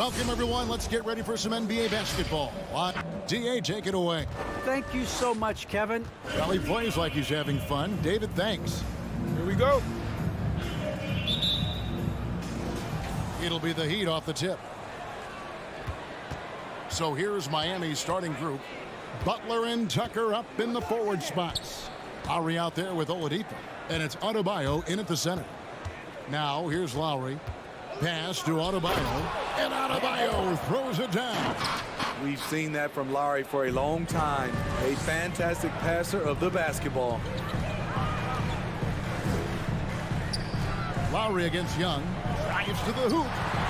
Welcome, everyone. Let's get ready for some NBA basketball. DA, take it away. Thank you so much, Kevin. Well, he plays like he's having fun. David, thanks. Here we go. It'll be the Heat off the tip. So here's Miami's starting group. Butler and Tucker up in the forward spots. Lowry out there with Oladipo. And it's Adebayo in at the center. Now here's Lowry. Pass to Adebayo. And Adebayo throws it down. We've seen that from Lowry for a long time. A fantastic passer of the basketball. Lowry against Young. Drives to the hoop.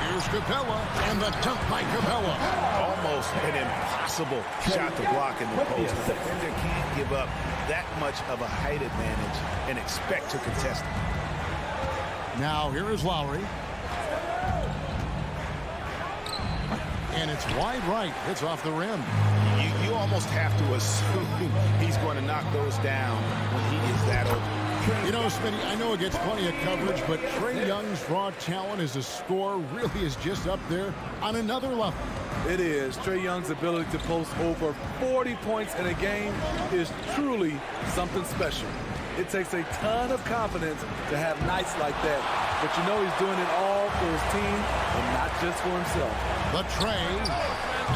Here's Capella. And the dunk by Capella. Almost an impossible shot to block in the post. The defender can't give up that much of a height advantage and expect to contest it. Now here is Lowry. And it's wide right. It's off the rim. You almost have to assume he's going to knock those down when he is that open. You know, Smitty, I know it gets plenty of coverage, but Trae Young's raw talent as a scorer really is just up there on another level. It is. Trae Young's ability to post over 40 points in a game is truly something special. It takes a ton of confidence to have nights like that. But you know he's doing it all for his team and not just for himself. But Trae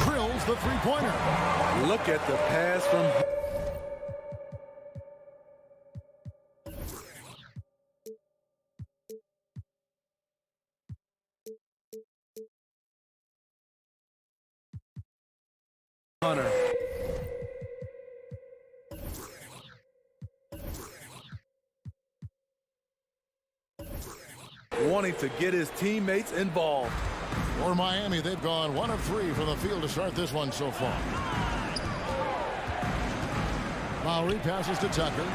drills the three-pointer. Look at the pass from... Hunter. Wanting to get his teammates involved. For Miami, they've gone 1 of 3 from the field to start this one so far. Lowry passes to Tucker.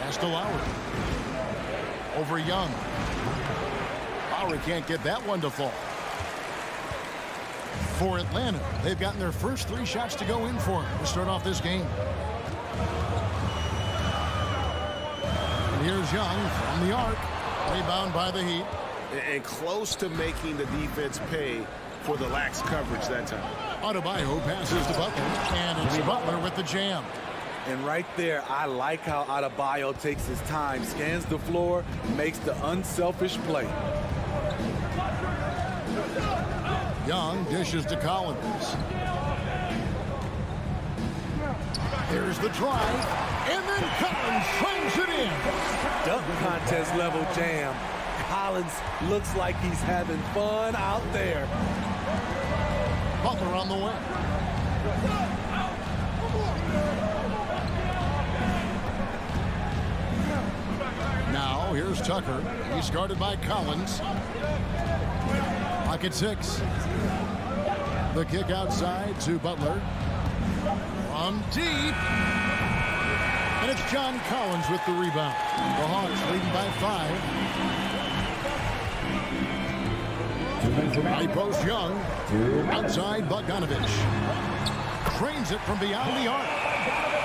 Pass to Lowry. Over Young. Lowry can't get that one to fall. For Atlanta, they've gotten their first 3 shots to go in for him to start off this game. And here's Young from the arc. Rebound by the Heat. And close to making the defense pay for the lax coverage that time. Adebayo passes to Butler. And it's Butler with the jam. And right there, I like how Adebayo takes his time, scans the floor, makes the unselfish play. Young dishes to Collins. Here's the drive, and then Collins slams it in. Dunk contest level jam. Collins looks like he's having fun out there. Butler on the way. Now here's Tucker. He's guarded by Collins. Pocket 6. The kick outside to Butler. From deep. And it's John Collins with the rebound. The Hawks leading by 5. High post Young. Outside Bogdanovich. Cranes it from beyond the arc.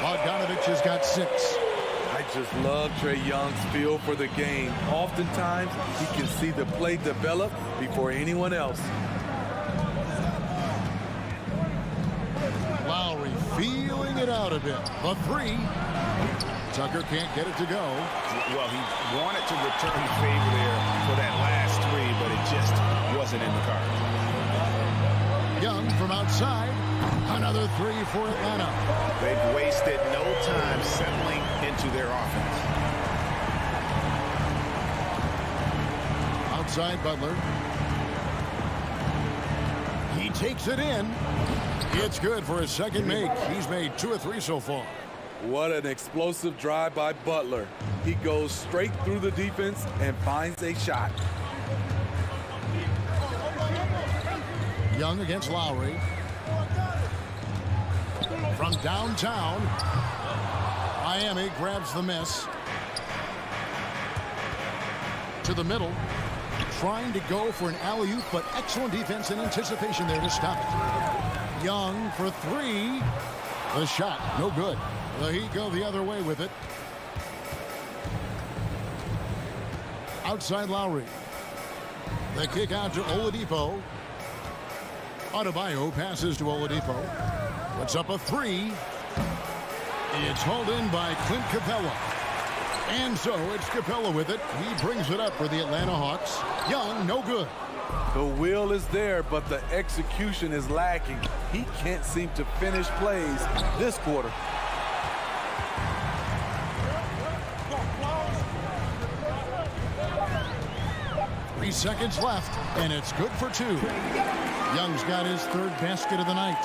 Bogdanovich has got 6. I just love Trae Young's feel for the game. Oftentimes, he can see the play develop before anyone else. Lowry feeling it out a bit. The 3. Tucker can't get it to go. Well, he wanted to return the favor there for that last 3, but it just wasn't in the cards. Young from outside. Another 3 for Atlanta. They've wasted no time settling into their offense. Outside Butler. He takes it in. It's good for his second make. He's made 2 of 3 so far. What an explosive drive by Butler. He goes straight through the defense and finds a shot. Young against Lowry. From downtown, Miami grabs the miss. To the middle. Trying to go for an alley-oop, but excellent defense and anticipation there to stop it. Young for 3. The shot, no good. The Heat go the other way with it. Outside Lowry. The kick out to Oladipo. Adebayo passes to Oladipo. Puts up a three. It's hauled in by Clint Capella. And so it's Capella with it. He brings it up for the Atlanta Hawks. Young, no good. The will is there, but the execution is lacking. He can't seem to finish plays this quarter. Three seconds left, and it's good for two. Young's got his third basket of the night.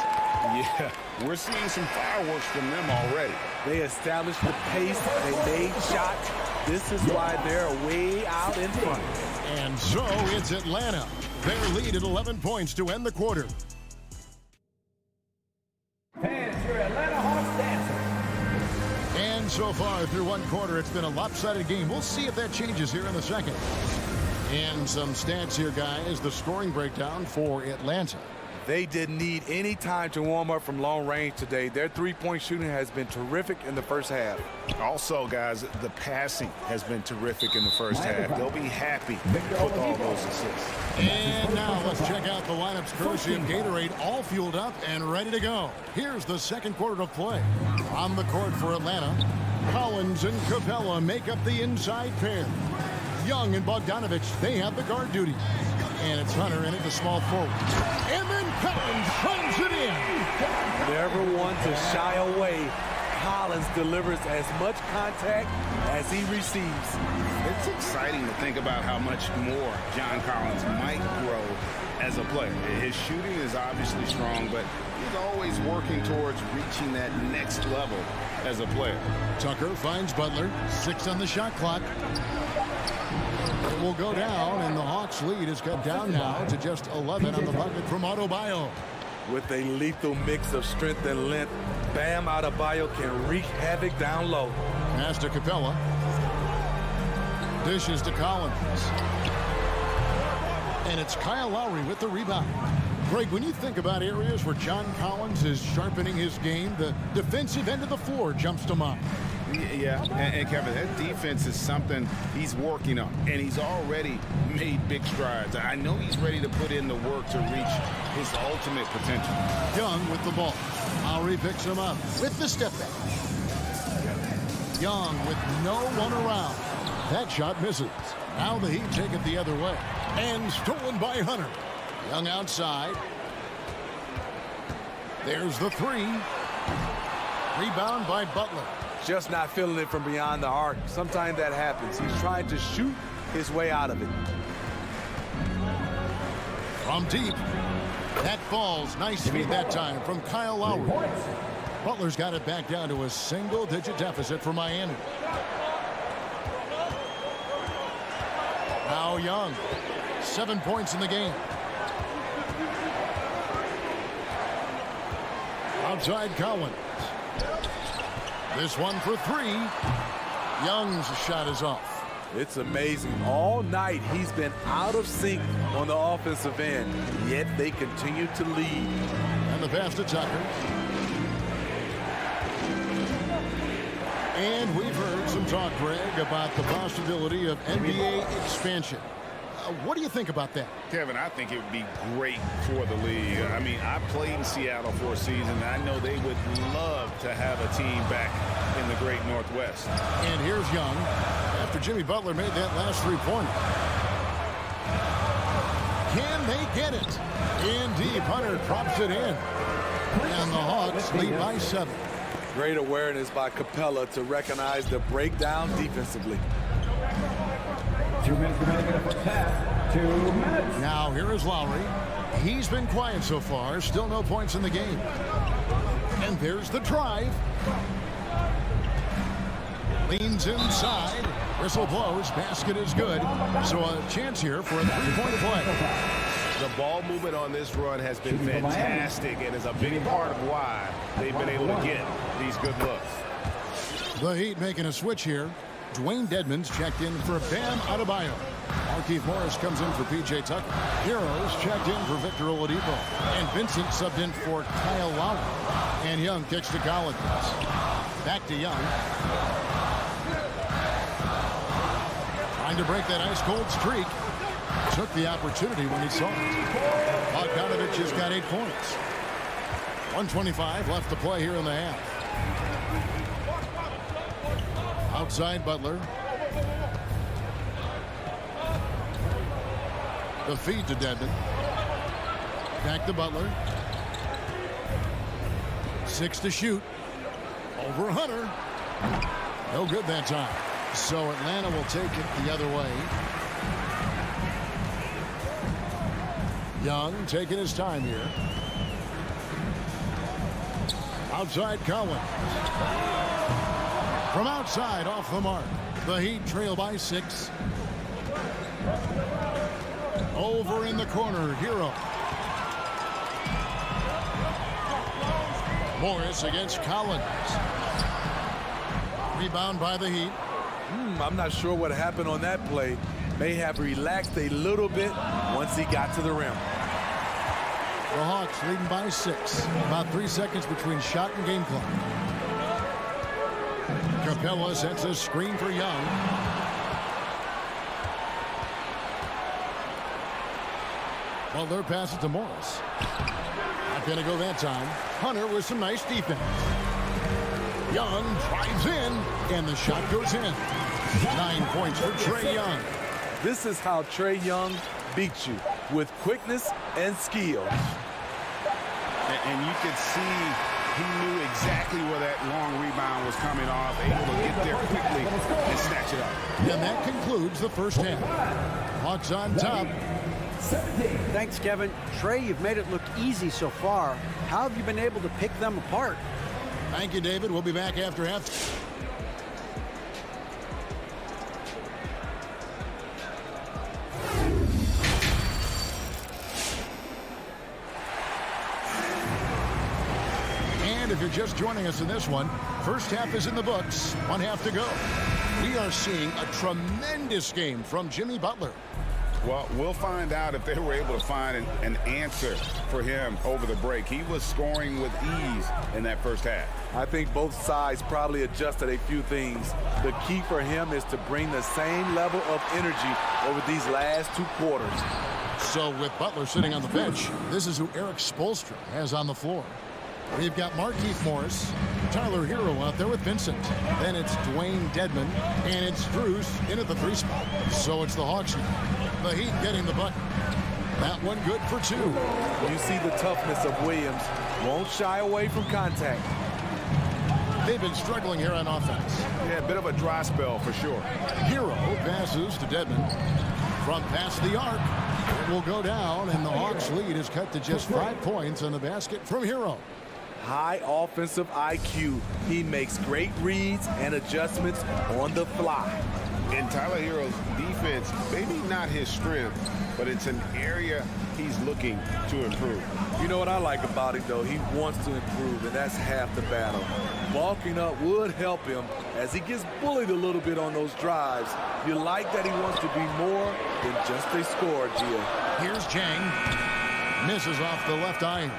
Yeah, we're seeing some fireworks from them already. They established the pace. They made shots. This is why they're way out in front. And so it's Atlanta. Their lead at 11 points to end the quarter. Fans, your Atlanta Hawks dancer. And so far through one quarter, it's been a lopsided game. We'll see if that changes here in the second. And some stats here, guys. The scoring breakdown for Atlanta. They didn't need any time to warm up from long range today. Their three-point shooting has been terrific in the first half. Also, guys, the passing has been terrific in the first half. They'll be happy with all those assists. And now let's check out the lineups courtesy of Gatorade, all fueled up and ready to go. Here's the second quarter of play. On the court for Atlanta, Collins and Capella make up the inside pair. Young and Bogdanovich, they have the guard duty. And it's Hunter in at the small forward. And then Collins slams it in. Never one to shy away. Collins delivers as much contact as he receives. It's exciting to think about how much more John Collins might grow as a player. His shooting is obviously strong, but he's always working towards reaching that next level as a player. Tucker finds Butler. 6 on the shot clock. It will go down, and the Hawks' lead is cut down now to just 11 on the bucket from Adebayo. With a lethal mix of strength and length, Bam Adebayo can wreak havoc down low. Pass to Capella. Dishes to Collins. And it's Kyle Lowry with the rebound. Greg, when you think about areas where John Collins is sharpening his game, the defensive end of the floor jumps to mind. Yeah, and Kevin, that defense is something he's working on, and he's already made big strides. I know he's ready to put in the work to reach his ultimate potential. Young with the ball. Lowry picks him up with the step back. Young with no one around. That shot misses. Now the Heat take it the other way. And stolen by Hunter. Young outside. There's the three. Rebound by Butler. Just not feeling it from beyond the arc. Sometimes that happens. He's trying to shoot his way out of it. From deep. That falls. Nice feed that time from Kyle Lowry. Butler's got it back down to a single-digit deficit for Miami. Now Young. 7 points in the game. Outside Collins. This one for three. Young's shot is off. It's amazing. All night he's been out of sync on the offensive end, yet they continue to lead. And the pass to Tucker. And we've heard some talk, Greg, about the possibility of NBA expansion. What do you think about that? Kevin, I think it would be great for the league. I mean, I played in Seattle for a season, and I know they would love to have a team back in the great Northwest. And here's Young after Jimmy Butler made that last three-pointer. Can they get it? In deep, Hunter drops it in. And the Hawks lead by 7. Great awareness by Capella to recognize the breakdown defensively. 2 minutes remaining in the first half. 2 minutes. Now here is Lowry. He's been quiet so far. Still no points in the game. And there's the drive. Leans inside. Whistle blows. Basket is good. So a chance here for a three-point play. The ball movement on this run has been fantastic and is a big part of why they've been able to get these good looks. The Heat making a switch here. Dwayne Dedmon's checked in for Bam Adebayo. Markieff Morris comes in for P.J. Tucker. Heroes checked in for Victor Oladipo. And Vincent subbed in for Kyle Lowry. And Young kicks to Collins. Back to Young. Trying to break that ice-cold streak. Took the opportunity when he saw it. Bogdanovich has got 8 points. 1:25 left to play here in the half. Outside Butler. The feed to Dedmon. Back to Butler. 6 to shoot. Over Hunter. No good that time. So Atlanta will take it the other way. Young taking his time here. Outside Collins. From outside off the mark. The Heat trail by 6. Over in the corner, Hero. Morris against Collins. Rebound by the Heat. I'm not sure what happened on that play. May have relaxed a little bit once he got to the rim. The Hawks leading by 6. About 3 seconds between shot and game clock. Capella sets a screen for Young. Butler passes to Morris. Not going to go that time. Hunter with some nice defense. Young drives in, and the shot goes in. 9 points for Trae Young. This is how Trae Young beats you, with quickness and skill. And you could see he knew exactly where that long rebound was coming off, able to get there quickly and snatch it up. And that concludes the first half. Hawks on top. Thanks, Kevin. Trae, you've made it look easy so far. How have you been able to pick them apart? Thank you, David. We'll be back after half. And if you're just joining us in this one, first half is in the books. 1 half to go. We are seeing a tremendous game from Jimmy Butler. Well, we'll find out if they were able to find an answer for him over the break. He was scoring with ease in that first half. I think both sides probably adjusted a few things. The key for him is to bring the same level of energy over these last 2 quarters. So with Butler sitting on the bench, this is who Eric Spoelstra has on the floor. We've got Markieff Morris, Tyler Hero out there with Vincent. Then it's Dwayne Dedmon, and it's Strus in at the 3 spot. So it's the Hawks. The Heat getting the bucket. That one good for 2. You see the toughness of Williams. Won't shy away from contact. They've been struggling here on offense. Yeah, a bit of a dry spell for sure. Hero passes to Dedmon. From past the arc, it will go down, and the Hawks lead is cut to just 5 points on the basket from Hero. High offensive IQ. He makes great reads and adjustments on the fly. And Tyler Hero's defense, maybe not his strength, but it's an area he's looking to improve. You know what I like about him, though? He wants to improve, and that's half the battle. Bulking up would help him as he gets bullied a little bit on those drives. You like that he wants to be more than just a scorer, Gia. Here's Chang. Misses off the left iron.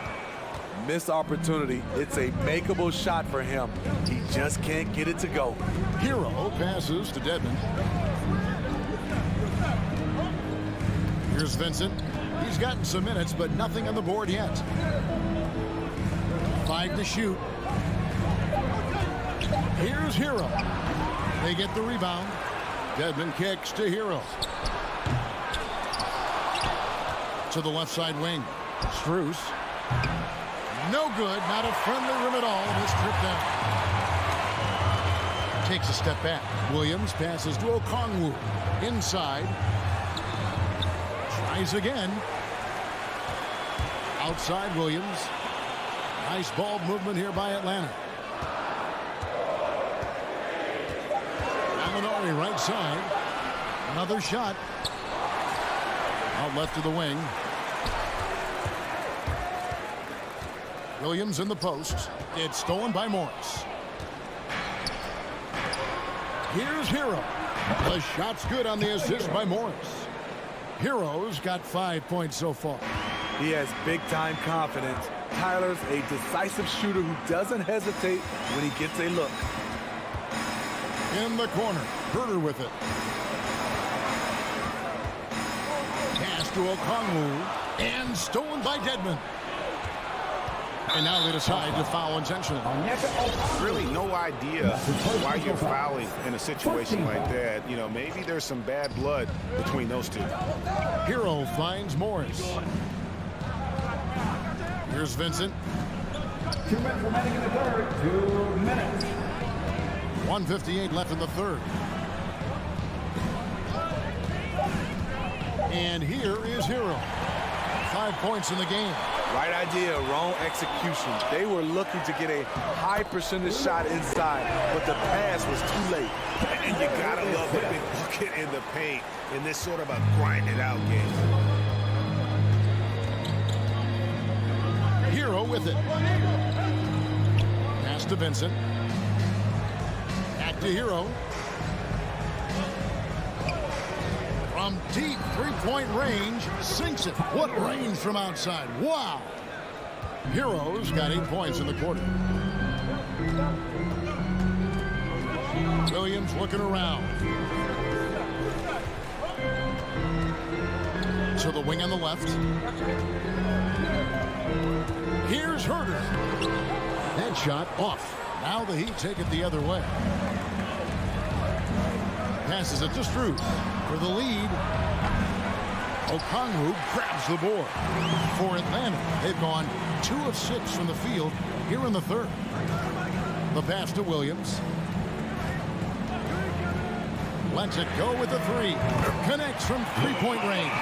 Missed opportunity. It's a makeable shot for him. He just can't get it to go. Hero passes to Dedmon. Here's Vincent. He's gotten some minutes, but nothing on the board yet. 5 to shoot. Here's Hero. They get the rebound. Dedmon kicks to Hero. To the left side wing. Strus. No good. Not a friendly rim at all. This trip down. Takes a step back. Williams passes to Okongwu. Inside. Tries again. Outside Williams. Nice ball movement here by Atlanta. Alinari right side. Another shot. Out left to the wing. Williams in the post. It's stolen by Morris. Here's Hero. The shot's good on the assist by Morris. Hero's got 5 points so far. He has big-time confidence. Tyler's a decisive shooter who doesn't hesitate when he gets a look. In the corner. Herter with it. to Okongwu, and stolen by Dedmon. And now they decide to foul intentionally. Really no idea why you're fouling in a situation like that. You know, maybe there's some bad blood between those two. Hero finds Morris. Here's Vincent. 2 minutes remaining in the third. 2 minutes. 1:58 left in the third. And here is Hero. 5 points in the game. Right idea, wrong execution. They were looking to get a high percentage shot inside, but the pass was too late. And you gotta love the big bucket in the paint in this sort of a grinded out game. Hero with it. Pass to Vincent. Back to Hero. From deep three-point range, sinks it. What range from outside. Wow. Hero's got 8 points in the quarter. Williams looking around. To the wing on the left. Here's Herter. That shot off. Now the Heat take it the other way. Passes it to Struth for the lead. Okongwu grabs the board. For Atlanta, they've gone 2 of 6 from the field here in the third. The pass to Williams. Lets it go with the 3. Connects from three-point range.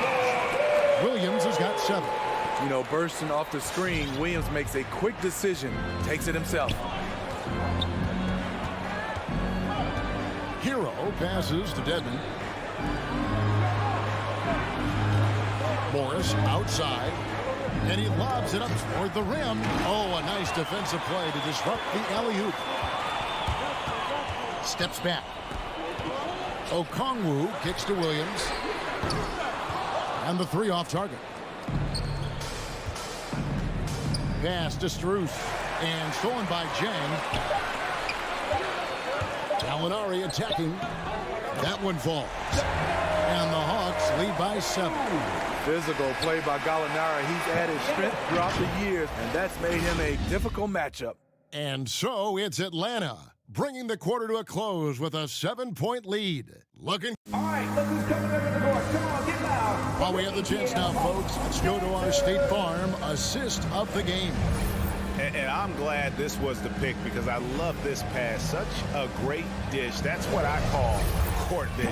Williams has got 7. You know, bursting off the screen, Williams makes a quick decision, takes it himself. Hero passes to Dedmon. Morris outside. And he lobs it up toward the rim. Oh, a nice defensive play to disrupt the alley-oop. Steps back. Okongwu kicks to Williams. And the 3 off target. Pass to Struth. And stolen by Jang. Gallinari attacking. That one falls. And the Hawks lead by 7. Physical play by Gallinari. He's added strength throughout the years, and that's made him a difficult matchup. And so it's Atlanta, bringing the quarter to a close with a 7-point lead. Looking. All right, look who's coming over the court. Come on, get loud. While we have the chance now, folks, let's go to our State Farm assist of the game. And I'm glad this was the pick because I love this pass. Such a great dish. That's what I call court vision.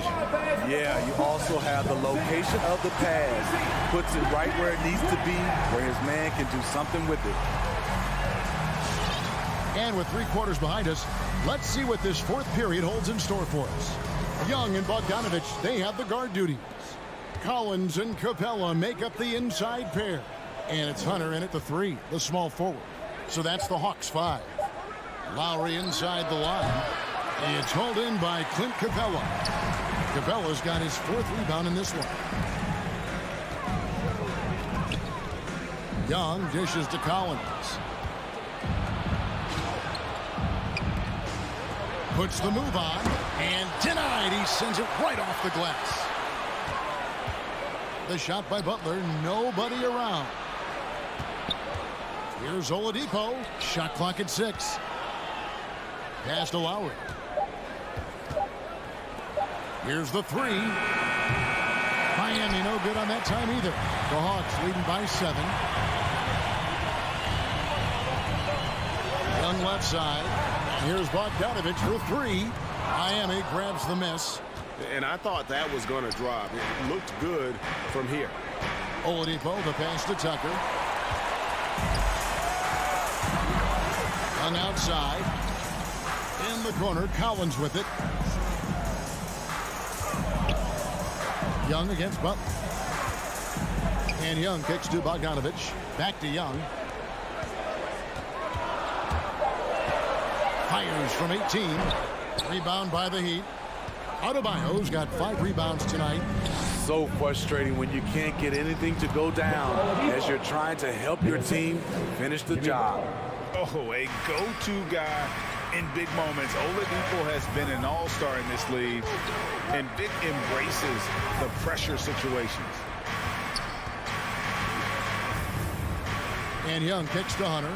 Yeah, you also have the location of the pass. Puts it right where it needs to be, where his man can do something with it. And with 3 quarters behind us, let's see what this 4th period holds in store for us. Young and Bogdanovich, they have the guard duties. Collins and Capella make up the inside pair. And it's Hunter in at the 3, the small forward. So that's the Hawks 5. Lowry inside the line. It's hauled in by Clint Capella. Capella's got his 4th rebound in this one. Young dishes to Collins. Puts the move on and denied. He sends it right off the glass. The shot by Butler, nobody around. Here's Oladipo. Shot clock at 6. Pass to Lowry. Here's the 3. Miami no good on that time either. The Hawks leading by 7. Young left side. Here's Bogdanovich for 3. Miami grabs the miss. And I thought that was going to drop. It looked good from here. Oladipo, the pass to Tucker. Young outside. In the corner, Collins with it. Young against Butler. And Young kicks to Bogdanovich. Back to Young. Fires from 18. Rebound by the Heat. Adebayo's got 5 rebounds tonight. So frustrating when you can't get anything to go down as you're trying to help your team finish the job. Oh, a go-to guy in big moments. Oladipo has been an all-star in this league, and Vic embraces the pressure situations. And Young kicks to Hunter.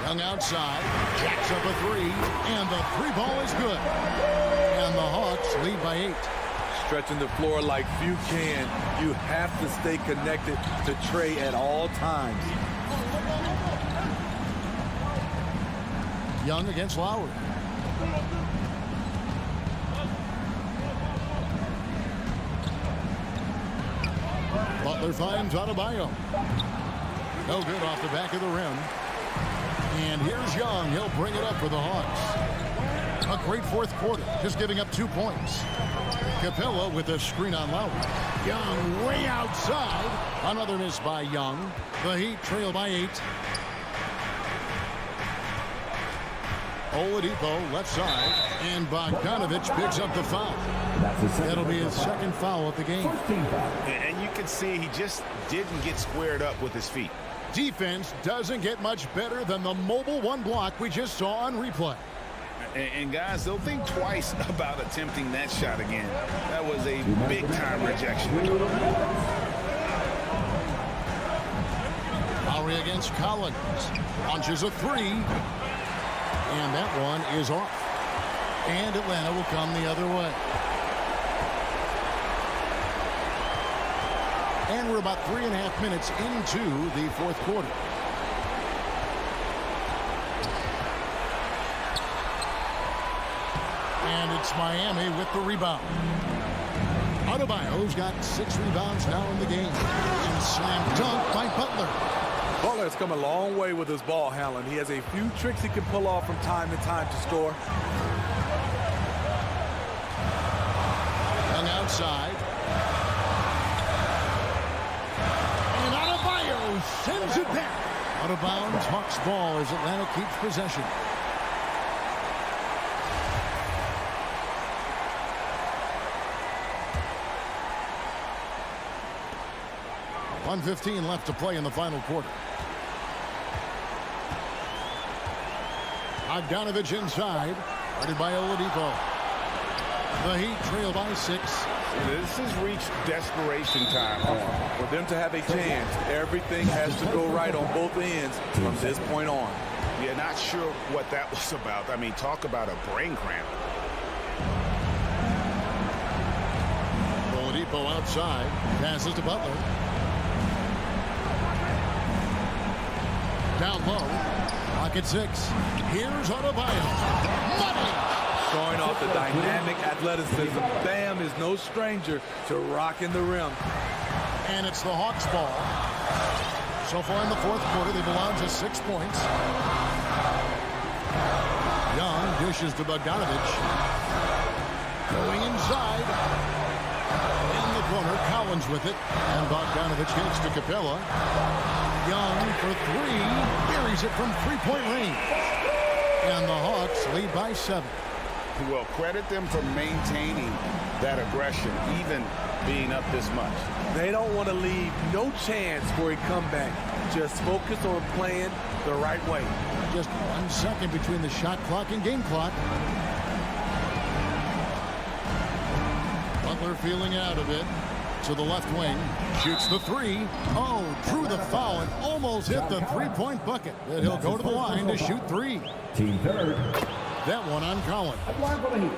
Young outside, jacks up a three, and the three ball is good. And the Hawks lead by 8. Stretching the floor like few can. You have to stay connected to Trey at all times. Young against Lowry. Butler finds Adebayo. No good off the back of the rim. And here's Young. He'll bring it up for the Hawks. A great fourth quarter, just giving up 2 points. Capella with a screen on Lowry. Young way outside. Another miss by Young. The Heat trail by 8. Oladipo left side. And Bogdanovich picks up the foul. That'll be his second foul of the game. And you can see he just didn't get squared up with his feet. Defense doesn't get much better than the mobile one block we just saw on replay. And guys, they'll think twice about attempting that shot again. That was a big-time rejection. Lowry against Collins. Launches a three. And that one is off. And Atlanta will come the other way. And we're about 3.5 minutes into the fourth quarter. And it's Miami with the rebound. Adebayo's got 6 rebounds now in the game. And slam dunk by Butler. Butler has come a long way with his ball handling. He has a few tricks he can pull off from time to time to score. Young outside. And Adebayo sends it back. Out of bounds, Hawks ball as Atlanta keeps possession. .1:15 left to play in the final quarter. Bogdanovich inside, guarded by Oladipo. The Heat trail by 6. This has reached desperation time for them. For them to have a chance, everything has to go right on both ends from this point on. Yeah, not sure what that was about. I mean, talk about a brain cramp. Oladipo outside, passes to Butler. Down low, pocket 6. Here's Adebayo. Money! Showing off the dynamic athleticism. Bam is no stranger to rocking the rim. And it's the Hawks ball. So far in the fourth quarter, they've allowed just 6 points. Young dishes to Bogdanovich. Going inside. In the corner, Collins with it. And Bogdanovich gets to Capella. Young for 3. Buries it from three-point range. And the Hawks lead by 7. Well, credit them for maintaining that aggression, even being up this much. They don't want to leave no chance for a comeback. Just focus on playing the right way. Just 1 second between the shot clock and game clock. Butler feeling out of it. To the left wing. Shoots the 3. Oh, drew the foul and almost hit the three-point bucket. But he'll go to the line to shoot 3. Team third. That one on Collins. Line for the Heat.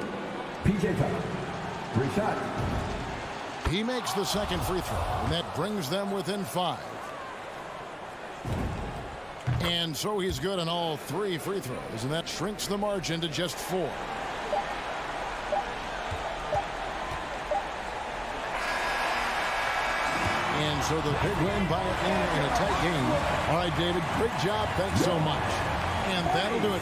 PJ Tucker. 3 shots. He makes the second free throw, and that brings them within 5. And so he's good on all 3 free throws, and that shrinks the margin to just 4. And so the big win by Atlanta in a tight game. All right, David, great job. Thanks so much. And that'll do it.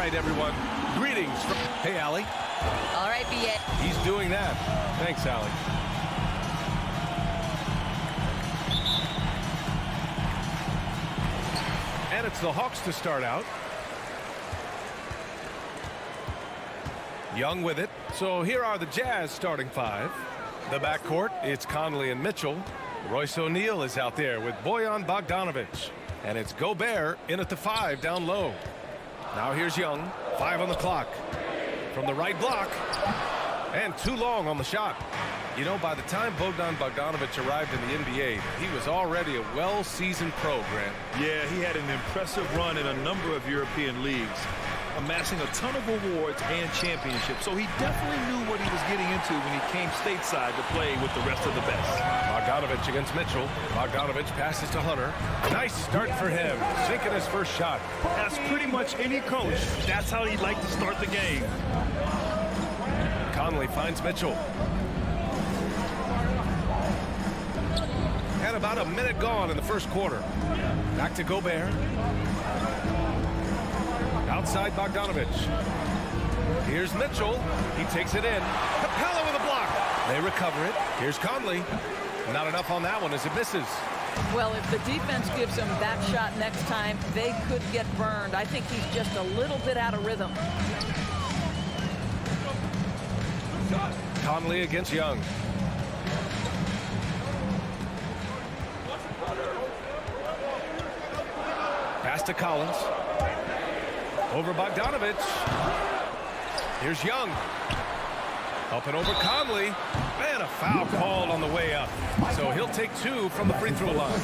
right, everyone. Greetings from... Hey, Allie. All right, B.A. He's doing that. Thanks, Allie. And it's the Hawks to start out. Young with it. So here are the Jazz starting five. The backcourt, it's Conley and Mitchell. Royce O'Neal is out there with Bojan Bogdanovic. And it's Gobert in at the 5 down low. Now here's Young. 5 on the clock. From the right block. And too long on the shot. You know, by the time Bogdan Bogdanovic arrived in the NBA, he was already a well-seasoned pro, Grant. Yeah, he had an impressive run in a number of European leagues, amassing a ton of awards and championships. So he definitely knew what he was getting into when he came stateside to play with the rest of the best. Bogdanovic against Mitchell. Bogdanovic passes to Hunter. Nice start for him, sinking his first shot. As pretty much any coach, that's how he'd like to start the game. Conley finds Mitchell. And about a minute gone in the first quarter. Back to Gobert. Outside Bogdanovic. Here's Mitchell. He takes it in. Capella with a block. They recover it. Here's Conley. Not enough on that one as it misses. Well, if the defense gives him that shot next time, they could get burned. I think he's just a little bit out of rhythm. Conley against Young. Pass to Collins. Over Bogdanovic. Here's Young. Up and over Conley. And a foul called on the way up. So he'll take 2 from the free throw line.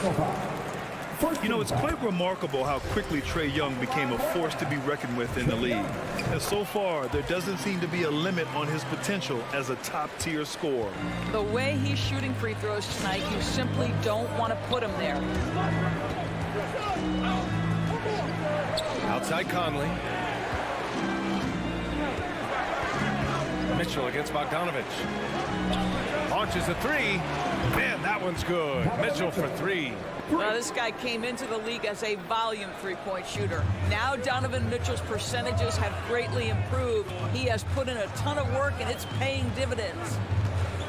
You know, it's quite remarkable how quickly Trae Young became a force to be reckoned with in the league. And so far, there doesn't seem to be a limit on his potential as a top-tier scorer. The way he's shooting free throws tonight, you simply don't want to put him there. Outside Conley. Mitchell against Bogdanovic. Launches a 3. Man, that one's good. Mitchell for 3. Well, this guy came into the league as a volume three-point shooter. Now Donovan Mitchell's percentages have greatly improved. He has put in a ton of work, and it's paying dividends.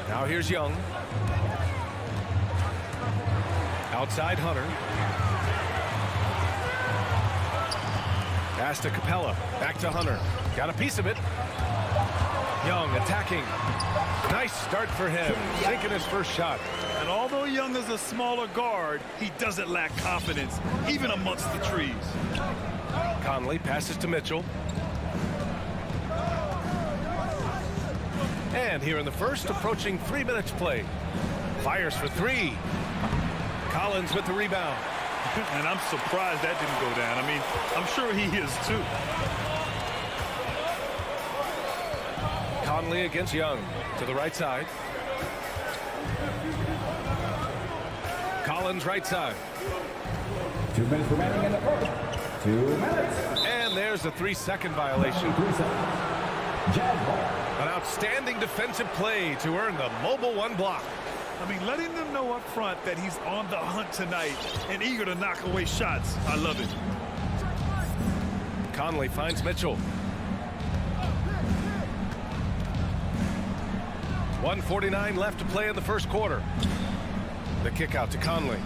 Now here's Young. Outside Hunter. Pass to Capella. Back to Hunter. Got a piece of it. Young attacking. Nice start for him. Taking his first shot. And although Young is a smaller guard, he doesn't lack confidence, even amongst the trees. Conley passes to Mitchell. And here in the first, approaching 3 minutes play. Fires for 3. Collins with the rebound. And I'm surprised that didn't go down. I mean, I'm sure he is too. Conley against Young to the right side. Collins right side. 2 minutes remaining in the first. 2 minutes. And there's a 3-second violation. Jazz ball. An outstanding defensive play to earn the mobile 1 block. I mean, letting them know up front that he's on the hunt tonight and eager to knock away shots. I love it. Conley finds Mitchell. 1:49 left to play in the first quarter. The kick out to Conley.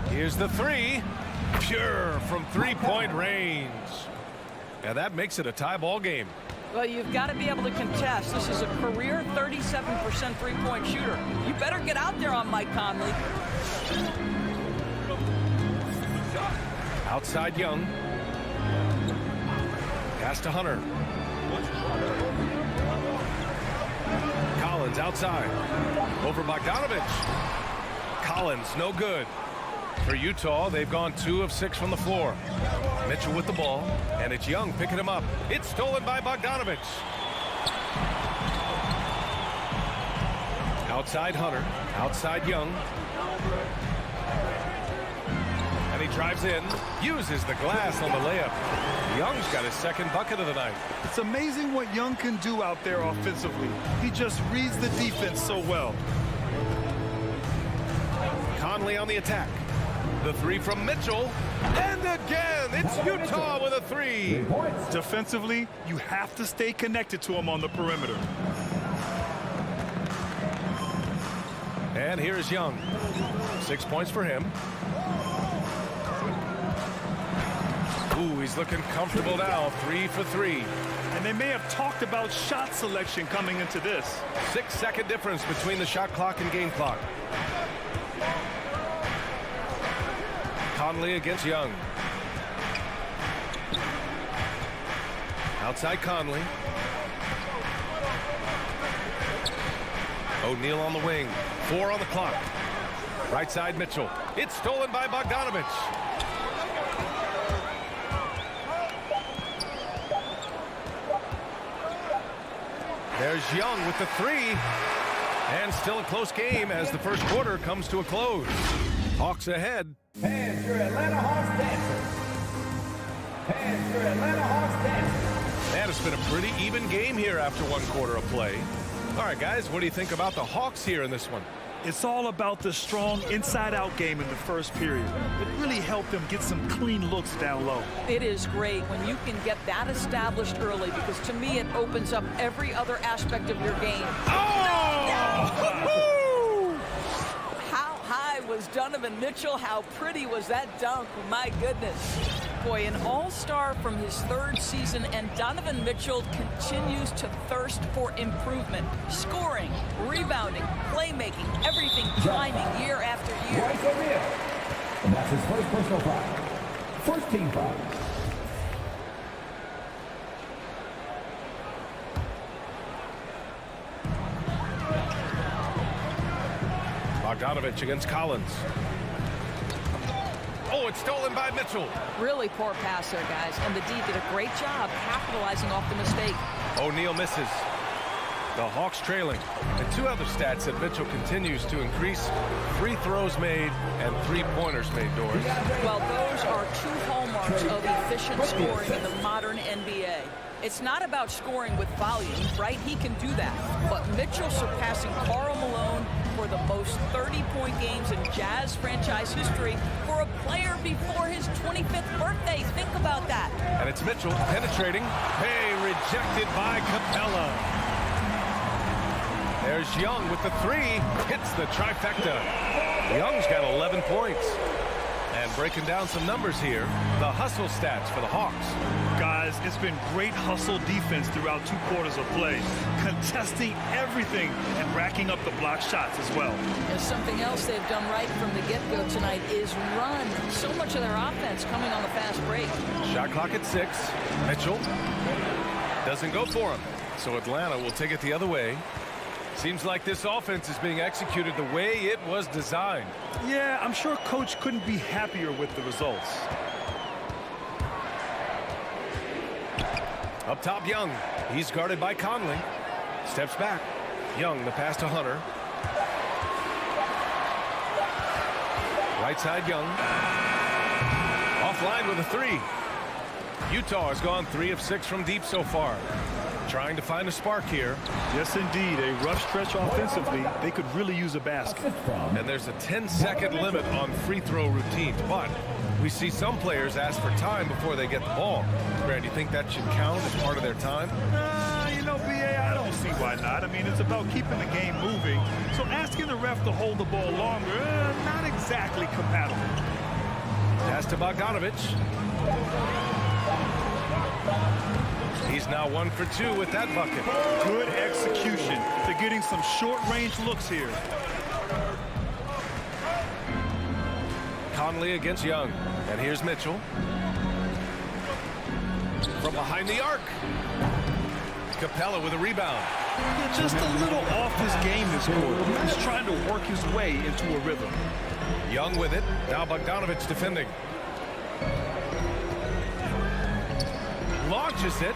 Here's the 3. Pure from 3-point range. And that makes it a tie ball game. Well, you've got to be able to contest. This is a career 37% three-point shooter. You better get out there on Mike Conley. Outside Young. Pass to Hunter. Collins outside. Over Bogdanovic. Collins, no good. For Utah, they've gone 2 of 6 from the floor. Mitchell with the ball, and it's Young picking him up. It's stolen by Bogdanovic. Outside Hunter. Outside Young. And he drives in. Uses the glass on the layup. Young's got his second bucket of the night. It's amazing what Young can do out there offensively. He just reads the defense so well. Conley on the attack. The three from Mitchell. And again, it's Utah with a three. Defensively, you have to stay connected to him on the perimeter. And here's Young. 6 points for him. Ooh, he's looking comfortable now. 3 for 3. And they may have talked about shot selection coming into this. 6-second difference between the shot clock and game clock. Conley against Young. Outside Conley. O'Neal on the wing. 4 on the clock. Right side Mitchell. It's stolen by Bogdanovich. There's Young with the three. And still a close game as the first quarter comes to a close. Hawks ahead. And your Atlanta Hawks dancers. And your Atlanta Hawks dancers. Man, it's been a pretty even game here after one quarter of play. All right, guys, what do you think about the Hawks here in this one? It's all about the strong inside-out game in the first period. It really helped them get some clean looks down low. It is great when you can get that established early, because to me it opens up every other aspect of your game. Oh! How high was Donovan Mitchell? How pretty was that dunk? My goodness. Boy, an all-star from his third season, and Donovan Mitchell continues to thirst for improvement. Scoring, rebounding, playmaking, everything climbing year after year. Royce O'Neal. And that's his first personal foul. First team foul. Bogdanovich against Collins. Oh, it's stolen by Mitchell. Really poor pass there, guys, and the D did a great job capitalizing off the mistake. O'Neal misses. The Hawks trailing. And two other stats that Mitchell continues to increase: free throws made and three-pointers made, Doris. Well, those are two hallmarks of efficient scoring in the modern NBA. It's not about scoring with volume, right? He can do that. But Mitchell surpassing Karl Malone for the most 30-point games in Jazz franchise history for a player before his 25th birthday. Think about that. And it's Mitchell penetrating. Hey, rejected by Capella. There's Young with the three. Hits the trifecta. Young's got 11 points. And breaking down some numbers here, the hustle stats for the Hawks. Guys, it's been great hustle defense throughout 2 quarters of play, contesting everything and racking up the block shots as well. And something else they've done right from the get-go tonight is run. So much of their offense coming on the fast break. Shot clock at 6. Mitchell doesn't go for him. So Atlanta will take it the other way. Seems like this offense is being executed the way it was designed. Yeah, I'm sure Coach couldn't be happier with the results. Up top, Young. He's guarded by Conley. Steps back. Young, the pass to Hunter. Right side, Young. Offline with a three. Utah has gone 3 of 6 from deep so far. Trying to find a spark here. Yes, indeed. A rough stretch offensively. They could really use a basket. And there's a 10-second limit on free throw routines. But we see some players ask for time before they get the ball. Brad, do you think that should count as part of their time? You know, B.A., I don't see why not. I mean, it's about keeping the game moving. So asking the ref to hold the ball longer, not exactly compatible. Pass to Bogdanovich. He's now 1 for 2 with that bucket. Good execution. They're getting some short-range looks here. Conley against Young. And here's Mitchell. From behind the arc. Capella with a rebound. Yeah, just a little off his game this quarter. He's trying to work his way into a rhythm. Young with it. Now Bogdanovich defending. Launches it.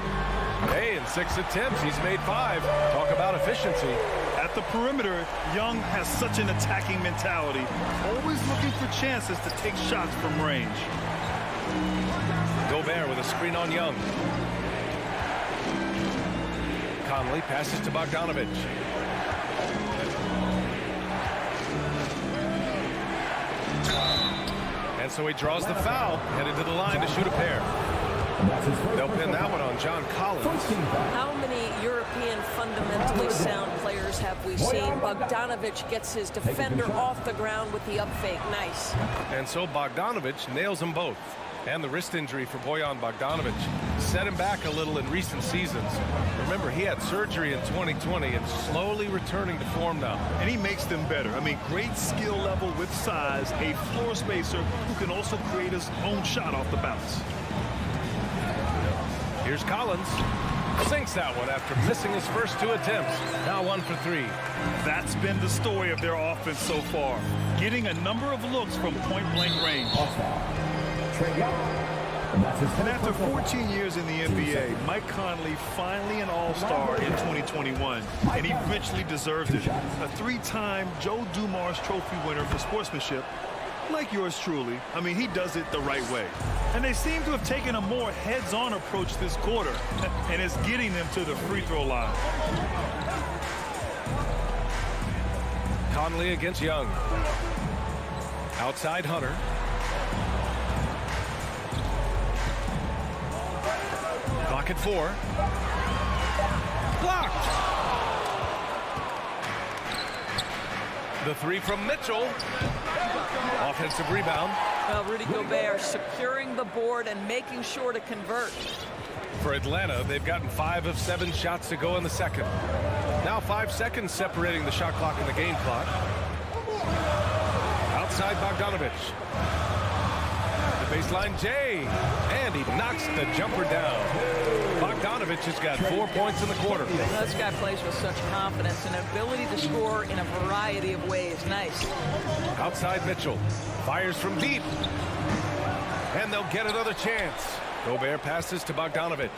Hey, in 6 attempts, he's made 5. Talk about efficiency. At the perimeter, Young has such an attacking mentality, always looking for chances to take shots from range. Gobert with a screen on Young. Conley passes to Bogdanovich. so he draws the foul, headed to the line to shoot a pair. They'll pin that one on John Collins. How many European fundamentally sound players have we seen? Bogdanovic gets his defender off the ground with the up fake. Nice. And so Bogdanovic nails them both. And the wrist injury for Bojan Bogdanovic set him back a little in recent seasons. Remember, he had surgery in 2020 and slowly returning to form now. And he makes them better. I mean, great skill level with size, a floor spacer who can also create his own shot off the bounce. Here's Collins. Sinks that one after missing his first 2 attempts. Now 1 for 3. That's been the story of their offense so far. Getting a number of looks from point-blank range. And after 14 years in the NBA, Mike Conley finally an all-star in 2021, and he richly deserved it. A 3-time Joe Dumars Trophy winner for sportsmanship, like yours truly. I mean, he does it the right way. And they seem to have taken a more heads-on approach this quarter, and it's getting them to the free throw line. Conley against Young. Outside Hunter. Clock at 4. Blocked. The 3 from Mitchell. Offensive rebound. Well, Rudy Gobert securing the board and making sure to convert. For Atlanta, they've gotten 5 of 7 shots to go in the second. Now 5 seconds separating the shot clock and the game clock. Outside Bogdanovic. The baseline Jay. And he knocks the jumper down. Bogdanovic has got 4 points in the quarter. This guy plays with such confidence and ability to score in a variety of ways. Nice. Outside Mitchell. Fires from deep. And they'll get another chance. Gobert passes to Bogdanovic.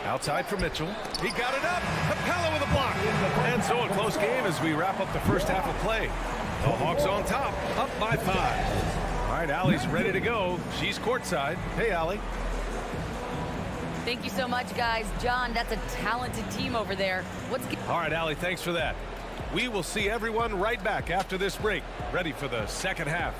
Outside for Mitchell. He got it up. Capella with a block. And so a close game as we wrap up the first half of play. The Hawks on top, up by 5. All right, Allie's ready to go. She's courtside. Hey, Allie. Thank you so much, guys. John, that's a talented team over there. All right, Allie, thanks for that. We will see everyone right back after this break. Ready for the second half.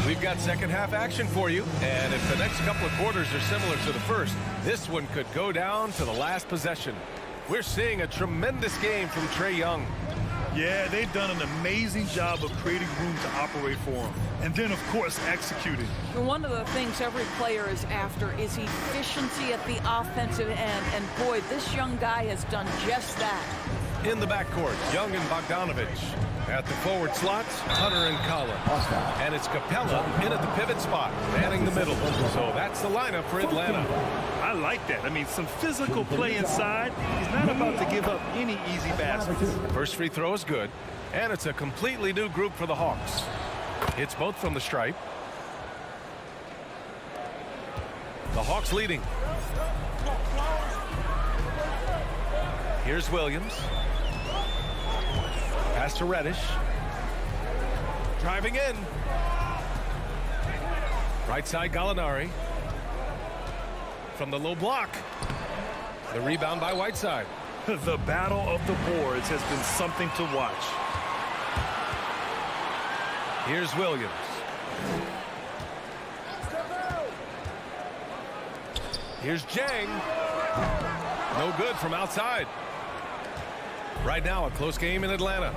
We've got second half action for you, and if the next couple of quarters are similar to the first, this one could go down to the last possession. We're seeing a tremendous game from Trae Young. Yeah, they've done an amazing job of creating room to operate for him. And then, of course, executing. One of the things every player is after is efficiency at the offensive end. And boy, this young guy has done just that. In the backcourt, Young and Bogdanovic. At the forward slots, Hunter and Collins. And it's Capella in at the pivot spot, manning the middle. So that's the lineup for Atlanta. I like that. I mean, some physical play inside. He's not about to give up any easy baskets. First free throw is good. And it's a completely new group for the Hawks. It's both from the stripe. The Hawks leading. Here's Williams. Pass to Reddish. Driving in. Right side Gallinari. From the low block. The rebound by Whiteside. The battle of the boards has been something to watch. Here's Williams. Here's Jang. No good from outside. Right now, a close game in Atlanta.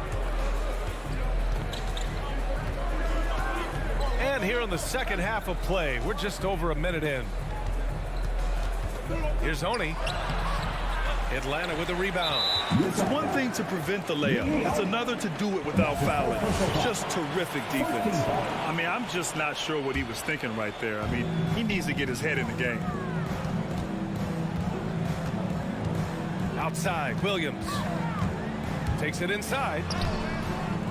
And here in the second half of play, we're just over a minute in. Here's Oni. Atlanta with a rebound. It's one thing to prevent the layup. It's another to do it without fouling. Just terrific defense. I mean, I'm just not sure what he was thinking right there. I mean, he needs to get his head in the game. Outside, Williams. Takes it inside.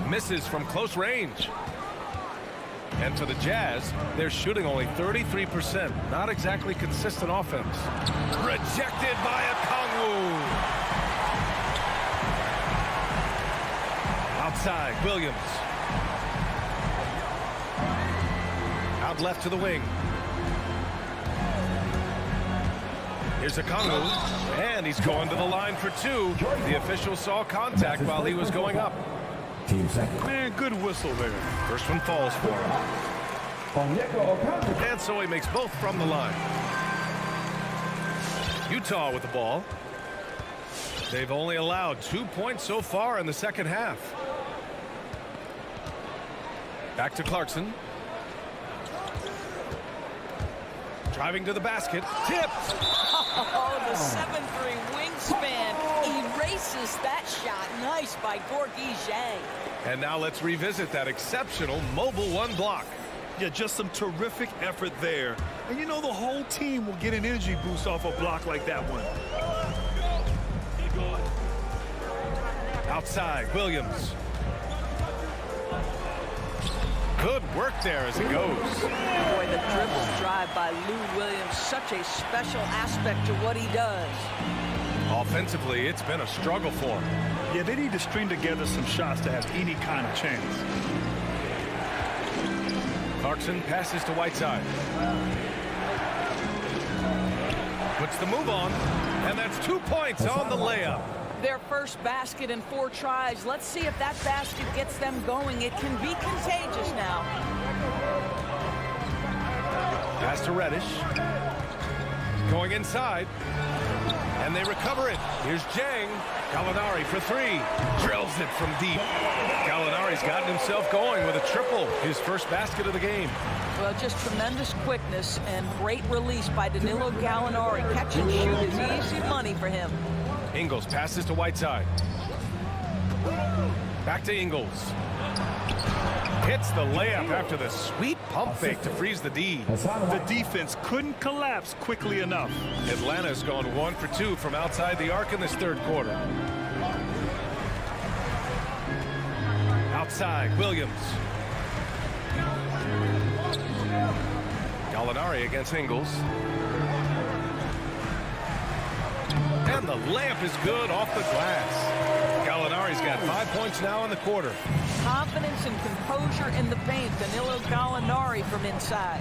Misses from close range. And for the Jazz, they're shooting only 33%. Not exactly consistent offense. Rejected by Okongwu. Outside, Williams. Out left to the wing. Here's a Kongu, and he's going to the line for two. The official saw contact while he was going up. Team second. Man, good whistle there. First one falls for him. And so he makes both from the line. Utah with the ball. They've only allowed 2 points so far in the second half. Back to Clarkson. Driving to the basket. Tipped. Oh, the 7'3" wingspan erases that shot. Nice by Gorgie Zhang. And now let's revisit that exceptional mobile one block. Yeah, just some terrific effort there. And you know the whole team will get an energy boost off a block like that one. Outside, Williams. Good work there as it goes. Boy, the dribble drive by Lou Williams, such a special aspect to what he does. Offensively, it's been a struggle for him. Yeah, they need to string together some shots to have any kind of chance. Clarkson passes to Whiteside. Puts the move on, and that's 2 points on the layup. Their first basket in 4 tries. Let's see if that basket gets them going. It can be contagious now. Pass to Reddish. Going inside. And they recover it. Here's Jang. Gallinari for 3. Drills it from deep. Gallinari's gotten himself going with a triple. His first basket of the game. Well, just tremendous quickness and great release by Danilo Gallinari. Catch and shoot is easy money for him. Ingles passes to Whiteside. Back to Ingles. Hits the layup after the sweet pump fake to freeze the D. The defense couldn't collapse quickly enough. Atlanta's gone 1 for 2 from outside the arc in this third quarter. Outside, Williams. Gallinari against Ingles. And the layup is good off the glass. Gallinari's got 5 points now in the quarter. Confidence and composure in the paint. Danilo Gallinari from inside.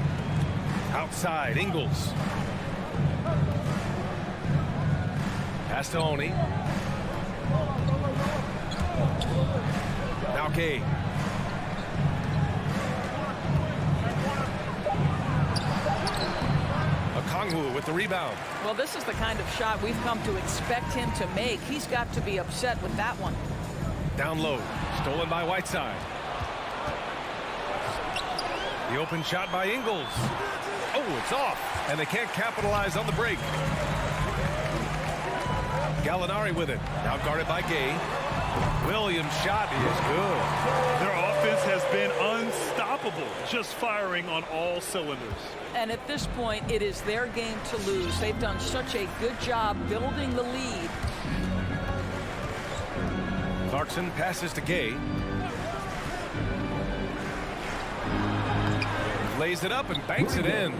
Outside, Ingles. Pass to Oni. Now Gay. Okongwu with the rebound. Well, this is the kind of shot we've come to expect him to make. He's got to be upset with that one. Down low. Stolen by Whiteside. The open shot by Ingles. Oh, it's off. And they can't capitalize on the break. Gallinari with it. Now guarded by Gay. Williams' shot is good. Their offense has been unstoppable, just firing on all cylinders. And at this point, it is their game to lose. They've done such a good job building the lead. Clarkson passes to Gay. Lays it up and banks it in.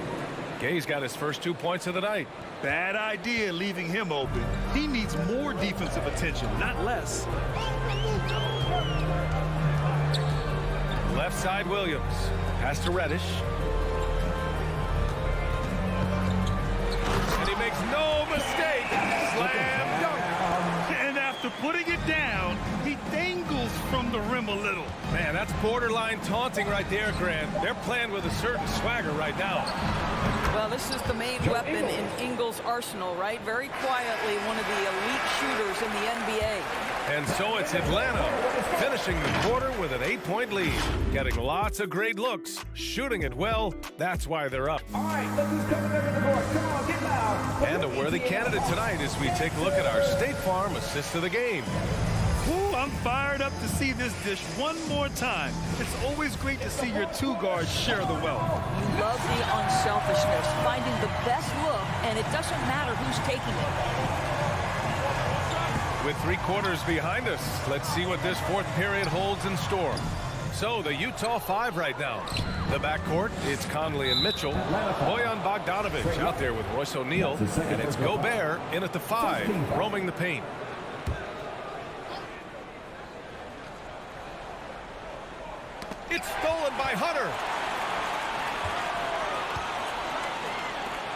Gay's got his first 2 points of the night. Bad idea leaving him open. He needs more defensive attention, not less. Left side, Williams. Pass to Reddish. And he makes no mistake. Slam dunk. And after putting it down, he dangles from the rim a little. Man, that's borderline taunting right there, Grant. They're playing with a certain swagger right now. Well, this is the main weapon in Ingles' arsenal, right? Very quietly, one of the elite shooters in the NBA. And so it's Atlanta finishing the quarter with an 8-point lead. Getting lots of great looks, shooting it well. That's why they're up. All right, look who's coming up in the board. Come on, get loud. And a worthy candidate tonight as we take a look at our State Farm assist of the game. Ooh, I'm fired up to see this dish one more time. It's always great to see your 2 guards share the wealth. You love the unselfishness, finding the best look, and it doesn't matter who's taking it. With 3 quarters behind us, let's see what this fourth period holds in store. So the Utah 5 right now. The backcourt, it's Conley and Mitchell. Bojan Bogdanovic out there with Royce O'Neal. And it's Gobert in at the 5, roaming the paint. It's stolen by Hunter.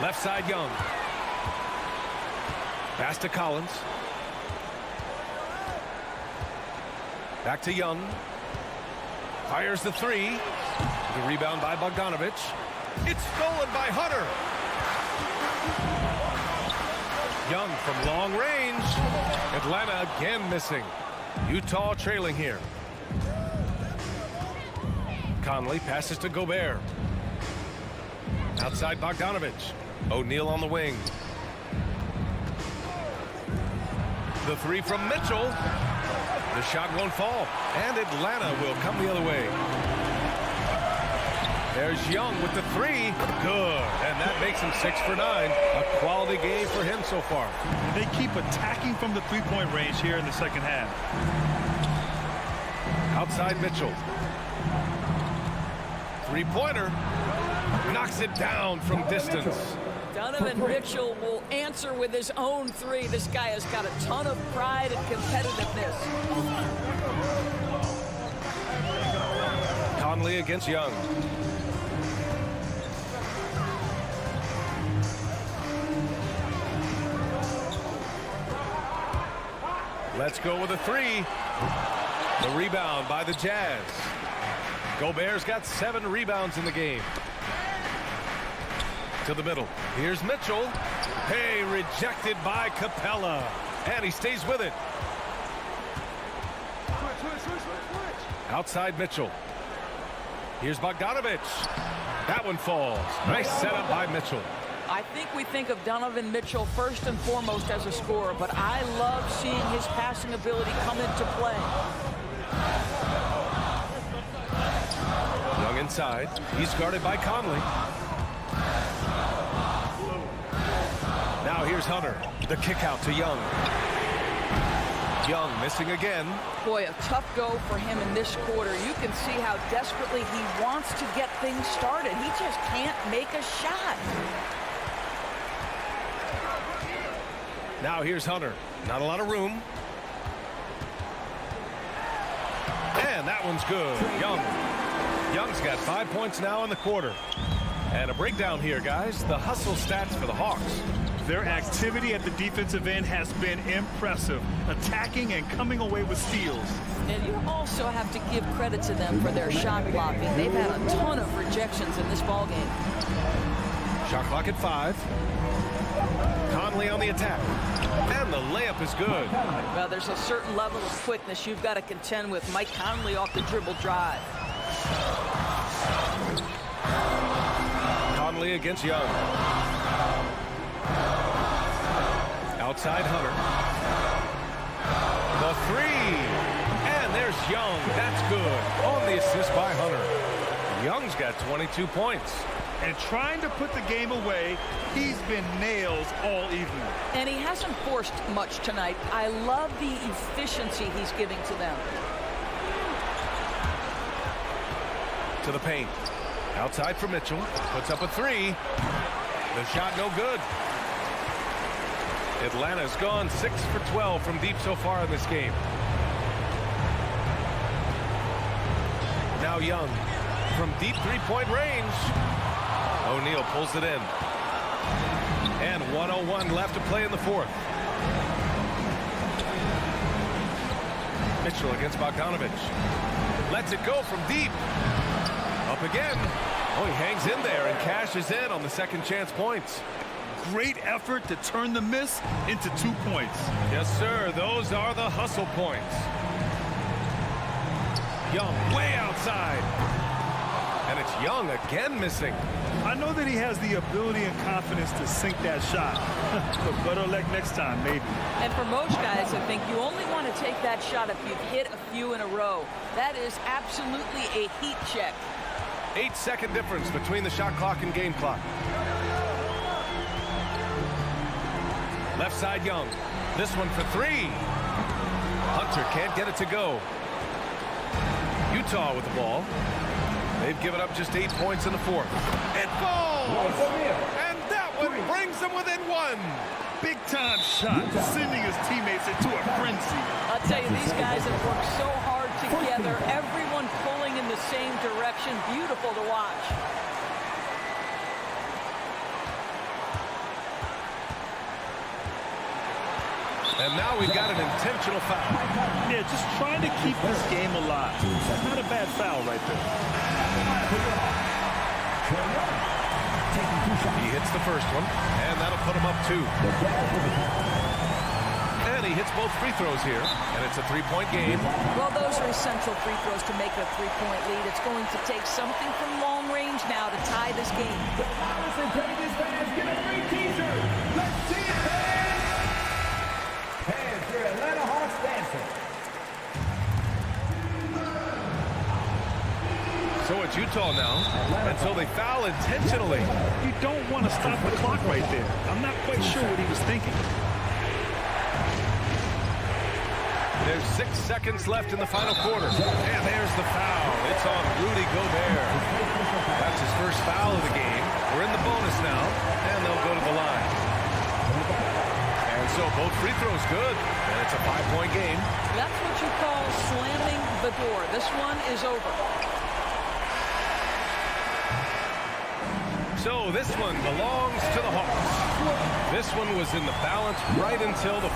Left side, Young. Pass to Collins. Back to Young. Fires the three. The rebound by Bogdanovich. It's stolen by Hunter. Young from long range. Atlanta again missing. Utah trailing here. Conley passes to Gobert. Outside Bogdanovich. O'Neal on the wing. The three from Mitchell. The shot won't fall. And Atlanta will come the other way. There's Young with the three. Good. And that makes him 6 for 9. A quality game for him so far. They keep attacking from the three-point range here in the second half. Outside Mitchell. Three-pointer. Knocks it down from distance. Donovan Mitchell will answer with his own three. This guy has got a ton of pride and competitiveness. Conley against Young. Let's go with a three. The rebound by the Jazz. Gobert's got 7 rebounds in the game. To the middle. Here's Mitchell. Hey, rejected by Capella. And he stays with it. Outside Mitchell. Here's Bogdanovich. That one falls. Nice setup by Mitchell. I think we think of Donovan Mitchell first and foremost as a scorer, but I love seeing his passing ability come into play. Young inside. He's guarded by Conley. Now here's Hunter. The kick out to Young. Young missing again. Boy, a tough go for him in this quarter. You can see how desperately he wants to get things started. He just can't make a shot. Now here's Hunter. Not a lot of room. And that one's good. Young. Young's got 5 points now in the quarter. And a breakdown here, guys. The hustle stats for the Hawks. Their activity at the defensive end has been impressive, attacking and coming away with steals. And you also have to give credit to them for their shot blocking. They've had a ton of rejections in this ballgame. Shot clock at 5. Conley on the attack. And the layup is good. Well, there's a certain level of quickness you've got to contend with. Mike Conley off the dribble drive. Conley against Young. Outside Hunter. The three. And there's Young. That's good. On the assist by Hunter. Young's got 22 points. And trying to put the game away, he's been nails all evening. And he hasn't forced much tonight. I love the efficiency he's giving to them. To the paint. Outside for Mitchell. Puts up a three. The shot no good. Atlanta's gone 6 for 12 from deep so far in this game. Now Young from deep three-point range. O'Neal pulls it in. And 1:01 left to play in the fourth. Mitchell against Bogdanovich. Lets it go from deep. Up again. Oh, he hangs in there and cashes in on the second chance points. Great effort to turn the miss into 2 points. Yes, sir. Those are the hustle points. Young way outside. And it's Young again missing. I know that he has the ability and confidence to sink that shot. But better luck next time, maybe. And for most guys, I think you only want to take that shot if you've hit a few in a row. That is absolutely a heat check. 8-second difference between the shot clock and game clock. Left side Young. This one for three. Hunter can't get it to go. Utah with the ball. They've given up just 8 points in the fourth. It falls! And that one brings them within one. Big-time shot, sending his teammates into a frenzy. I'll tell you, these guys have worked so hard together. Everyone pulling in the same direction. Beautiful to watch. And now we've got an intentional foul. Yeah, just trying to keep this game alive. Not a bad foul right there. He hits the first one, and that'll put him up 2. And he hits both free throws here, and it's a 3-point game. Well, those are essential free throws to make it a 3-point lead. It's going to take something from long range now to tie this game. The Madison Vegas fans get a free t-shirt. Let's see it, fans! Fans for Atlanta Hawks dancing. So it's Utah now until they foul intentionally. You don't want to stop the clock right there. I'm not quite sure what he was thinking. There's 6 seconds left in the final quarter. And there's the foul. It's on Rudy Gobert. That's his first foul of the game. We're in the bonus now, and they'll go to the line. And so both free throws good, and it's a 5-point game. That's what you call slamming the door. This one is over. So this one belongs to the Hawks. This one was in the balance right until the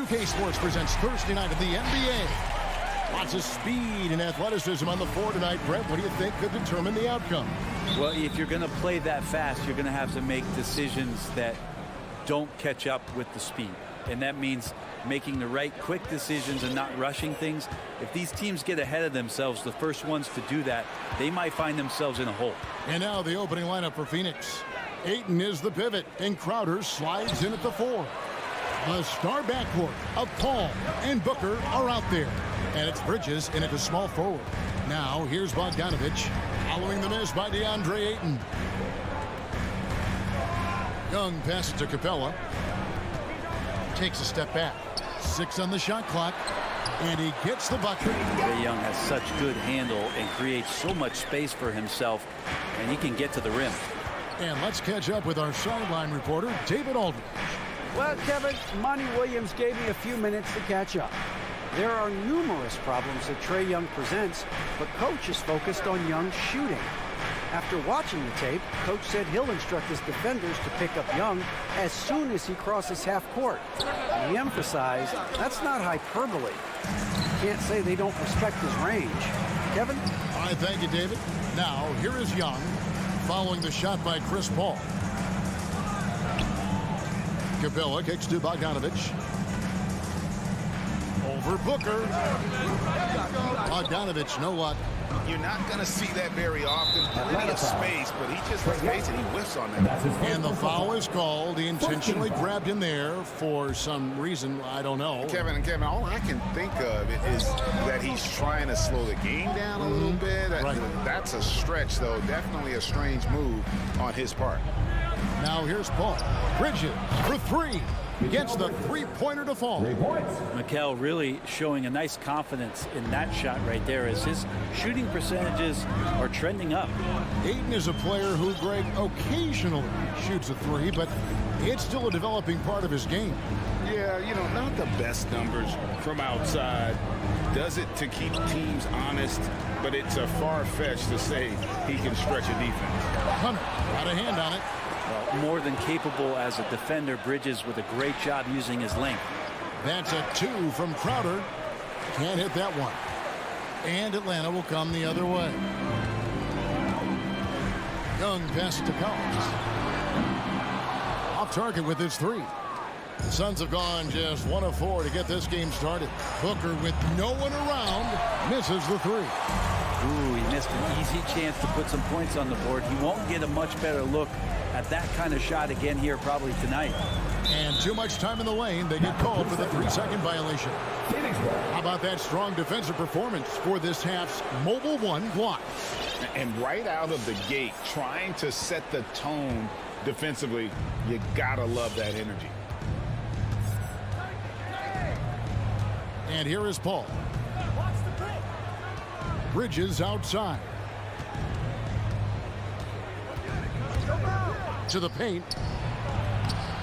2K Sports presents Thursday night of the NBA. Lots of speed and athleticism on the floor tonight. Brett, what do you think could determine the outcome? Well, if you're going to play that fast, you're going to have to make decisions that don't catch up with the speed. And that means making the right quick decisions and not rushing things. If these teams get ahead of themselves, the first ones to do that, they might find themselves in a hole. And now the opening lineup for Phoenix. Ayton is the pivot, and Crowder slides in at the 4. The star backcourt of Paul and Booker are out there. And it's Bridges in at the small forward. Now here's Bogdanovich following the miss by DeAndre Ayton. Young passes to Capella. Takes a step back. 6 on the shot clock. And he gets the bucket. Trae Young has such good handle and creates so much space for himself, and he can get to the rim. And let's catch up with our sideline reporter, David Aldridge. Well, Kevin, Monty Williams gave me a few minutes to catch up. There are numerous problems that Trae Young presents, but Coach is focused on Young's shooting. After watching the tape, Coach said he'll instruct his defenders to pick up Young as soon as he crosses half court. And he emphasized that's not hyperbole. You can't say they don't respect his range. Kevin? All right, thank you, David. Now, here is Young following the shot by Chris Paul. Capella kicks to Bogdanovich. Over Booker. Bogdanovich, no luck. You're not going to see that very often. Plenty of space, but he just, let's face it, he whiffs on that. And the foul is called. He intentionally grabbed him there for some reason. I don't know. Kevin, all I can think of is that he's trying to slow the game down a little bit. That's a stretch, though. Definitely a strange move on his part. Now here's Paul. Bridges for 3. Gets the three-pointer to fall. Mikel really showing a nice confidence in that shot right there as his shooting percentages are trending up. Ayton is a player who, Greg, occasionally shoots a 3, but it's still a developing part of his game. Yeah, you know, not the best numbers from outside. Does it to keep teams honest, but it's a far-fetched to say he can stretch a defense. Hunter got a hand on it. Well, more than capable as a defender. Bridges with a great job using his length. That's a 2 from Crowder. Can't hit that one. And Atlanta will come the other way. Young passes to Collins. Off target with his 3. The Suns have gone just 1 of 4 to get this game started. Booker, with no one around, misses the 3. Ooh, he missed an easy chance to put some points on the board. He won't get a much better look at that kind of shot again here probably tonight. And too much time in the lane. They get called for the 3-second violation. How about that strong defensive performance for this half's Mobile 1 block? And right out of the gate, trying to set the tone defensively, you gotta love that energy. And here is Paul. Bridges outside. To the paint.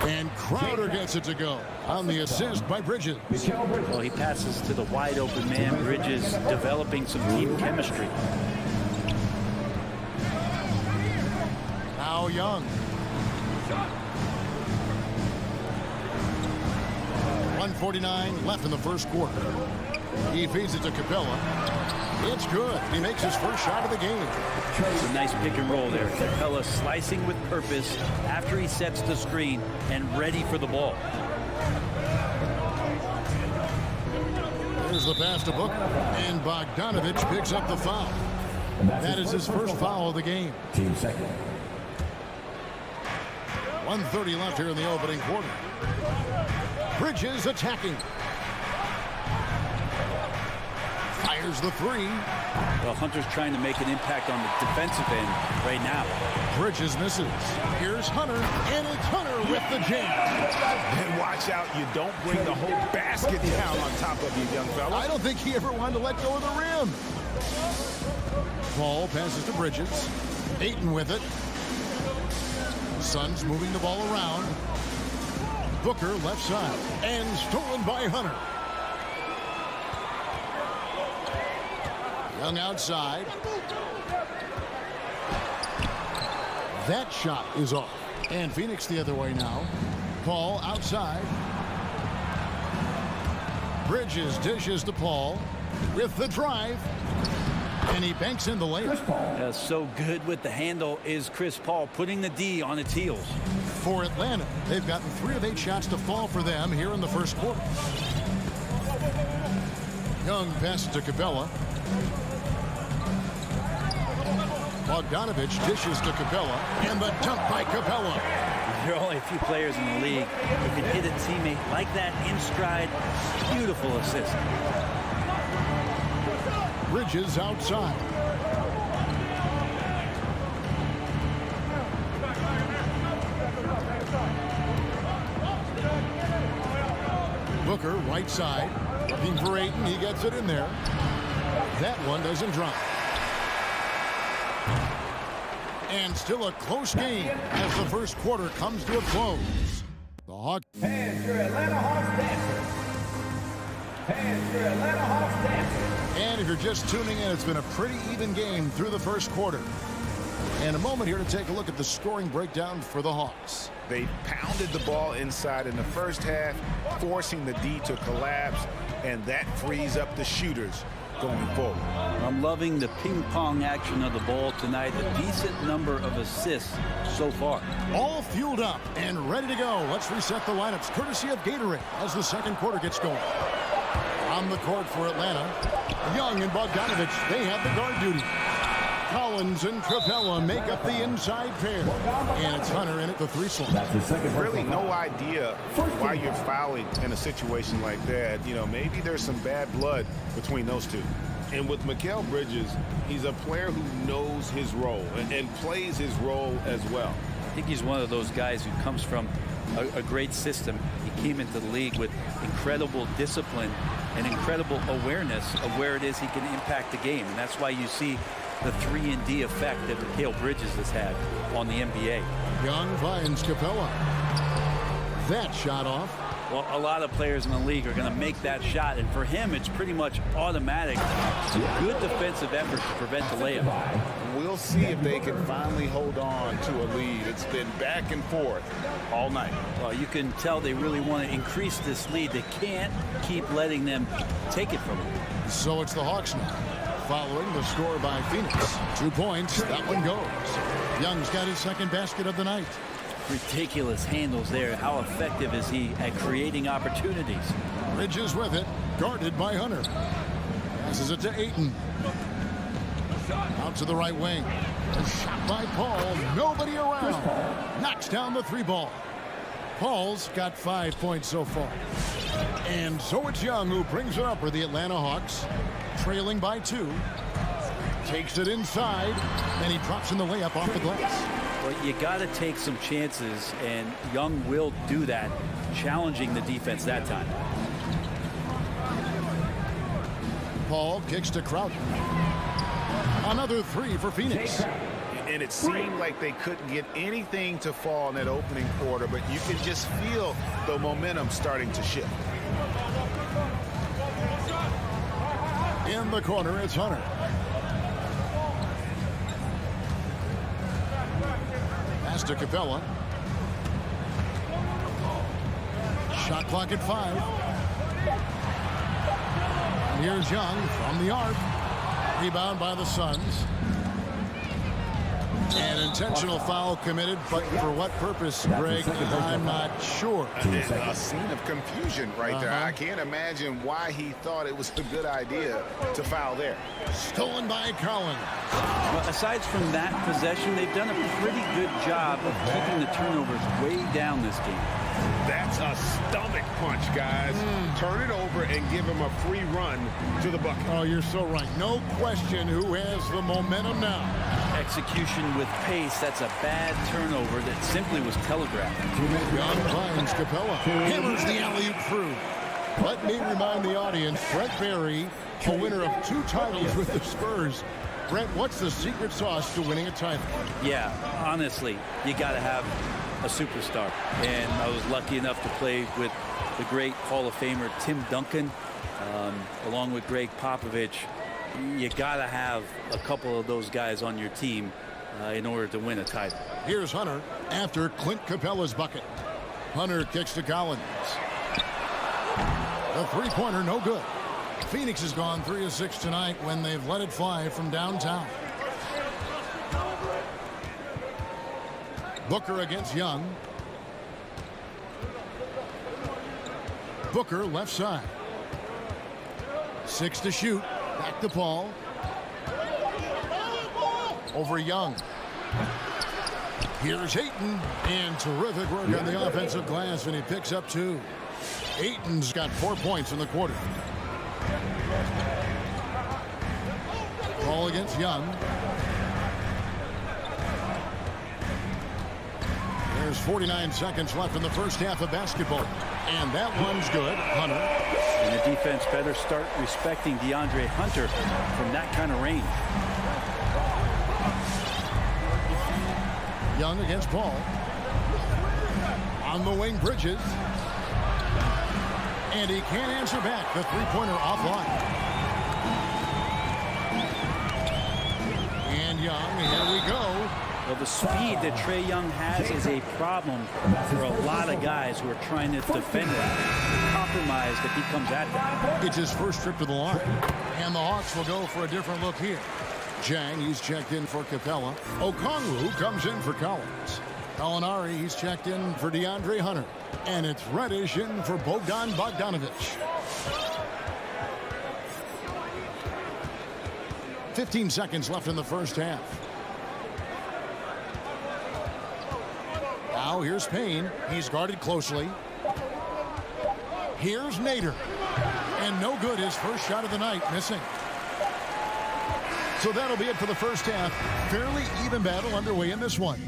And Crowder gets it to go on the assist by Bridges. Well, he passes to the wide open man. Bridges developing some team chemistry. Now Young. 1:49 left in the first quarter. He feeds it to Capella. It's good. He makes his first shot of the game. It's a nice pick and roll there. Capella slicing with purpose after he sets the screen and ready for the ball. There's the pass to Booker. And Bogdanovich picks up the foul. That is his first foul of the game. Team second. 1:30 left here in the opening quarter. Bridges attacking. Fires the 3. Well, Hunter's trying to make an impact on the defensive end right now. Bridges misses. Here's Hunter, and it's Hunter with the jam. And watch out, you don't bring the whole basket down on top of you, young fella. I don't think he ever wanted to let go of the rim. Ball passes to Bridges. Ayton with it. Suns moving the ball around. Booker left side. And stolen by Hunter. Young outside. That shot is off. And Phoenix the other way now. Paul outside. Bridges dishes to Paul with the drive. And he banks in the layup. So good with the handle is Chris Paul, putting the D on its heels. For Atlanta, they've gotten 3 of 8 shots to fall for them here in the first quarter. Young passes to Capella. Bogdanovich dishes to Capella. And the dunk by Capella. There are only a few players in the league who can hit a teammate like that in stride. Beautiful assist. Bridges outside. Booker right side. Looking for Ayton. He gets it in there. That one doesn't drop. And still a close game as the first quarter comes to a close. The Hawks. And your Atlanta Hawks dancers. And your Atlanta Hawks dancers. And if you're just tuning in, it's been a pretty even game through the first quarter. And a moment here to take a look at the scoring breakdown for the Hawks. They pounded the ball inside in the first half, forcing the D to collapse, and that frees up the shooters going forward. I'm loving the ping pong action of the ball tonight. A decent number of assists so far. All fueled up and ready to go. Let's reset the lineups courtesy of Gatorade as the second quarter gets going. On the court for Atlanta, Young and Bogdanovich, they have the guard duty. Collins and Capella make up the inside pair. And it's Hunter in at the 3 slot. Really no idea why you're fouling in a situation like that. You know, maybe there's some bad blood between those two. And with Mikal Bridges, he's a player who knows his role and plays his role as well. I think he's one of those guys who comes from a great system. He came into the league with incredible discipline and incredible awareness of where it is he can impact the game. And that's why you see the 3-and-D effect that Mikal Bridges has had on the NBA. Young finds Capella. That shot off. Well, a lot of players in the league are going to make that shot, and for him, it's pretty much automatic. It's a good defensive effort to prevent the layup. We'll see if they can finally hold on to a lead. It's been back and forth all night. Well, you can tell they really want to increase this lead. They can't keep letting them take it from them. So it's the Hawks now, following the score by Phoenix. 2 points, that one goes. Young's got his second basket of the night. Ridiculous handles there. How effective is he at creating opportunities? Bridges with it, guarded by Hunter. Passes it to Ayton. Out to the right wing. A shot by Paul. Nobody around. Knocks down the 3-ball. Paul's got 5 points so far. And so it's Young who brings it up for the Atlanta Hawks. Trailing by 2. Takes it inside. And he drops in the layup off the glass. Well, you got to take some chances, and Young will do that, challenging the defense that time. Paul kicks to Crowder. Another 3 for Phoenix. And it seemed like they couldn't get anything to fall in that opening quarter, but you could just feel the momentum starting to shift. In the corner, it's Hunter. Pass to Capella. Shot clock at 5. And here's Young from the arc. Rebound by the Suns. An intentional foul committed, but for what purpose, Greg, I'm not sure. A scene of confusion right there. I can't imagine why he thought it was a good idea to foul there. Stolen by Collins. Well, aside from that possession, they've done a pretty good job of keeping the turnovers way down this game. That's a stomach punch, guys. Turn it over and give him a free run to the bucket. Oh, you're so right. No question who has the momentum now. Execution with pace, that's a bad turnover that simply was telegraphed. Young finds Capella. Hammers the alley-oop through. Let me remind the audience, Brent Barry, a winner of 2 titles with the Spurs. Brent, what's the secret sauce to winning a title? Yeah, honestly, you got to have a superstar. And I was lucky enough to play with the great Hall of Famer Tim Duncan, along with Greg Popovich. You got to have a couple of those guys on your team in order to win a title. Here's Hunter after Clint Capella's bucket. Hunter kicks to Collins. The three-pointer, no good. Phoenix has gone 3 of 6 tonight when they've let it fly from downtown. Booker against Young. Booker left side. 6 to shoot. Back to Paul. Over Young. Here's Ayton. And terrific work on the offensive glass, and he picks up 2. Ayton's got 4 points in the quarter. Paul against Young. There's 49 seconds left in the first half of basketball. And that one's good. Hunter. And the defense better start respecting DeAndre Hunter from that kind of range. Young against Paul. On the wing, Bridges. And he can't answer back. The three-pointer offline. And Young, here we go. Well, the speed that Trae Young has is a problem for a lot of guys who are trying to defend him. Compromised if he comes at them. It's his first trip to the line. And the Hawks will go for a different look here. Jang, he's checked in for Capella. Okongwu comes in for Collins. Gallinari, he's checked in for DeAndre Hunter. And it's Reddish in for Bogdan Bogdanovic. 15 seconds left in the first half. Now here's Payne. He's guarded closely. Here's Nader. And no good, his first shot of the night, missing. So that'll be it for the first half. Fairly even battle underway in this one.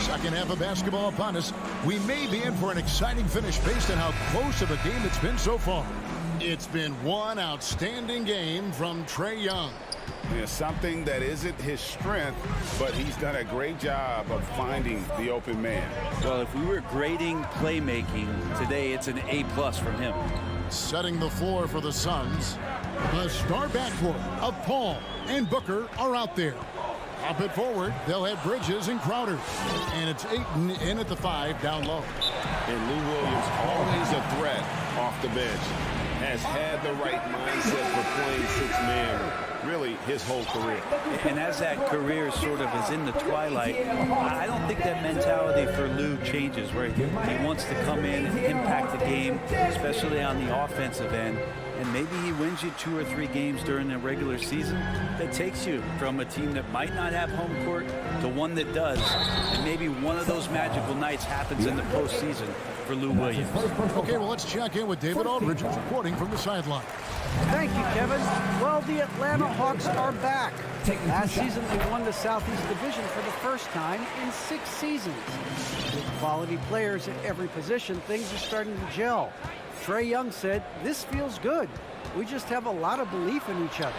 Second half of basketball upon us. We may be in for an exciting finish based on how close of a game it's been so far. It's been one outstanding game from Trae Young. Yeah, something that isn't his strength, but he's done a great job of finding the open man. Well, if we were grading playmaking today, it's an A+ from him. Setting the floor for the Suns. The star backcourt of Paul and Booker are out there. Up it forward, they'll have Bridges and Crowder. And it's Ayton in at the 5 down low. And Lou Williams, always a threat off the bench, has had the right mindset for playing 6-man really his whole career. And as that career sort of is in the twilight, I don't think that mentality for Lou changes, where he wants to come in and impact the game, especially on the offensive end. And maybe he wins you 2 or 3 games during the regular season that takes you from a team that might not have home court to one that does. And maybe one of those magical nights happens in the postseason for Lou Williams. Okay, well, let's check in with David Aldridge, who's reporting from the sideline. Thank you, Kevin. Well, the Atlanta Hawks are back. Last season, they won the Southeast Division for the first time in 6 seasons. With quality players at every position, things are starting to gel. Trae Young said, "This feels good. We just have a lot of belief in each other."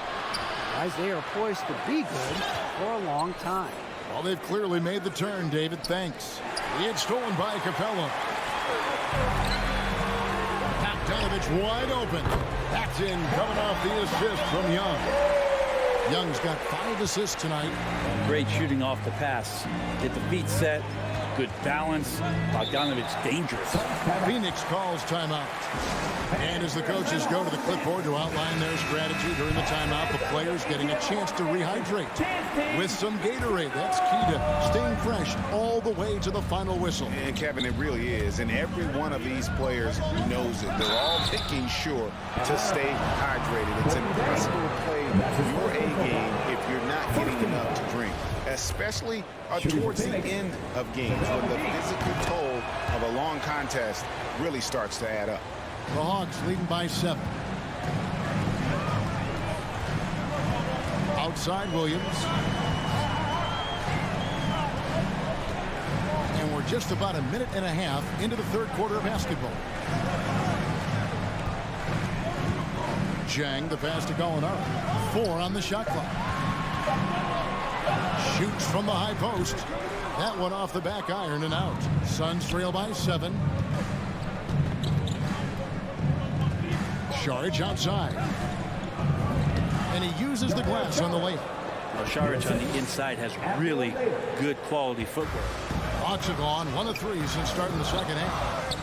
Guys, they are poised to be good for a long time. Well, they've clearly made the turn, David. Thanks. It's stolen by Capella. Bogdanovic wide open. That's in, coming off the assist from Young. Young's got 5 assists tonight. Great shooting off the pass. Get the feet set. Good balance. Bogdanovic dangerous. Phoenix calls timeout. And as the coaches go to the clipboard to outline their strategy during the timeout, the players getting a chance to rehydrate with some Gatorade. That's key to staying fresh all the way to the final whistle. And Kevin, it really is. And every one of these players knows it. They're all making sure to stay hydrated. It's impossible to play your A game if you're not getting enough to drink, especially towards the end of games when the physical toll of a long contest really starts to add up. The Hawks leading by 7. Outside Williams. And we're just about a minute and a half into the third quarter of basketball. Jang, the pass to Gallinari. 4 on the shot clock. Shoots from the high post. That one off the back iron and out. Suns trail by 7. Saric outside. and he uses the glass on the layup. Well, Saric on the inside has really good quality footwork. Hawks have gone 1 of 3 since starting the second half.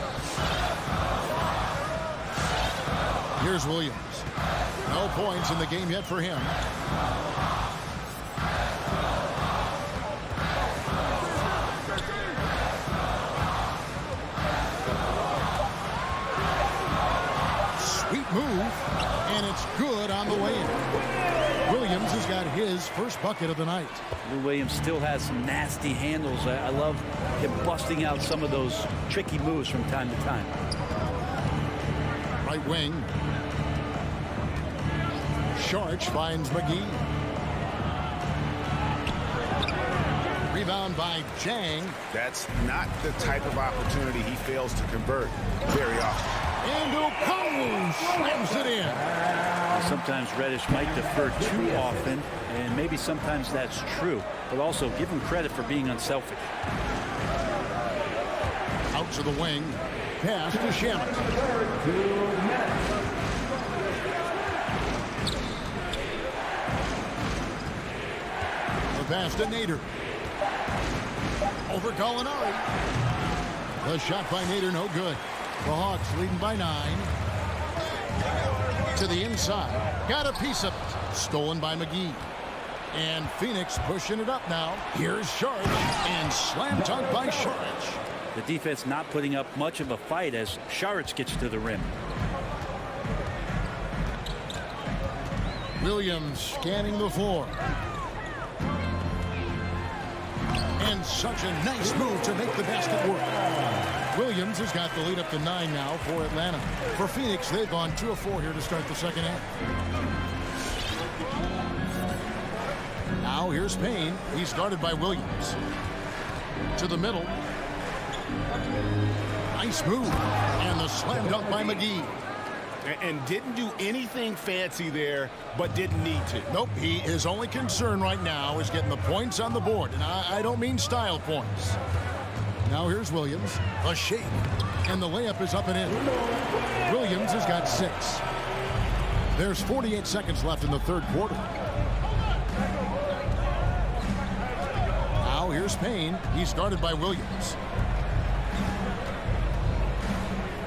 Here's Williams. No points in the game yet for him. Sweet move, and it's good on the way in. Williams has got his first bucket of the night. Lou Williams still has some nasty handles. I love him busting out some of those tricky moves from time to time. Right wing. Saric finds McGee. Rebound by Jang. That's not the type of opportunity he fails to convert very often. And Okongwu slams it in. Sometimes Reddish might defer too often, and maybe sometimes that's true. But also give him credit for being unselfish. Out to the wing. Pass to Shamet. The pass to Nader. Over Gallinari. The shot by Nader, no good. The Hawks leading by 9. To the inside. Got a piece of it. Stolen by McGee. And Phoenix pushing it up now. Here's Saric. And slam dunk by Saric. The defense not putting up much of a fight as Saric gets to the rim. Williams scanning the floor. And such a nice move to make the basket work. Williams has got the lead up to 9 now for Atlanta. For Phoenix, they've gone 2 of 4 here to start the second half. Now here's Payne. He's guarded by Williams. To the middle. Nice move. And the slam dunk by McGee. And didn't do anything fancy there, but didn't need to. Nope, his only concern right now is getting the points on the board. And I don't mean style points. Now here's Williams. A shake. And the layup is up and in. Williams has got 6. There's 48 seconds left in the third quarter. Now here's Payne. He's guarded by Williams.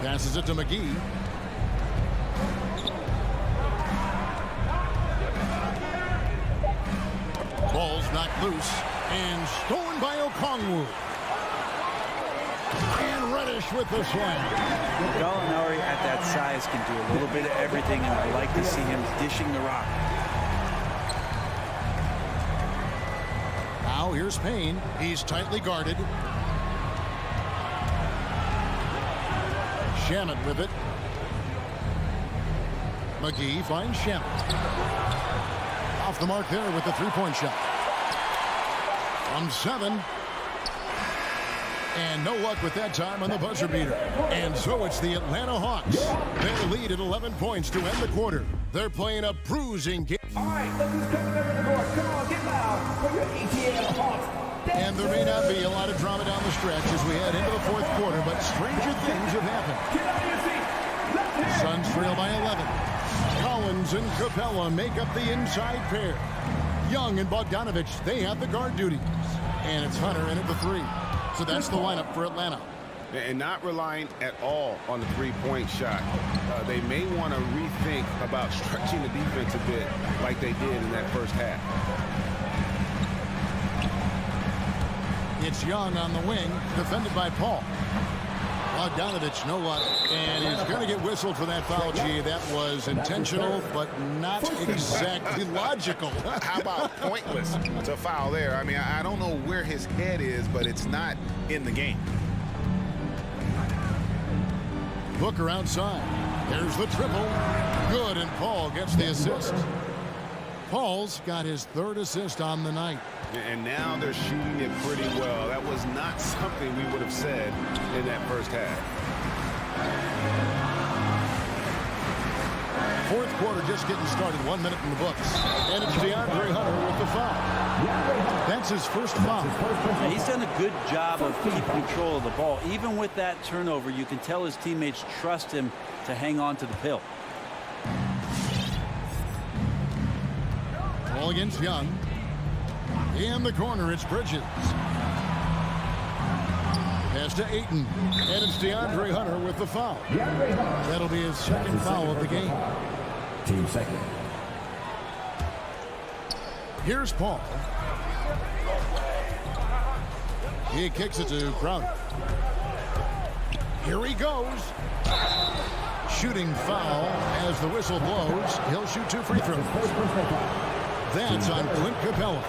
Passes it to McGee. Ball's knocked loose and stolen by Okongwu. And Reddish with the slam. Gallinari at that size can do a little bit of everything, and I like to see him dishing the rock. Now here's Payne. He's tightly guarded. Shamet with it. McGee finds Shamet. Off the mark there with the three-point shot. From 7. And no luck with that time on the buzzer beater. And so it's the Atlanta Hawks. They lead at 11 points to end the quarter. They're playing a bruising game. All right, look who's coming over the court. Come on, get loud for your ATL Hawks. And there may not be a lot of drama down the stretch as we head into the fourth quarter, but stranger things have happened. Get out of your seat. Left hand. Suns trail by 11. Collins and Capella make up the inside pair. Young and Bogdanovich, they have the guard duties. And it's Hunter in at the 3. So that's the lineup for Atlanta. And not relying at all on the three-point shot. They may want to rethink about stretching the defense a bit like they did in that first half. It's Young on the wing, defended by Paul. Bogdanovich, no luck, and he's going to get whistled for that foul. Gee, that was intentional, but not exactly logical. How about pointless to foul there? I mean, I don't know where his head is, but it's not in the game. Booker outside. There's the triple. Good, and Paul gets the assist. Paul's got his 3rd assist on the night. And now they're shooting it pretty well. That was not something we would have said in that first half. Fourth quarter just getting started. 1 minute in the books. And it's DeAndre Hunter with the foul. That's his first foul. And he's done a good job of keeping control of the ball. Even with that turnover, you can tell his teammates trust him to hang on to the pill. Ball against Young. In the corner, it's Bridges. Pass to Ayton. And it's DeAndre Hunter with the foul. That'll be his second foul of the game. Team second. Here's Paul. He kicks it to Crowder. Here he goes. Shooting foul as the whistle blows. He'll shoot 2 free throws. That's on Clint Capella.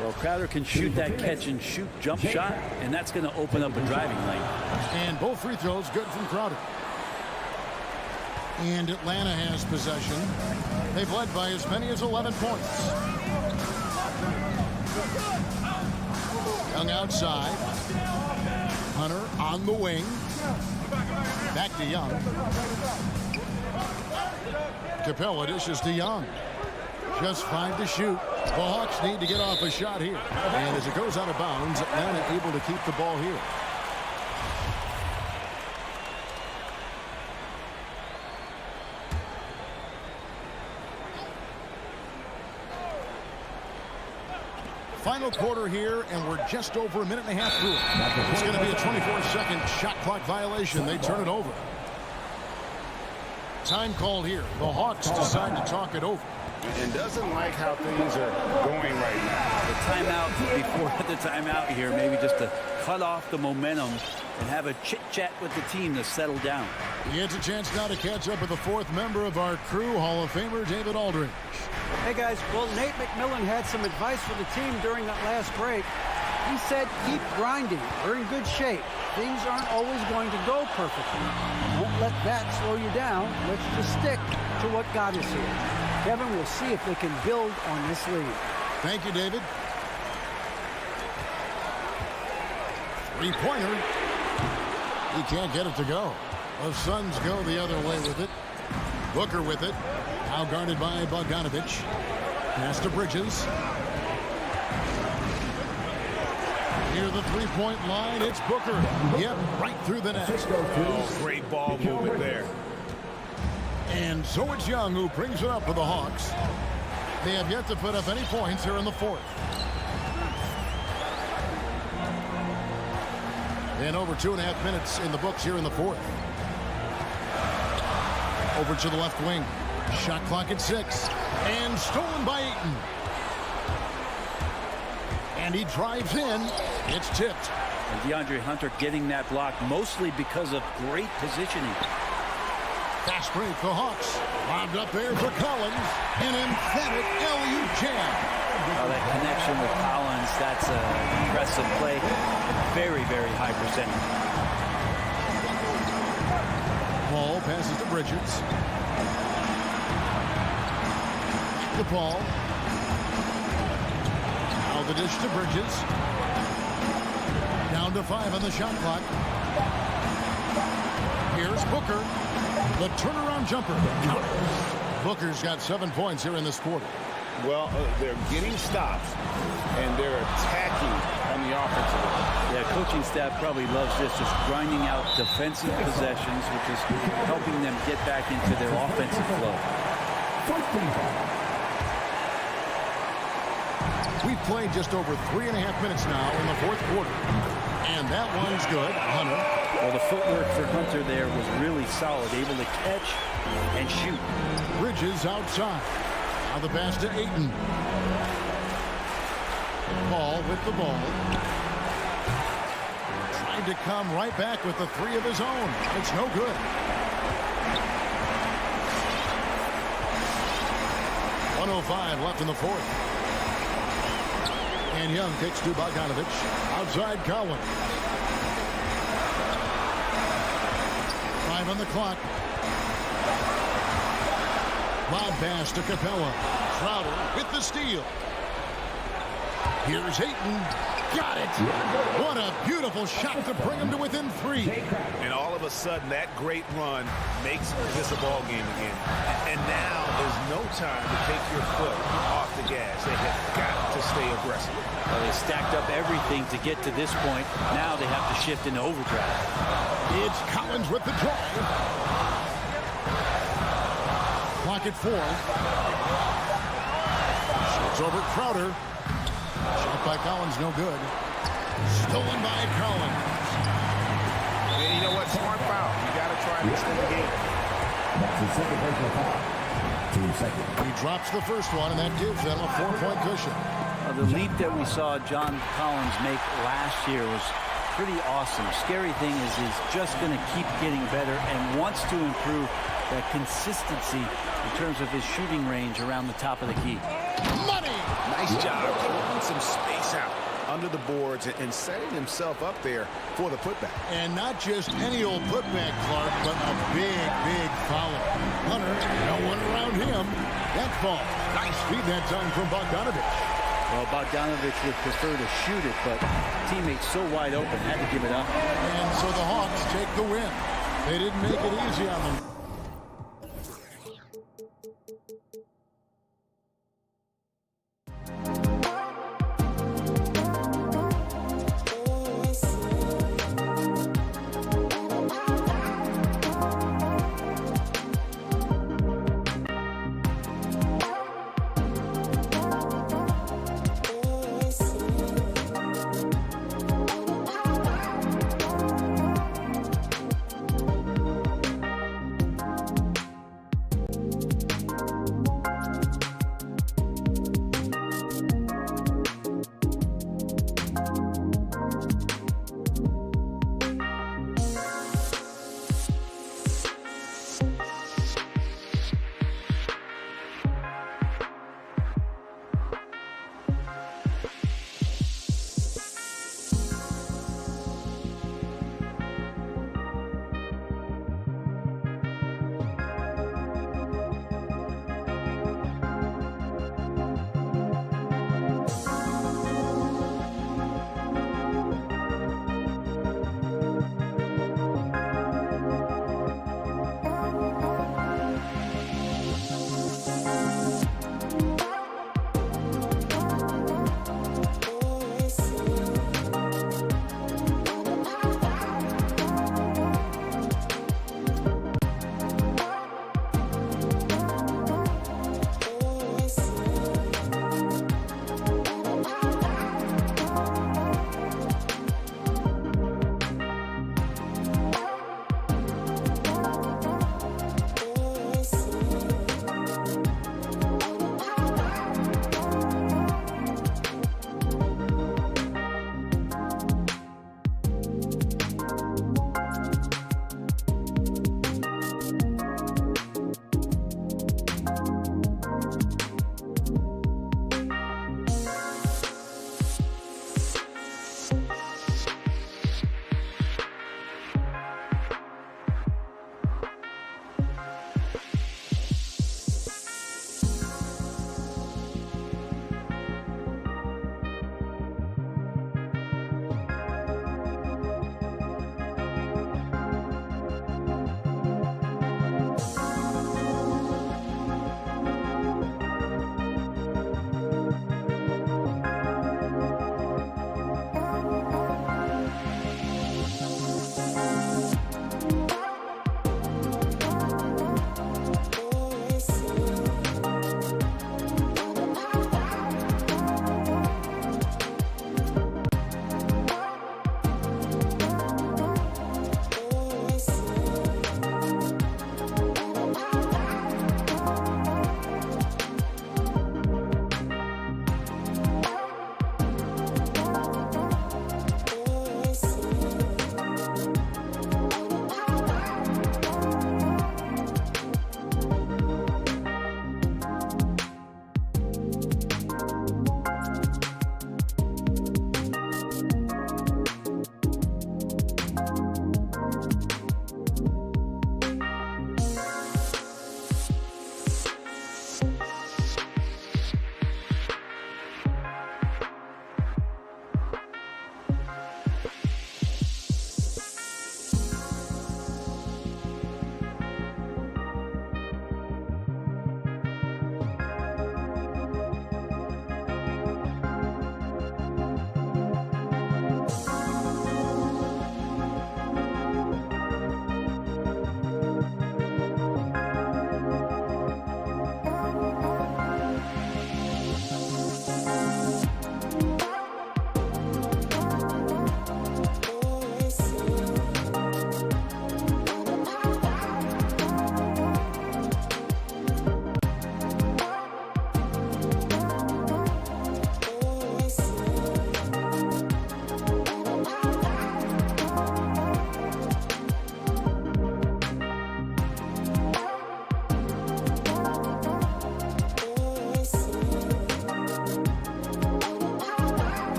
Well, Crowder can shoot that catch-and-shoot jump shot, and that's going to open up a driving lane. And both free throws good from Crowder. And Atlanta has possession. They've led by as many as 11 points. Young outside. Hunter on the wing. Back to Young. Capella dishes to Young. Just 5 to shoot. The Hawks need to get off a shot here. And as it goes out of bounds, Atlanta able to keep the ball here. Final quarter here, and we're just over a minute and a half through it. It's going to be a 24-second shot clock violation. They turn it over. Time called here. The Hawks decide to talk it over. And doesn't like how things are going right now. The timeout before the timeout here, maybe just to cut off the momentum and have a chit-chat with the team to settle down. He gets a chance now to catch up with the 4th member of our crew, Hall of Famer David Aldridge. Hey, guys. Well, Nate McMillan had some advice for the team during that last break. He said, keep grinding. We're in good shape. Things aren't always going to go perfectly. Don't let that slow you down. Let's just stick to what got us here. Kevin, we'll see if they can build on this lead. Thank you, David. Three-pointer. He can't get it to go. The Suns go the other way with it. Booker with it. Now guarded by Bogdanovich. Pass to Bridges. Near the three-point line, it's Booker. Yep, right through the net. Oh, great ball movement there. And so it's Young who brings it up for the Hawks. They have yet to put up any points here in the 4th. And over 2.5 minutes in the books here in the 4th. Over to the left wing. Shot clock at 6. And stolen by Ayton. And he drives in. It's tipped. And DeAndre Hunter getting that block mostly because of great positioning. Fast break, the Hawks. Lobbed up there for Collins. An emphatic LU jam. Oh, that connection with Collins, that's an impressive play. Very, very high percentage. Ball passes to Bridges. The ball. Now the dish to Bridges. Down to 5 on the shot clock. Here's Booker. The turnaround jumper. Booker's got 7 points here in this quarter. Well, they're getting stops, and they're attacking on the offensive end. Yeah, coaching staff probably loves this, just grinding out defensive possessions, which is helping them get back into their offensive flow. We've played just over 3.5 minutes now in the 4th quarter. And that one's good. Hunter. Well, the footwork for Hunter there was really solid, able to catch and shoot. Bridges outside. Now the pass to Ayton. Paul with the ball. Trying to come right back with the 3 of his own. It's no good. .105 left in the 4th. And Young kicks to Bogdanovich. Outside Collins. 5 on the clock. Lob pass to Capella. Crowder with the steal. Here's Ayton. Got it. What a beautiful shot to bring him to within 3. And all of a sudden, that great run makes this a ball game again. And now there's no time to take your foot off the gas. They have got to stay aggressive. Well, they stacked up everything to get to this point. Now they have to shift into overdrive. It's Collins with the drive. Clock at 4. Shoots It's over Crowder. Shot by Collins, no good. Stolen by Collins. And you know what? Smart foul. You got to try to extend the game. That's his second personal foul. 2 seconds. He drops the first one, and that gives them a 4-point cushion. The leap that we saw John Collins make last year was pretty awesome. Scary thing is he's just going to keep getting better and wants to improve that consistency in terms of his shooting range around the top of the key. Money! Nice job keeping some space out under the boards and setting himself up there for the putback. And not just any old putback, Clark, but a big, big follow. Hunter, no one around him. That ball. Nice feed that time from Bogdanovich. Well, Bogdanovich would prefer to shoot it, but teammates so wide open, had to give it up. And so the Hawks take the win. They didn't make it easy on them.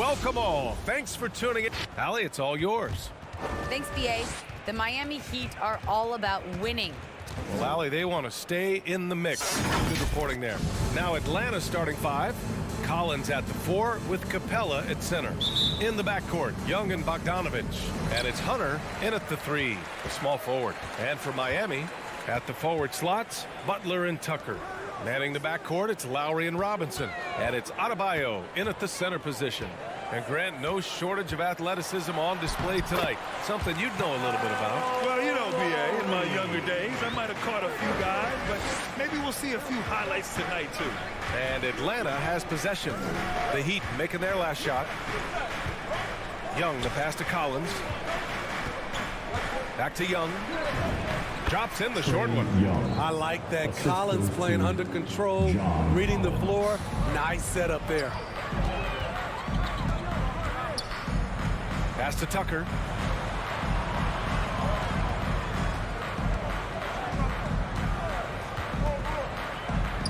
welcome all. Thanks for tuning in. Allie, it's all yours. Thanks, BA. The Miami Heat are all about winning. Well, Allie, they want to stay in the mix. Good reporting there. Now Atlanta starting 5. Collins at the 4 with Capella at center. In the backcourt, Young and Bogdanovich. And it's Hunter in at the 3, a small forward. And for Miami, at the forward slots, Butler and Tucker. Manning the backcourt, it's Lowry and Robinson. And it's Adebayo in at the center position. And Grant, no shortage of athleticism on display tonight. Something you'd know a little bit about. Well, you know, BA, in my younger days, I might have caught a few guys, but maybe we'll see a few highlights tonight, too. And Atlanta has possession. The Heat making their last shot. Young, the pass to Collins. Back to Young. Drops in the short one. I like that. Collins playing under control, reading the floor. Nice setup there. Pass to Tucker.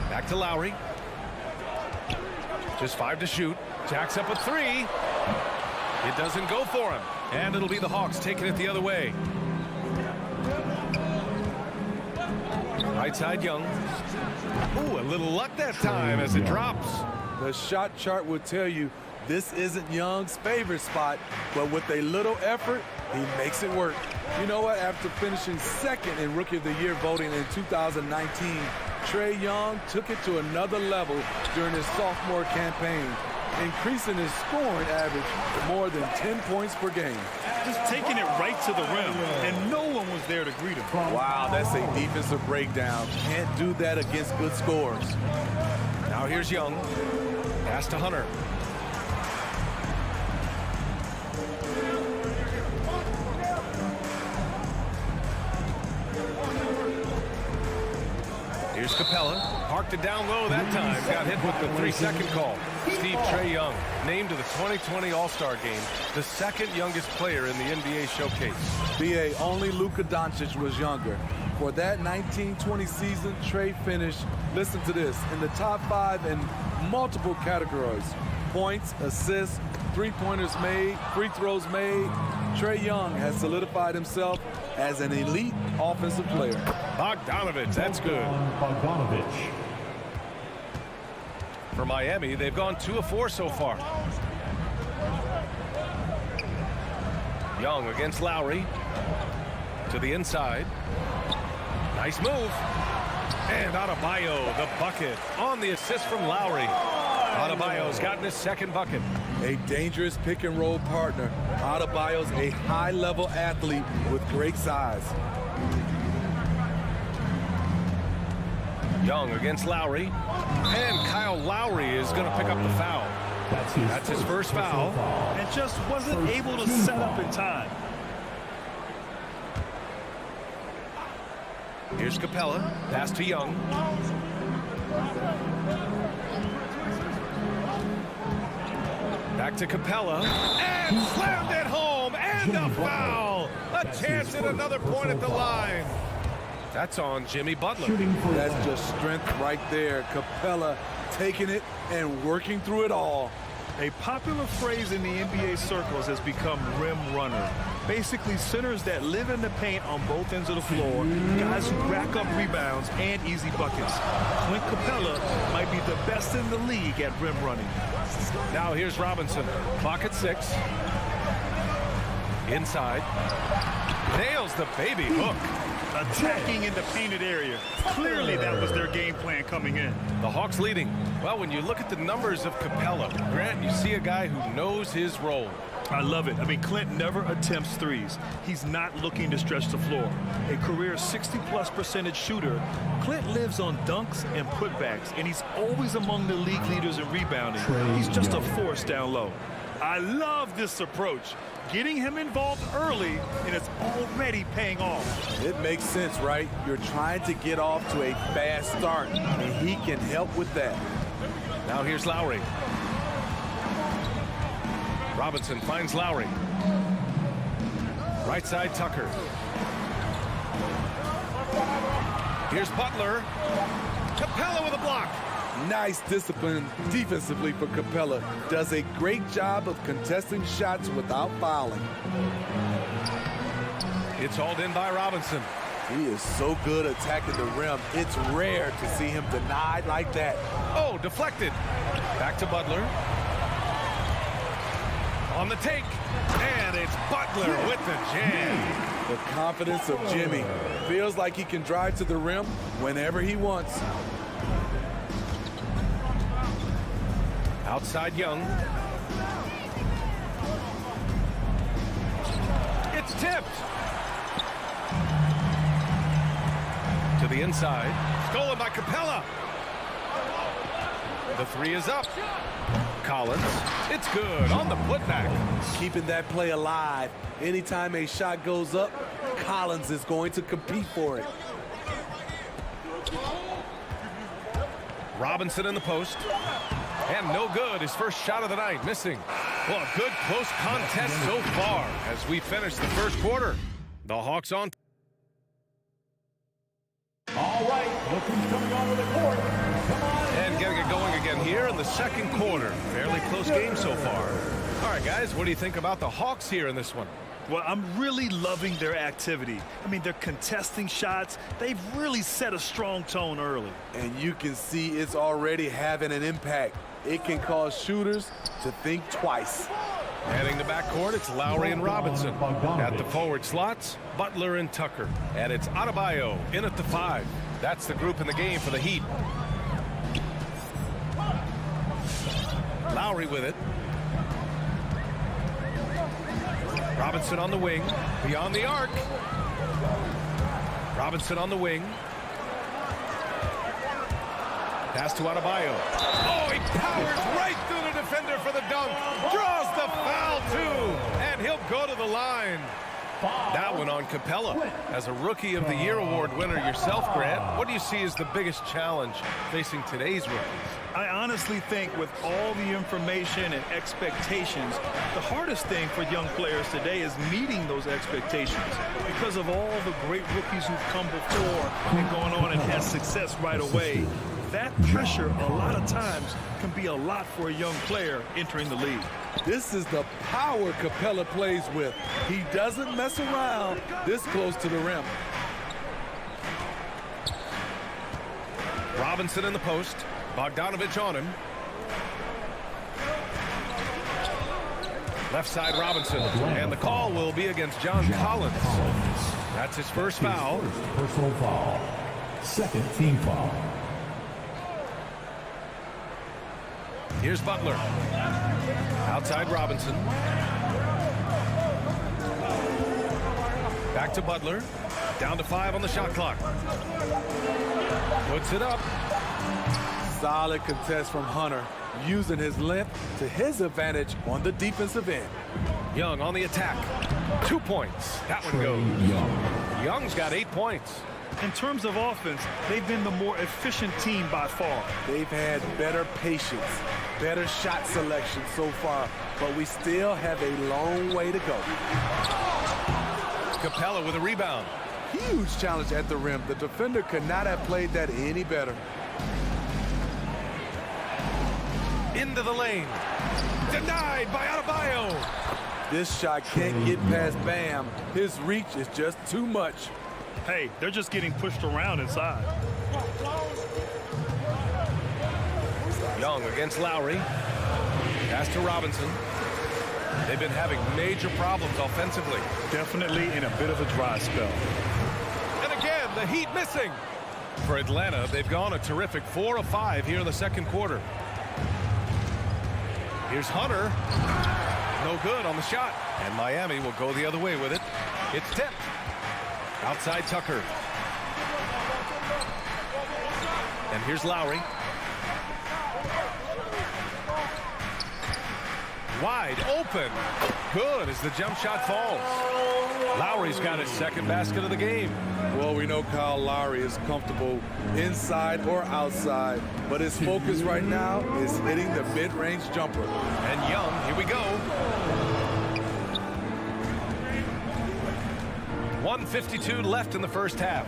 Back to Lowry. Just 5 to shoot. Jacks up a 3. It doesn't go for him. And it'll be the Hawks taking it the other way. Right side, Young. Ooh, a little luck that time as it drops. The shot chart will tell you this isn't Young's favorite spot, but with a little effort, he makes it work. You know what? After finishing second in Rookie of the Year voting in 2019, Trae Young took it to another level during his sophomore campaign, increasing his scoring average to more than 10 points per game. Just taking it right to the rim, and no one was there to greet him. Wow, that's a defensive breakdown. Can't do that against good scorers. Now here's Young. Pass to Hunter. Here's Capella. Parked it down low that time. Got hit with the 3-second call. Trae Young named to the 2020 All-Star Game, the second youngest player in the NBA showcase. BA, only Luka Doncic was younger. For that 1920 season, Trae finished, listen to this, in the top 5 in multiple categories. Points, assists, three-pointers made, free throws made. Trae Young has solidified himself as an elite offensive player. Bogdanovich, that's good. Bogdanovich. For Miami, they've gone 2 of 4 so far. Young against Lowry. To the inside. Nice move. And Adebayo, the bucket on the assist from Lowry. Adebayo's gotten his second bucket. A dangerous pick-and-roll partner. Adebayo's a high-level athlete with great size. Young against Lowry. And Kyle Lowry is going to pick up the foul. That's his first foul. And just wasn't able to set up in time. Here's Capella. Pass to Young. Back to Capella. And slammed it home. And a foul. A chance at another point at the line. That's on Jimmy Butler. That's just strength right there. Capella taking it and working through it all. A popular phrase in the NBA circles has become rim runner. Basically, centers that live in the paint on both ends of the floor, guys who rack up rebounds and easy buckets. Clint Capella might be the best in the league at rim running. Now here's Robinson. Clock at 6. Inside. Nails the baby hook. Attacking in the painted area. Clearly that was their game plan coming in. The Hawks leading. Well, when you look at the numbers of Capella, Grant, you see a guy who knows his role. I love it. I mean, Clint never attempts threes. He's not looking to stretch the floor. A career 60+% shooter, Clint lives on dunks and putbacks, and he's always among the league leaders in rebounding. He's just a force down low. I love this approach. Getting him involved early, and it's already paying off. It makes sense, right? You're trying to get off to a fast start, and he can help with that. Now here's Lowry. Robinson finds Lowry. Right side, Tucker. Here's Butler. Capella with a block. Nice discipline defensively for Capella. Does a great job of contesting shots without fouling. It's hauled in by Robinson. He is so good attacking the rim. It's rare to see him denied like that. Oh, deflected. Back to Butler. On the take. And it's Butler with the jam. The confidence of Jimmy. Feels like he can drive to the rim whenever he wants. Outside Young. It's tipped. To the inside. Stolen by Capella. The three is up. Collins. It's good on the putback. Keeping that play alive. Anytime a shot goes up, Collins is going to compete for it. Robinson in the post. And no good. His first shot of the night. Missing. Well, a good close contest so far as we finish the first quarter. The Hawks on. All right, look who's coming onto the court. Come on. And getting it going again here in the second quarter. Fairly close game so far. All right, guys, what do you think about the Hawks here in this one? Well, I'm really loving their activity. I mean, they're contesting shots. They've really set a strong tone early. And you can see it's already having an impact. It can cause shooters to think twice. Heading to backcourt, it's Lowry and Robinson. At the forward slots, Butler and Tucker. And it's Adebayo in at the 5. That's the group in the game for the Heat. Lowry with it. Robinson on the wing, beyond the arc. Robinson on the wing. Pass to Adebayo. Oh, he powers right through the defender for the dunk. Draws the foul, too. And he'll go to the line. That one on Capella. As a Rookie of the Year award winner yourself, Grant, what do you see as the biggest challenge facing today's rookies? I honestly think with all the information and expectations, the hardest thing for young players today is meeting those expectations because of all the great rookies who've come before and gone on and had success right away. That pressure a lot of times can be a lot for a young player entering the league. This is the power Capella plays with. He doesn't mess around this close to the rim. Robinson in the post. Bogdanovich on him. Left side Robinson. And the call will be against John Collins. That's his first foul. Personal foul. Second team foul. Here's Butler. Outside Robinson. Back to Butler. Down to 5 on the shot clock. Puts it up. Solid contest from Hunter, using his length to his advantage on the defensive end. Young on the attack. 2 points. That one goes. Young's got 8 points. In terms of offense, they've been the more efficient team by far. They've had better patience, better shot selection so far, but we still have a long way to go. Capella with a rebound. Huge challenge at the rim. The defender could not have played that any better. Into the lane. Denied by Adebayo. This shot can't get past Bam. His reach is just too much. Hey, they're just getting pushed around inside. Young against Lowry. Pass to Robinson. They've been having major problems offensively. Definitely in a bit of a dry spell. And again, the Heat missing. For Atlanta, they've gone a terrific 4 of 5 here in the second quarter. Here's Hunter. No good on the shot. And Miami will go the other way with it. It's tipped. Outside Tucker. And here's Lowry. Wide open. Good as the jump shot falls. Lowry's got his second basket of the game. Well, we know Kyle Lowry is comfortable inside or outside, but his focus right now is hitting the mid-range jumper. And Young, here we go. 1:52 left in the first half.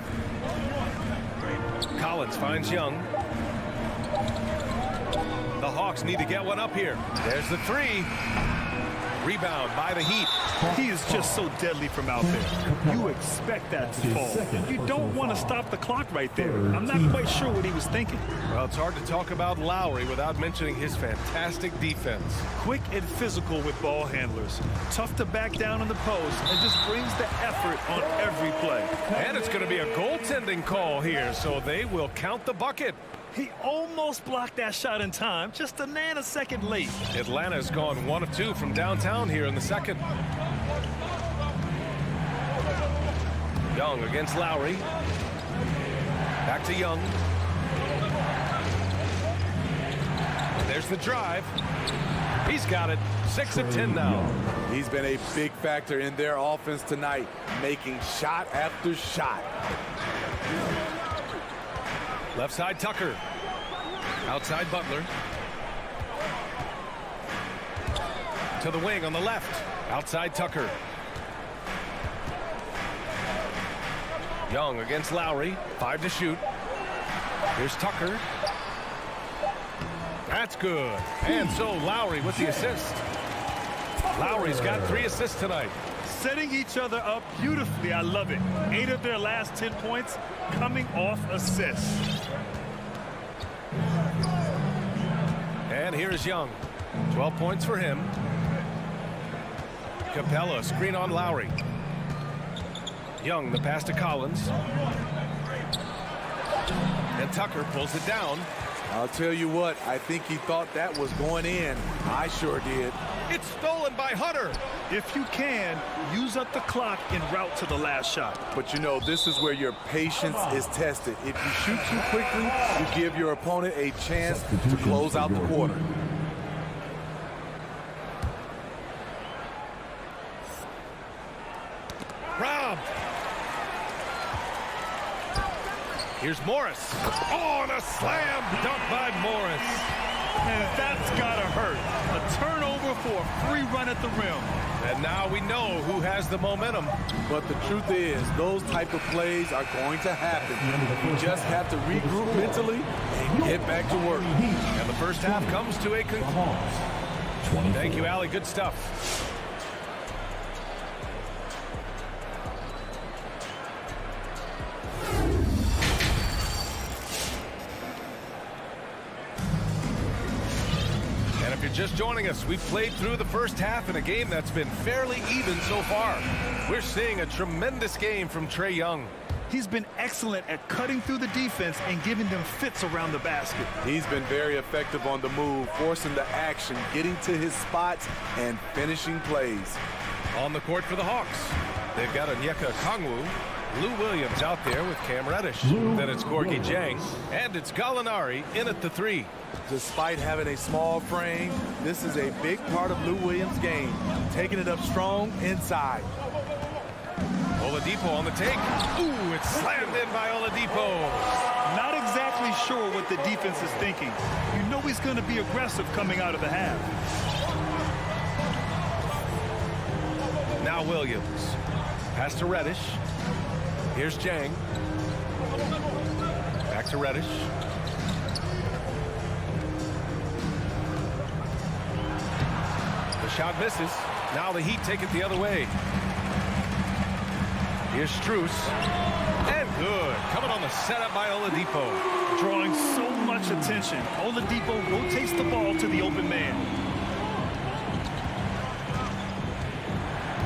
Collins finds Young. Hawks need to get one up here. There's the three. Rebound by the Heat. He is just so deadly from out there. You expect that to fall. You don't want to stop the clock right there. I'm not quite sure what he was thinking. Well, it's hard to talk about Lowry without mentioning his fantastic defense. Quick and physical with ball handlers. Tough to back down in the post and just brings the effort on every play. And it's going to be a goaltending call here, so they will count the bucket. He almost blocked that shot in time, just a nanosecond late. Atlanta's gone 1 of 2 from downtown here in the second. Young against Lowry. Back to Young. There's the drive. He's got it. 6 of 10 now. He's been a big factor in their offense tonight, making shot after shot. Left side Tucker. Outside Butler. To the wing on the left. Outside Tucker. Young against Lowry. 5 to shoot. Here's Tucker. That's good. And so Lowry with the assist. Lowry's got 3 assists tonight. Setting each other up beautifully. I love it. 8 of their last 10 points coming off assists. And here's Young. 12 points for him. Capella screen on Lowry. Young the pass to Collins. And Tucker pulls it down. I'll tell you what, I think he thought that was going in. I sure did. It's stolen by Hunter. If you can, use up the clock en route to the last shot. But you know, this is where your patience is tested. If you shoot too quickly, you give your opponent a chance to close out the quarter. Robbed. Here's Morris. Oh, and a slam dunk by Morris. And that's gotta hurt. A turnover for a free run at the rim. And now we know who has the momentum. But the truth is, those type of plays are going to happen. You just have to regroup mentally and get back to work. And the first half comes to a conclusion. Thank you, Allie. Good stuff. If you're just joining us, we've played through the first half in a game that's been fairly even so far. We're seeing a tremendous game from Trae Young. He's been excellent at cutting through the defense and giving them fits around the basket. He's been very effective on the move, forcing the action, getting to his spots, and finishing plays. On the court for the Hawks, they've got Onyeka Okongwu, Lou Williams out there with Cam Reddish. Then it's Gorgui Dieng, and it's Gallinari in at the 3. Despite having a small frame, this is a big part of Lou Williams' game, taking it up strong inside. Oladipo on the take. Ooh, it's slammed in by Oladipo. Not exactly sure what the defense is thinking. You know he's going to be aggressive coming out of the half. Now Williams. Pass to Reddish. Here's Dieng. Back to Reddish. The shot misses. Now the Heat take it the other way. Here's Strus. And good. Coming on the setup by Oladipo. Drawing so much attention. Oladipo rotates the ball to the open man.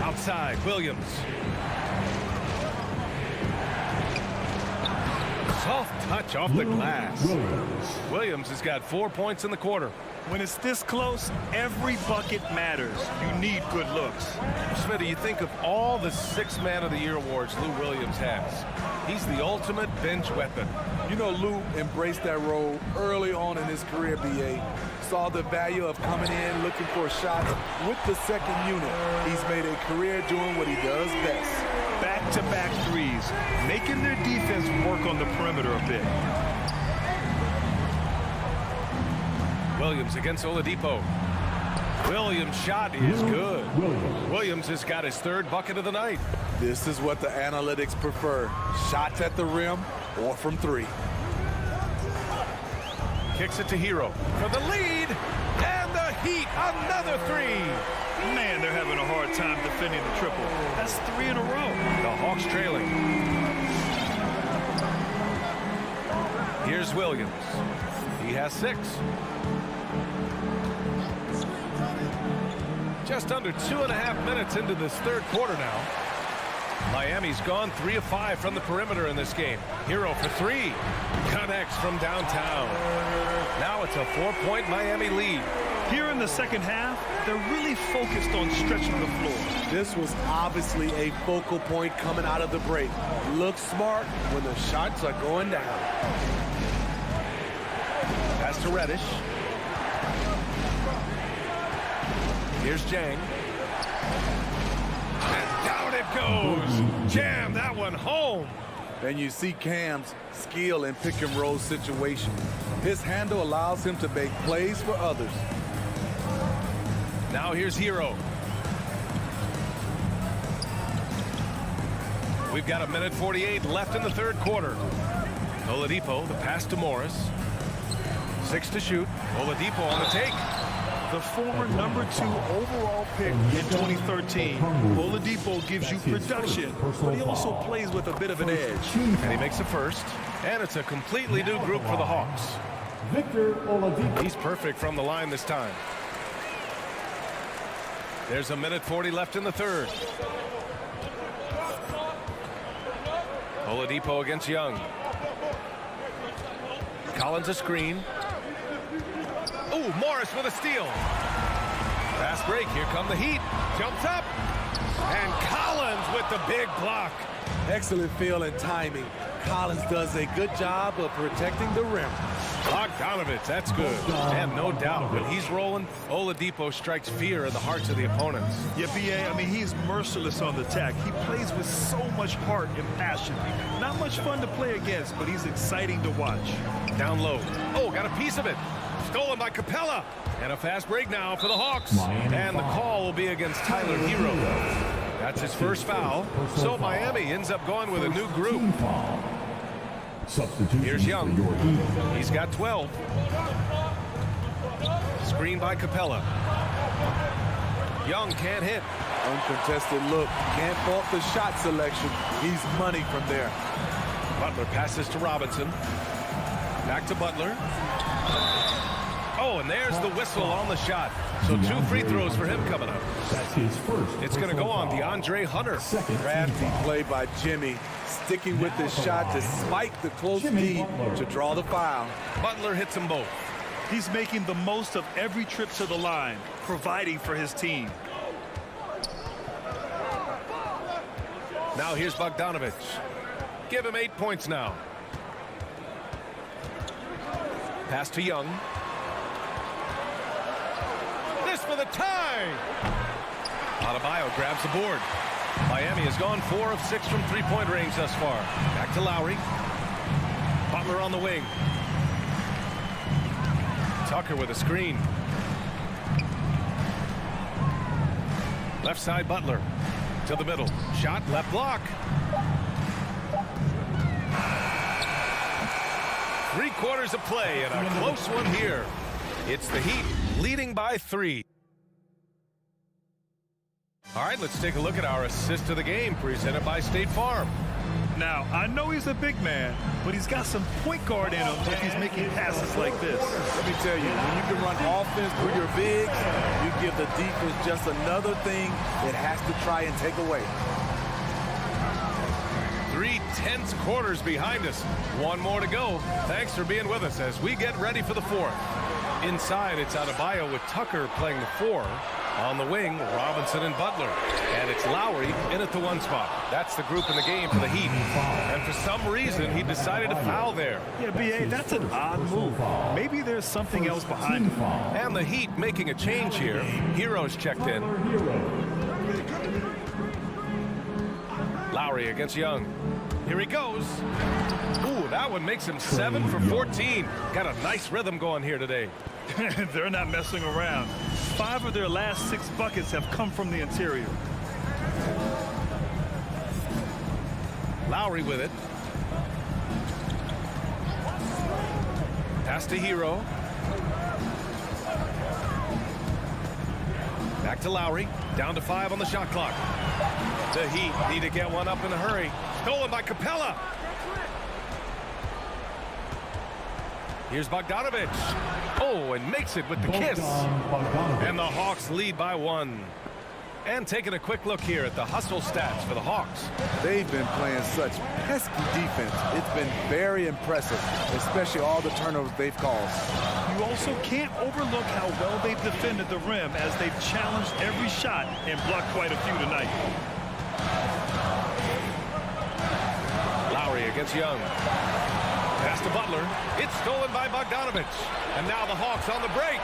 Outside, Williams. Soft touch off the glass. Williams has got 4 points in the quarter. When it's this close, every bucket matters. You need good looks. Smitty, you think of all the 6 Man of the Year awards Lou Williams has. He's the ultimate bench weapon. You know, Lou embraced that role early on in his career, BA. Saw the value of coming in, looking for shots with the second unit. He's made a career doing what he does best. Back-to-back threes, making their defense work on the perimeter a bit. Williams against Oladipo. Williams' shot is good. Williams has got his 3rd bucket of the night. This is what the analytics prefer. Shots at the rim or from 3. Kicks it to Hero for the lead. And the Heat, another three. Man, they're having a hard time defending the triple. That's 3 in a row. The Hawks trailing. Here's Williams. He has 6. Just under 2.5 minutes into this third quarter now. Miami's gone 3 of 5 from the perimeter in this game. Hero for 3. Connects from downtown. Now it's a 4-point Miami lead. Here in the second half, they're really focused on stretching the floor. This was obviously a focal point coming out of the break. Look smart when the shots are going down. Pass to Reddish. Here's Jang. And down it goes. Jam that one home. And you see Cam's skill in pick and roll situation. His handle allows him to make plays for others. Now here's Hero. We've got 1:48 left in the third quarter. Oladipo, the pass to Morris. 6 to shoot. Oladipo on the take. The former number 2 overall pick in 2013, Oladipo gives you production, but he also plays with a bit of an edge. And he makes a first. And it's a completely new group for the Hawks. He's perfect from the line this time. There's 1:40 left in the third. Oladipo against Young. Collins a screen. Oh, Morris with a steal. Fast break. Here come the Heat. Jumps up. And Collins with the big block. Excellent feel and timing. Collins does a good job of protecting the rim. Bogdanovich, that's good. And no doubt, when he's rolling, Oladipo strikes fear in the hearts of the opponents. Yeah, B.A., I mean, he's merciless on the attack. He plays with so much heart and passion. Not much fun to play against, but he's exciting to watch. Down low. Oh, got a piece of it. Stolen by Capella. And a fast break now for the Hawks. And the call will be against Tyler Hero. That's his first foul. So Miami ends up going with a new group. Here's Young. He's got 12. Screen by Capella. Young can't hit. Uncontested look. Can't fault the shot selection. He's money from there. Butler passes to Robinson. Back to Butler. Oh, and there's the whistle on the shot. So 2 free throws for him coming up. That's his first. It's going to go on DeAndre Hunter. Crafty play by Jimmy. Sticking with the shot despite the close lead to draw the foul. Butler hits them both. He's making the most of every trip to the line, providing for his team. Now here's Bogdanovich. Give him 8 points now. Pass to Young. This for the tie. Adebayo grabs the board. Miami has gone 4 of 6 from three-point range thus far. Back to Lowry. Butler on the wing. Tucker with a screen. Left side Butler. To the middle. Shot, left block. 3 quarters of play and a close one here. It's the Heat leading by 3. All right, let's take a look at our assist of the game presented by State Farm. Now, I know he's a big man, but he's got some point guard in him if he's making passes like this. Let me tell you, when you can run offense through your bigs, you give the defense just another thing it has to try and take away. 3 tense quarters behind us. 1 more to go. Thanks for being with us as we get ready for the 4th. Inside, it's Adebayo with Tucker playing the 4. On the wing, Robinson and Butler. And it's Lowry in at the 1 spot. That's the group in the game for the Heat. And for some reason, he decided to foul there. Yeah, B.A., that's an odd move. Maybe there's something else behind it. And the Heat making a change here. Hero's checked in. Lowry against Young. Here he goes. Ooh, that one makes him 7 for 14. Got a nice rhythm going here today. They're not messing around. 5 of their last 6 buckets have come from the interior. Lowry with it. Pass to Hero. Back to Lowry. Down to 5 on the shot clock. The Heat need to get one up in a hurry. Stolen by Capella. Here's Bogdanovich. Oh, and makes it with the kiss. And the Hawks lead by 1. And taking a quick look here at the hustle stats for the Hawks. They've been playing such pesky defense. It's been very impressive, especially all the turnovers they've caused. You also can't overlook how well they've defended the rim as they've challenged every shot and blocked quite a few tonight. Lowry against Young. Pass to Butler. It's stolen by Bogdanovich. And now the Hawks on the break.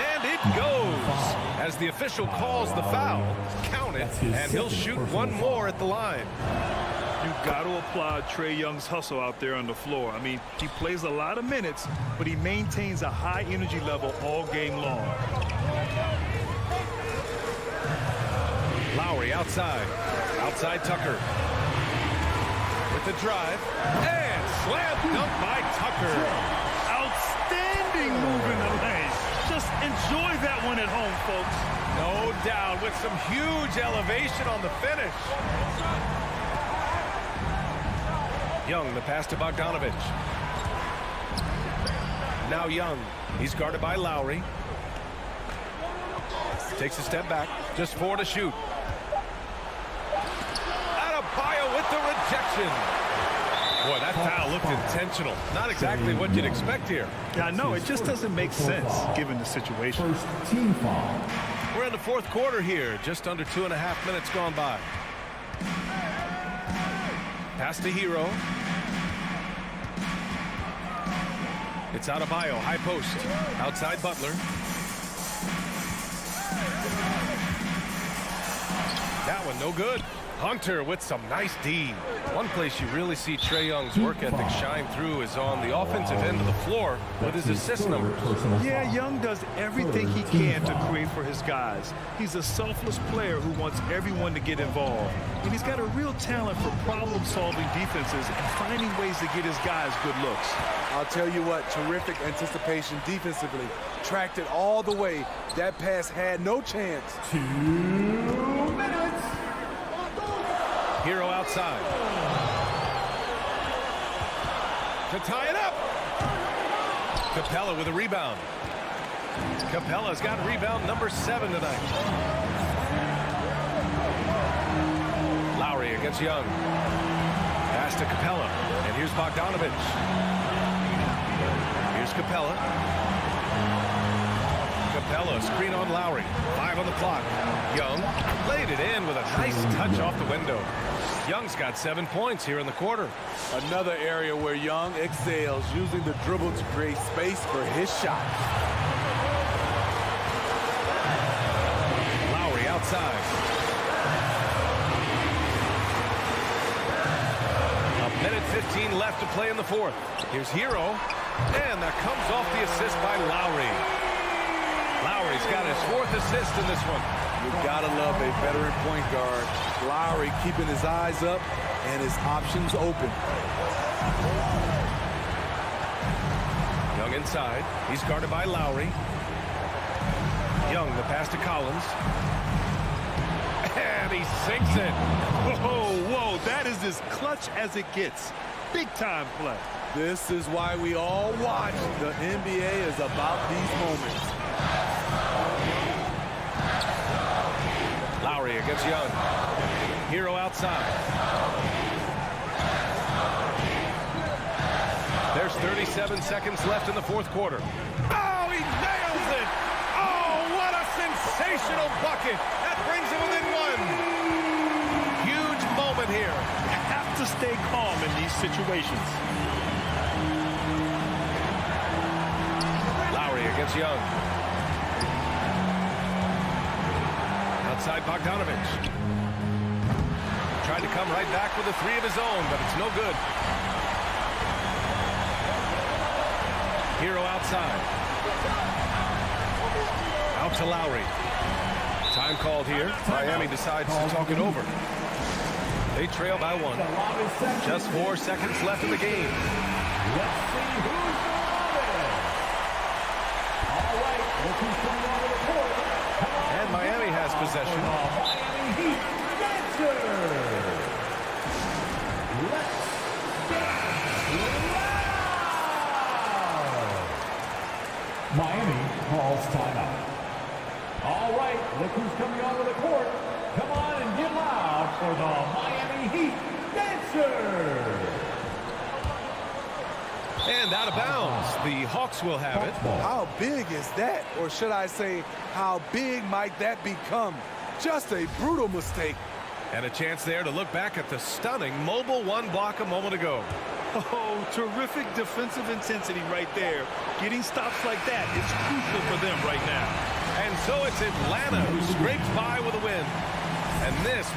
And it goes. As the official calls the foul, count it, and he'll shoot one more at the line. You've got to applaud Trae Young's hustle out there on the floor. I mean, he plays a lot of minutes, but he maintains a high energy level all game long. Lowry outside. Outside Tucker. With the drive. And slam dunk by Tucker. Outstanding move in the lane. Just enjoy that one at home, folks. No doubt, with some huge elevation on the finish. Young, the pass to Bogdanovich. Now Young. He's guarded by Lowry. Takes a step back. Just 4 to shoot. Adebayo with the rejection. Boy, that foul looked intentional. Not exactly what you'd expect here. Yeah, I know. It just doesn't make sense given the situation. First team foul. We're in the 4th quarter here. Just under 2.5 minutes gone by. Pass to Hero. It's Adebayo, high post. Outside Butler. That one no good. Hunter with some nice D. One place you really see Trae Young's work ethic shine through is on the offensive end of the floor with his assist numbers. Yeah, Young does everything he can to create for his guys. He's a selfless player who wants everyone to get involved. And he's got a real talent for problem-solving defenses and finding ways to get his guys good looks. I'll tell you what, terrific anticipation defensively. Tracked it all the way. That pass had no chance. 2 minutes. Hero outside. To tie it up. Capella with a rebound. Capella's got rebound number 7 tonight. Lowry against Young. Pass to Capella. And here's Bogdanovich. Here's Capella. Capella, screen on Lowry. 5 on the clock. Young laid it in with a nice touch off the window. Young's got 7 points here in the quarter. Another area where Young excels, using the dribble to create space for his shot. Lowry outside. A minute 15 left to play in the 4th. Here's Hero. And that comes off the assist by Lowry. Lowry's got his 4th assist in this one. You gotta love a veteran point guard. Lowry keeping his eyes up and his options open. Young inside. He's guarded by Lowry. Young, the pass to Collins. And he sinks it. Whoa, that is as clutch as it gets. Big time play. This is why we all watch. The NBA is about these moments. Lowry against Young. Hero outside. There's 37 seconds left in the 4th quarter. Oh, he nails it! Oh, what a sensational bucket! That brings him within 1. Huge moment here. You have to stay calm in these situations. Lowry against Young. Outside Bogdanovich. Tried to come right back with a 3 of his own, but it's no good. Hero outside. Out to Lowry. Time called here. Miami decides to talk it over. They trail by 1. Just 4 seconds left in the game. Let's see who's the loudest. All right, look who's coming onto the court. Come on, And Miami has possession. Miami Heat dancers. Let's get loud. Miami calls timeout. All right, look who's coming onto the court. Come on and get loud for the Miami Heat dancers. And out of bounds. The Hawks will have it. How big is that? Or should I say, how big might that become? Just a brutal mistake. And a chance there to look back at the stunning mobile one block a moment ago. Oh, terrific defensive intensity right there. Getting stops like that is crucial for them right now. And so it's Atlanta who scrapes by with a win. And this...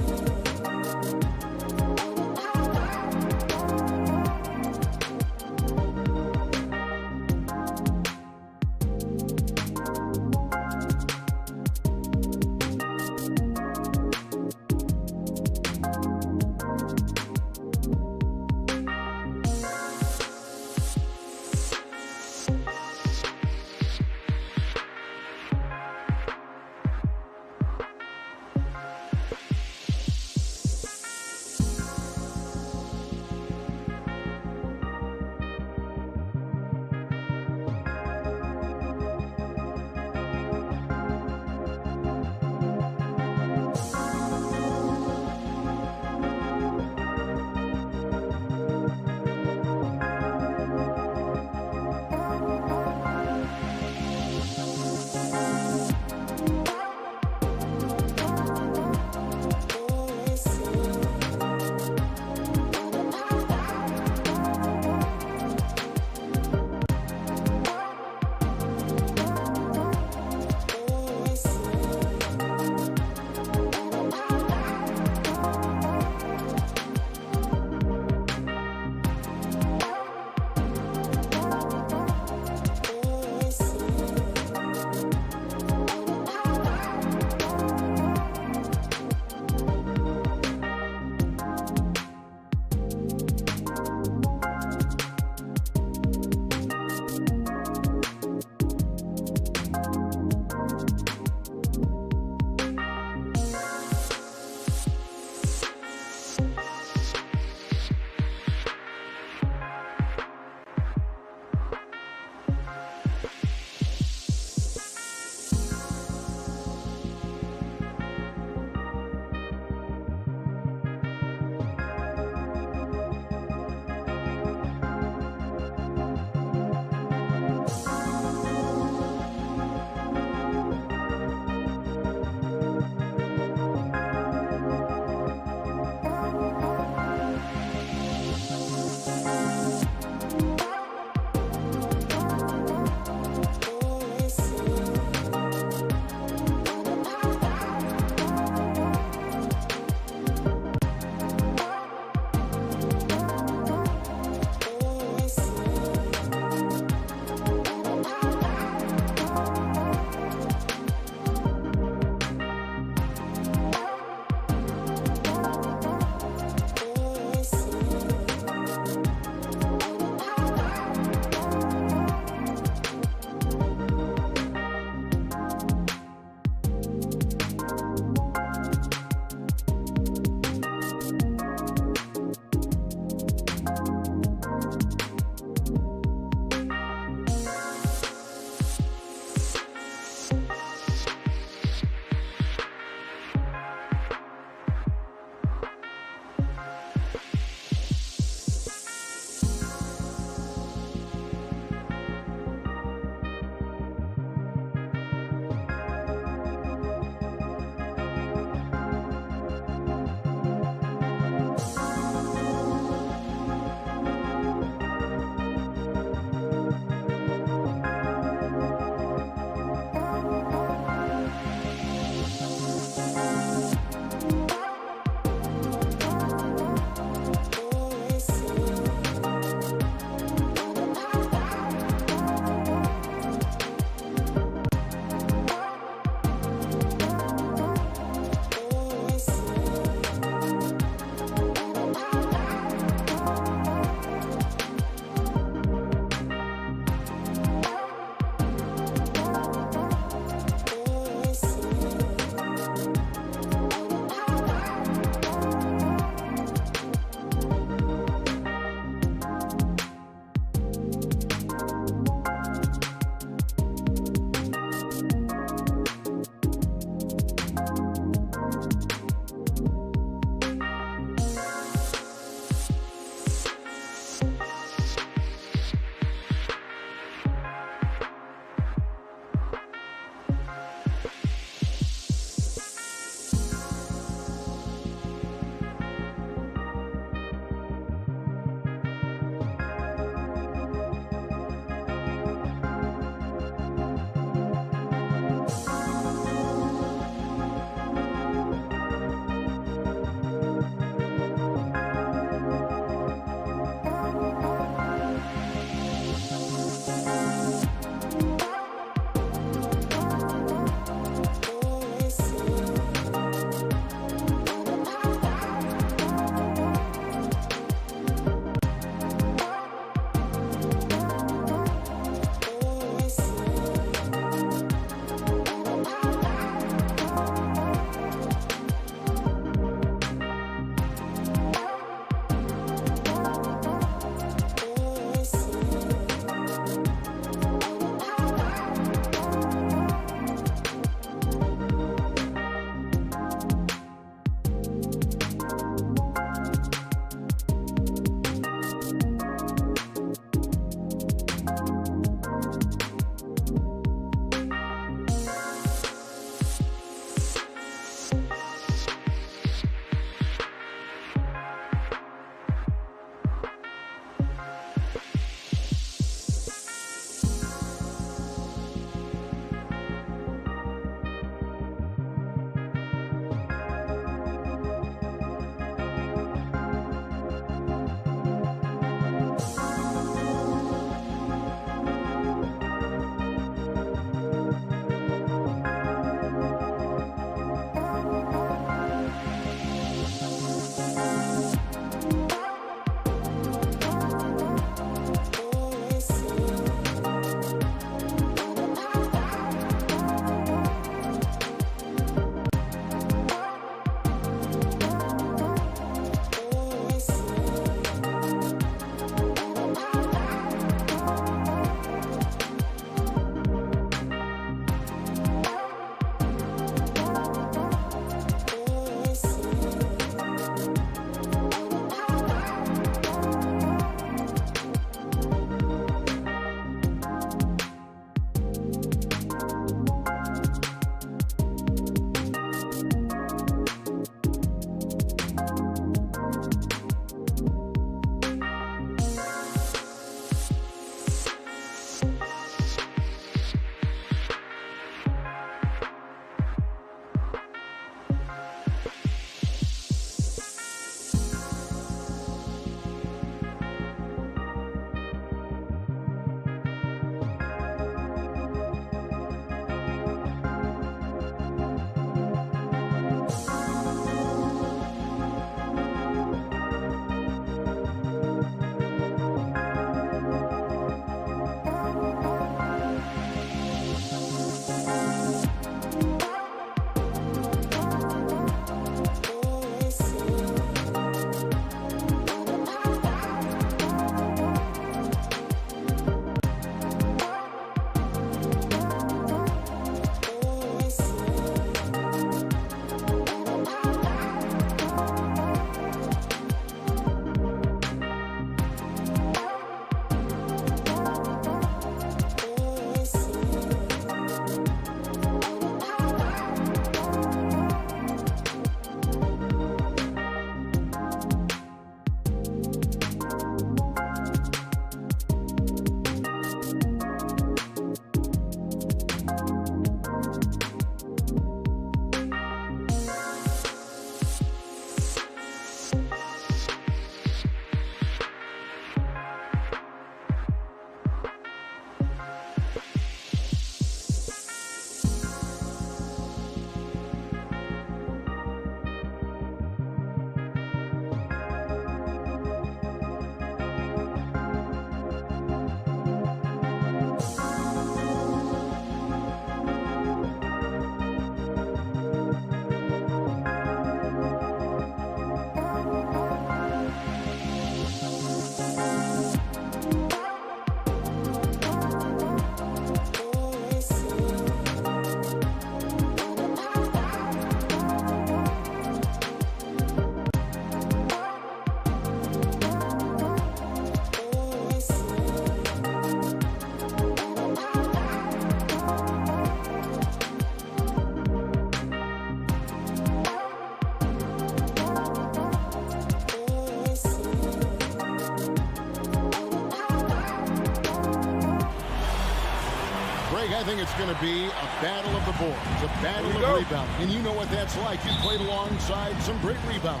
Jake, I think it's going to be a battle of the boards, a battle of rebound. And you know what that's like. You played alongside some great rebounders.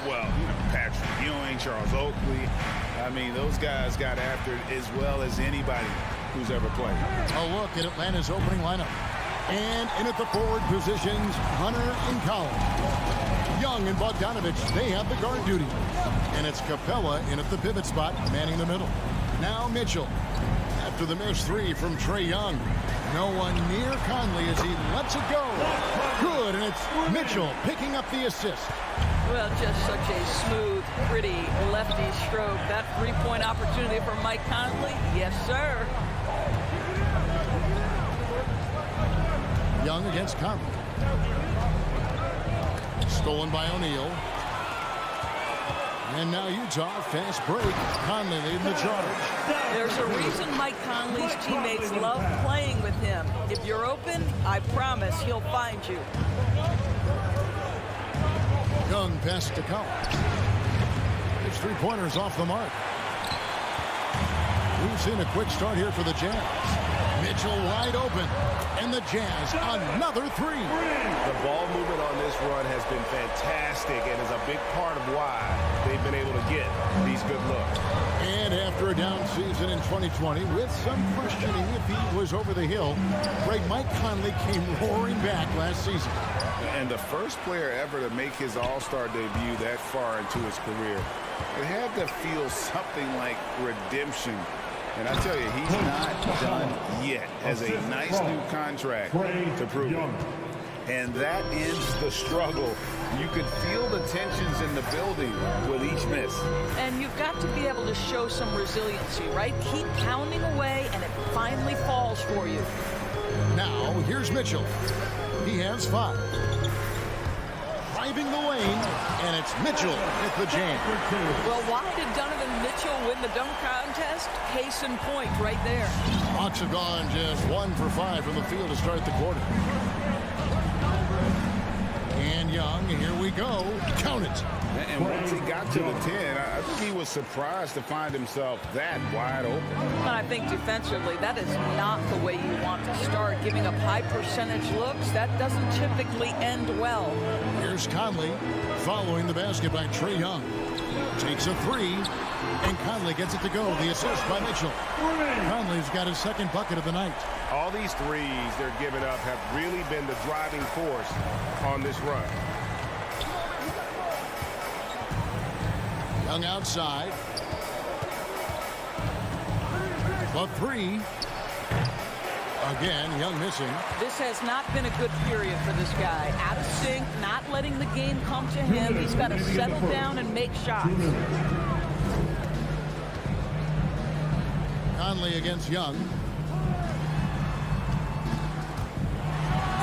Well, you know, Patrick Ewing, Charles Oakley. I mean, those guys got after it as well as anybody who's ever played. A look at Atlanta's opening lineup. And in at the forward positions, Hunter and Collins. Young and Bogdanovich, they have the guard duty. And it's Capella in at the pivot spot, manning the middle. Now Mitchell. After the missed three from Trae Young. No one near Conley as he lets it go. Good, and it's Mitchell picking up the assist. Well, just such a smooth, pretty lefty stroke. That three-point opportunity for Mike Conley. Yes, sir. Young against Conley. Stolen by O'Neal. And now Utah, fast break. Conley leading the charge. There's a reason Mike Conley's teammates love playing with him. If you're open, I promise he'll find you. Young pass to Collins. His three-pointers off the mark. We've seen a quick start here for the Jazz. Mitchell wide open. And the Jazz, another three. The ball movement on this run has been fantastic and is a big part of why they've been able to get these good looks. And after a down season in 2020, with some questioning if he was over the hill, Mike Conley came roaring back last season. And the first player ever to make his All-Star debut that far into his career, it had to feel something like redemption. And I tell you, he's not done yet. Has a nice new contract to prove it. And that ends the struggle. You could feel the tensions in the building with each miss. And you've got to be able to show some resiliency, right? Keep pounding away, and it finally falls for you. Now, here's Mitchell. He has 5. Driving the lane, and it's Mitchell at the jam. Well, why did Donovan Mitchell win the dunk contest? Case in point right there. Hawks have gone just 1 for 5 from the field to start the quarter. And Young, here we go. Count it. And once he got to the 10, I think he was surprised to find himself that wide open. And I think defensively, that is not the way you want to start. Giving up high percentage looks, that doesn't typically end well. Here's Conley following the basket by Trae Young. Takes a 3, and Conley gets it to go. The assist by Mitchell. Conley's got his second bucket of the night. All these threes they're giving up have really been the driving force on this run. Young outside. The 3. Again, Young missing. This has not been a good period for this guy. Out of sync, not letting the game come to him. He's got to settle down and make shots. Conley against Young.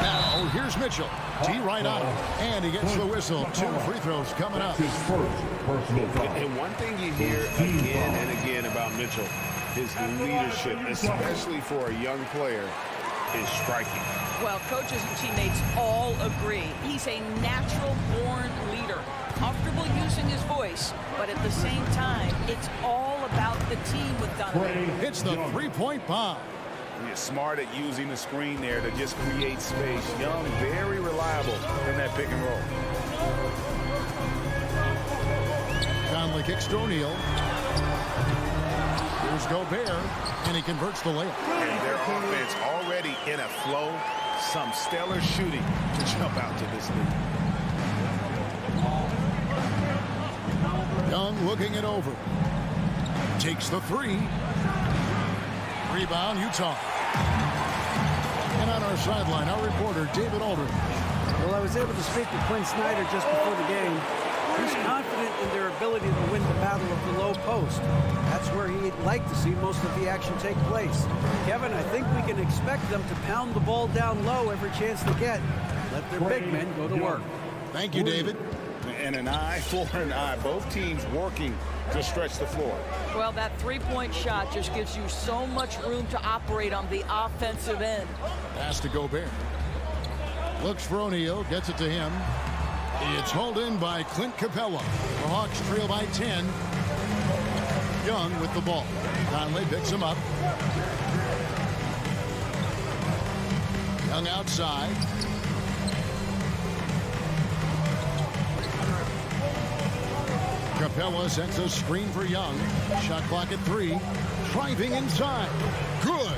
Now, here's Mitchell. T right on him. And he gets the whistle. 2 free throws coming up. And one thing you hear again and again about Mitchell, his leadership, especially for a young player, is striking. Well, coaches and teammates all agree. He's a natural-born leader. Comfortable using his voice, but at the same time, it's all about the team with Donovan. It's the three-point bomb. He's smart at using the screen there to just create space. Young, very reliable in that pick and roll. Conley kicks to O'Neal. Here's Gobert, and he converts the layup. And their offense already in a flow. Some stellar shooting to jump out to this lead. Young looking it over. Takes the 3. Rebound, Utah. And on our sideline, our reporter, David Aldridge. Well, I was able to speak to Quinn Snyder just before the game. He's confident in their ability to win the battle of the low post. That's where he'd like to see most of the action take place. Kevin, I think we can expect them to pound the ball down low every chance they get. Let their big men go to work. Thank you, David. And an eye for an eye. Both teams working to stretch the floor. Well, that three-point shot just gives you so much room to operate on the offensive end. Pass to Gobert. Looks for O'Neal, gets it to him. It's hauled in by Clint Capella. The Hawks trail by 10. Young with the ball. Conley picks him up. Young outside. Capella sets a screen for Young. Shot clock at 3. Driving inside. Good.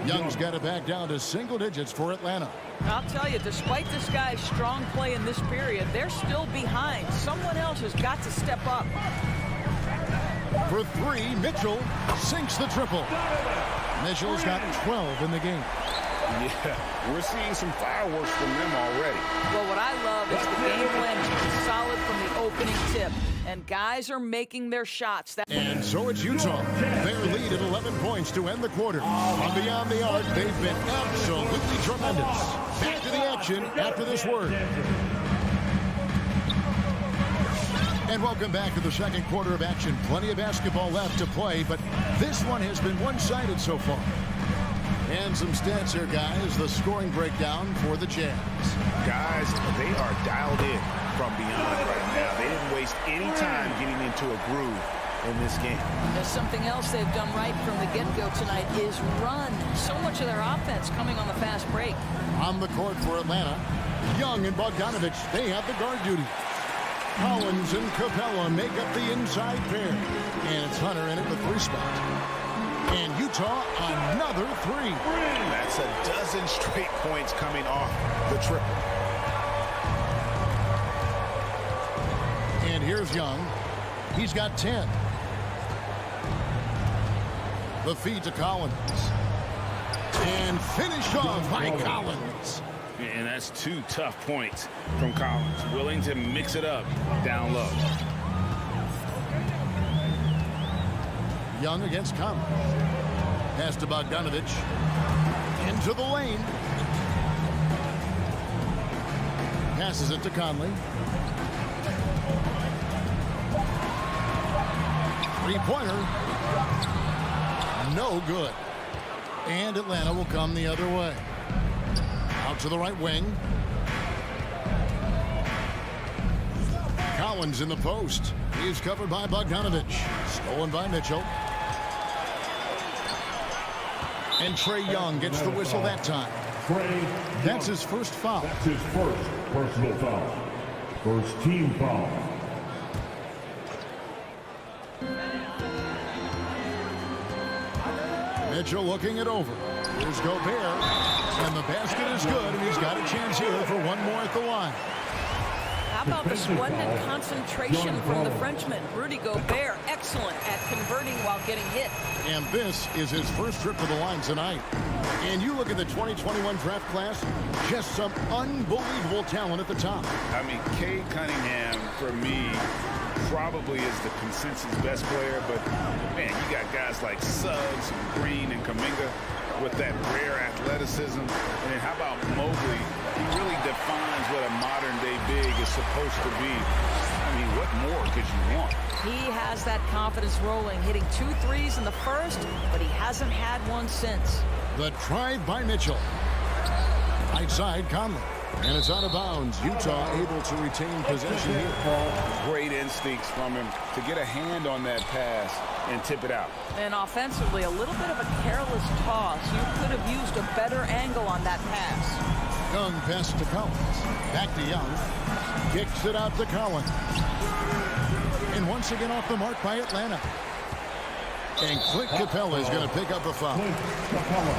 Young's got it back down to single digits for Atlanta. I'll tell you, despite this guy's strong play in this period, they're still behind. Someone else has got to step up. For 3, Mitchell sinks the triple. Mitchell's got 12 in the game. Yeah, we're seeing some fireworks from them already. Well, what I love is the game plan has been solid from the opening tip. And guys are making their shots. And so it's Utah. Their lead at 11 points to end the quarter. From beyond the arc, they've been absolutely tremendous. Back to the action after this word. And welcome back to the second quarter of action. Plenty of basketball left to play, but this one has been one-sided so far. And some stats here, guys. The scoring breakdown for the Jazz. Guys, they are dialed in from beyond right now. They didn't waste any time getting into a groove in this game. There's something else they've done right from the get-go tonight is run. So much of their offense coming on the fast break. On the court for Atlanta, Young and Bogdanovich, they have the guard duty. Collins and Capella make up the inside pair. And it's Hunter in at the 3 spot. And Utah, another 3. That's a dozen straight points coming off the triple. And here's Young. He's got 10. The feed to Collins. And finished off by Collins. And that's 2 tough points from Collins. Willing to mix it up down low. Young against Conley. Pass to Bogdanovich. Into the lane. Passes it to Conley. 3-pointer. No good. And Atlanta will come the other way. Out to the right wing. Collins in the post. He's covered by Bogdanovich. Stolen by Mitchell. And Trae Young gets the whistle that time. That's his first foul. That's his first personal foul. First team foul. Mitchell looking it over. Here's Gobert. And the basket is good, and he's got a chance here for one more at the line. How about the splendid concentration from the Frenchman, Rudy Gobert, excellent at converting while getting hit. And this is his first trip to the line tonight. And you look at the 2021 draft class, just some unbelievable talent at the top. I mean, Cade Cunningham, for me, probably is the consensus best player. But, man, you got guys like Suggs, and Green, and Kuminga with that rare athleticism. And then how about Mobley? He really defines what a modern-day big is supposed to be. I mean, what more could you want? He has that confidence rolling, hitting 2 threes in the first, but he hasn't had one since. The drive by Mitchell. Right side, Conley. And it's out of bounds. Utah able to retain possession here. Great instincts from him to get a hand on that pass and tip it out. And offensively, a little bit of a careless toss. You could have used a better angle on that pass. Young pass to Collins. Back to Young. Kicks it out to Collins. And once again off the mark by Atlanta. And Clint Capella is going to pick up a foul.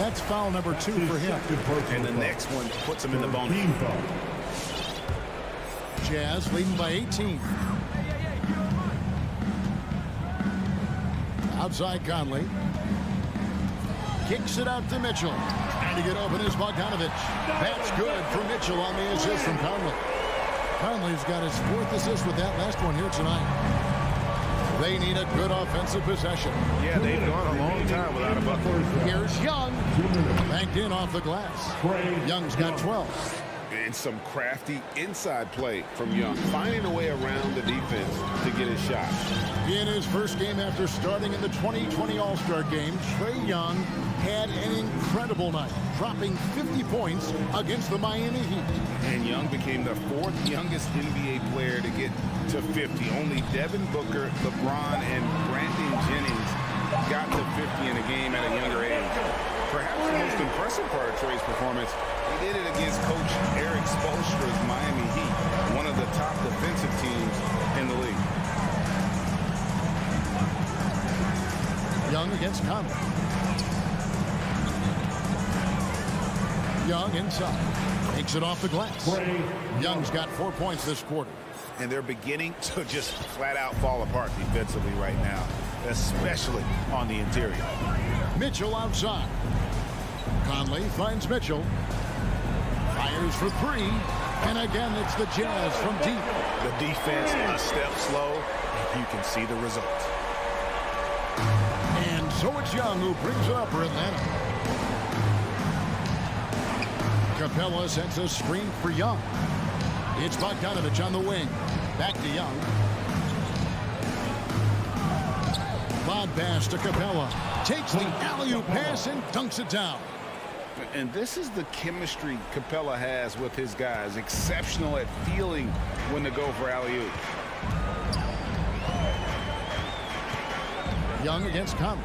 That's foul number 2 for him. And the next one puts him in the bonus. Jazz leading by 18. Outside Conley. Kicks it out to Mitchell. Trying to get open is Bogdanovich. That's good for Mitchell on the assist from Conley. Conley's got his 4th assist with that last one here tonight. They need a good offensive possession. Yeah, they've gone a long time without a bucket. Here's Young. Banked in off the glass. Young's got 12. And some crafty inside play from Young, finding a way around the defense to get his shot. In his first game after starting in the 2020 All-Star Game, Trae Young had an incredible night, dropping 50 points against the Miami Heat. And Young became the 4th youngest NBA player to get to 50. Only Devin Booker, LeBron, and Brandon Jennings got to 50 in a game at a younger age. Perhaps the most impressive part of Trey's performance, he did it against Coach Eric Spoelstra's Miami Heat, one of the top defensive teams in the league. Young against Conley. Young inside. Takes it off the glass. Young's got 4 points this quarter. And they're beginning to just flat out fall apart defensively right now, especially on the interior. Mitchell outside. Conley finds Mitchell. Fires for three. And again, it's the Jazz from deep. The defense a step slow, and you can see the results. And so it's Young who brings it up for Atlanta. Capella sends a screen for Young. It's Bogdanovich on the wing. Back to Young. Lob pass to Capella. Takes the alley-oop pass and dunks it down. And this is the chemistry Capella has with his guys. Exceptional at feeling when to go for alley-oop. Young against Conley.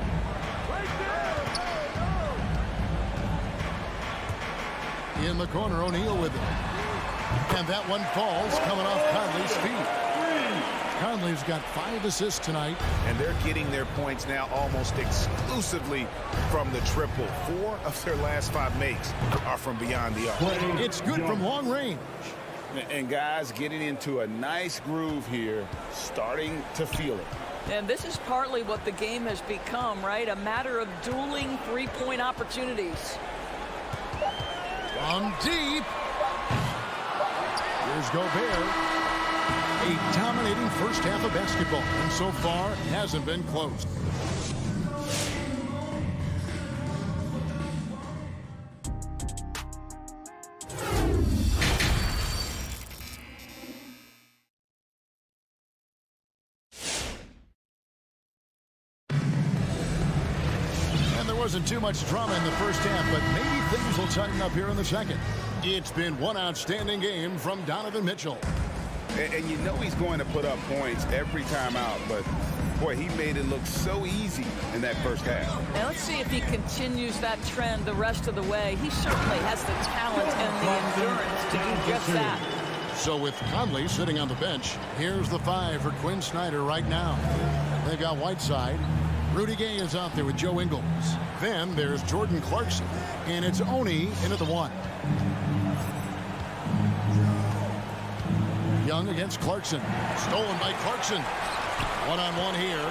In the corner, O'Neal with it. And that one falls, coming off Conley's feet. Conley's got 5 assists tonight. And they're getting their points now almost exclusively from the triple. 4 of their last 5 makes are from beyond the arc. It's good from long range. And guys getting into a nice groove here, starting to feel it. And this is partly what the game has become, right? A matter of dueling three-point opportunities. From deep. Here's Gobert. A dominating first half of basketball, and so far it hasn't been close. And there wasn't too much drama in the first half, but maybe things will tighten up here in the second. It's been one outstanding game from Donovan Mitchell. And you know he's going to put up points every time out, but boy, he made it look so easy in that first half. Now let's see if he continues that trend the rest of the way. He certainly has the talent and the endurance to do just that. So with Conley sitting on the bench, here's the 5 for Quinn Snyder right now. They've got Whiteside. Rudy Gay is out there with Joe Ingles. Then there's Jordan Clarkson, and it's Oni in at the 1. Young against Clarkson. Stolen by Clarkson. One-on-one here.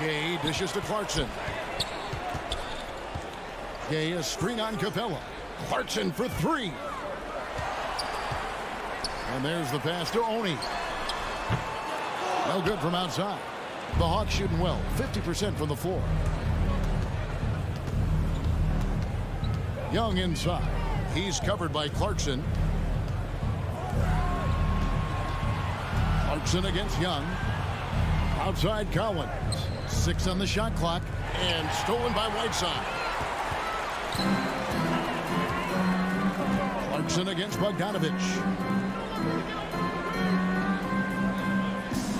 Gay dishes to Clarkson. Gay a screen on Capella. Clarkson for 3. And there's the pass to Oni. No good from outside. The Hawks shooting well. 50% from the floor. Young inside. He's covered by Clarkson. Clarkson against Young. Outside Collins. 6 on the shot clock. And stolen by Whiteside. Clarkson against Bogdanovich.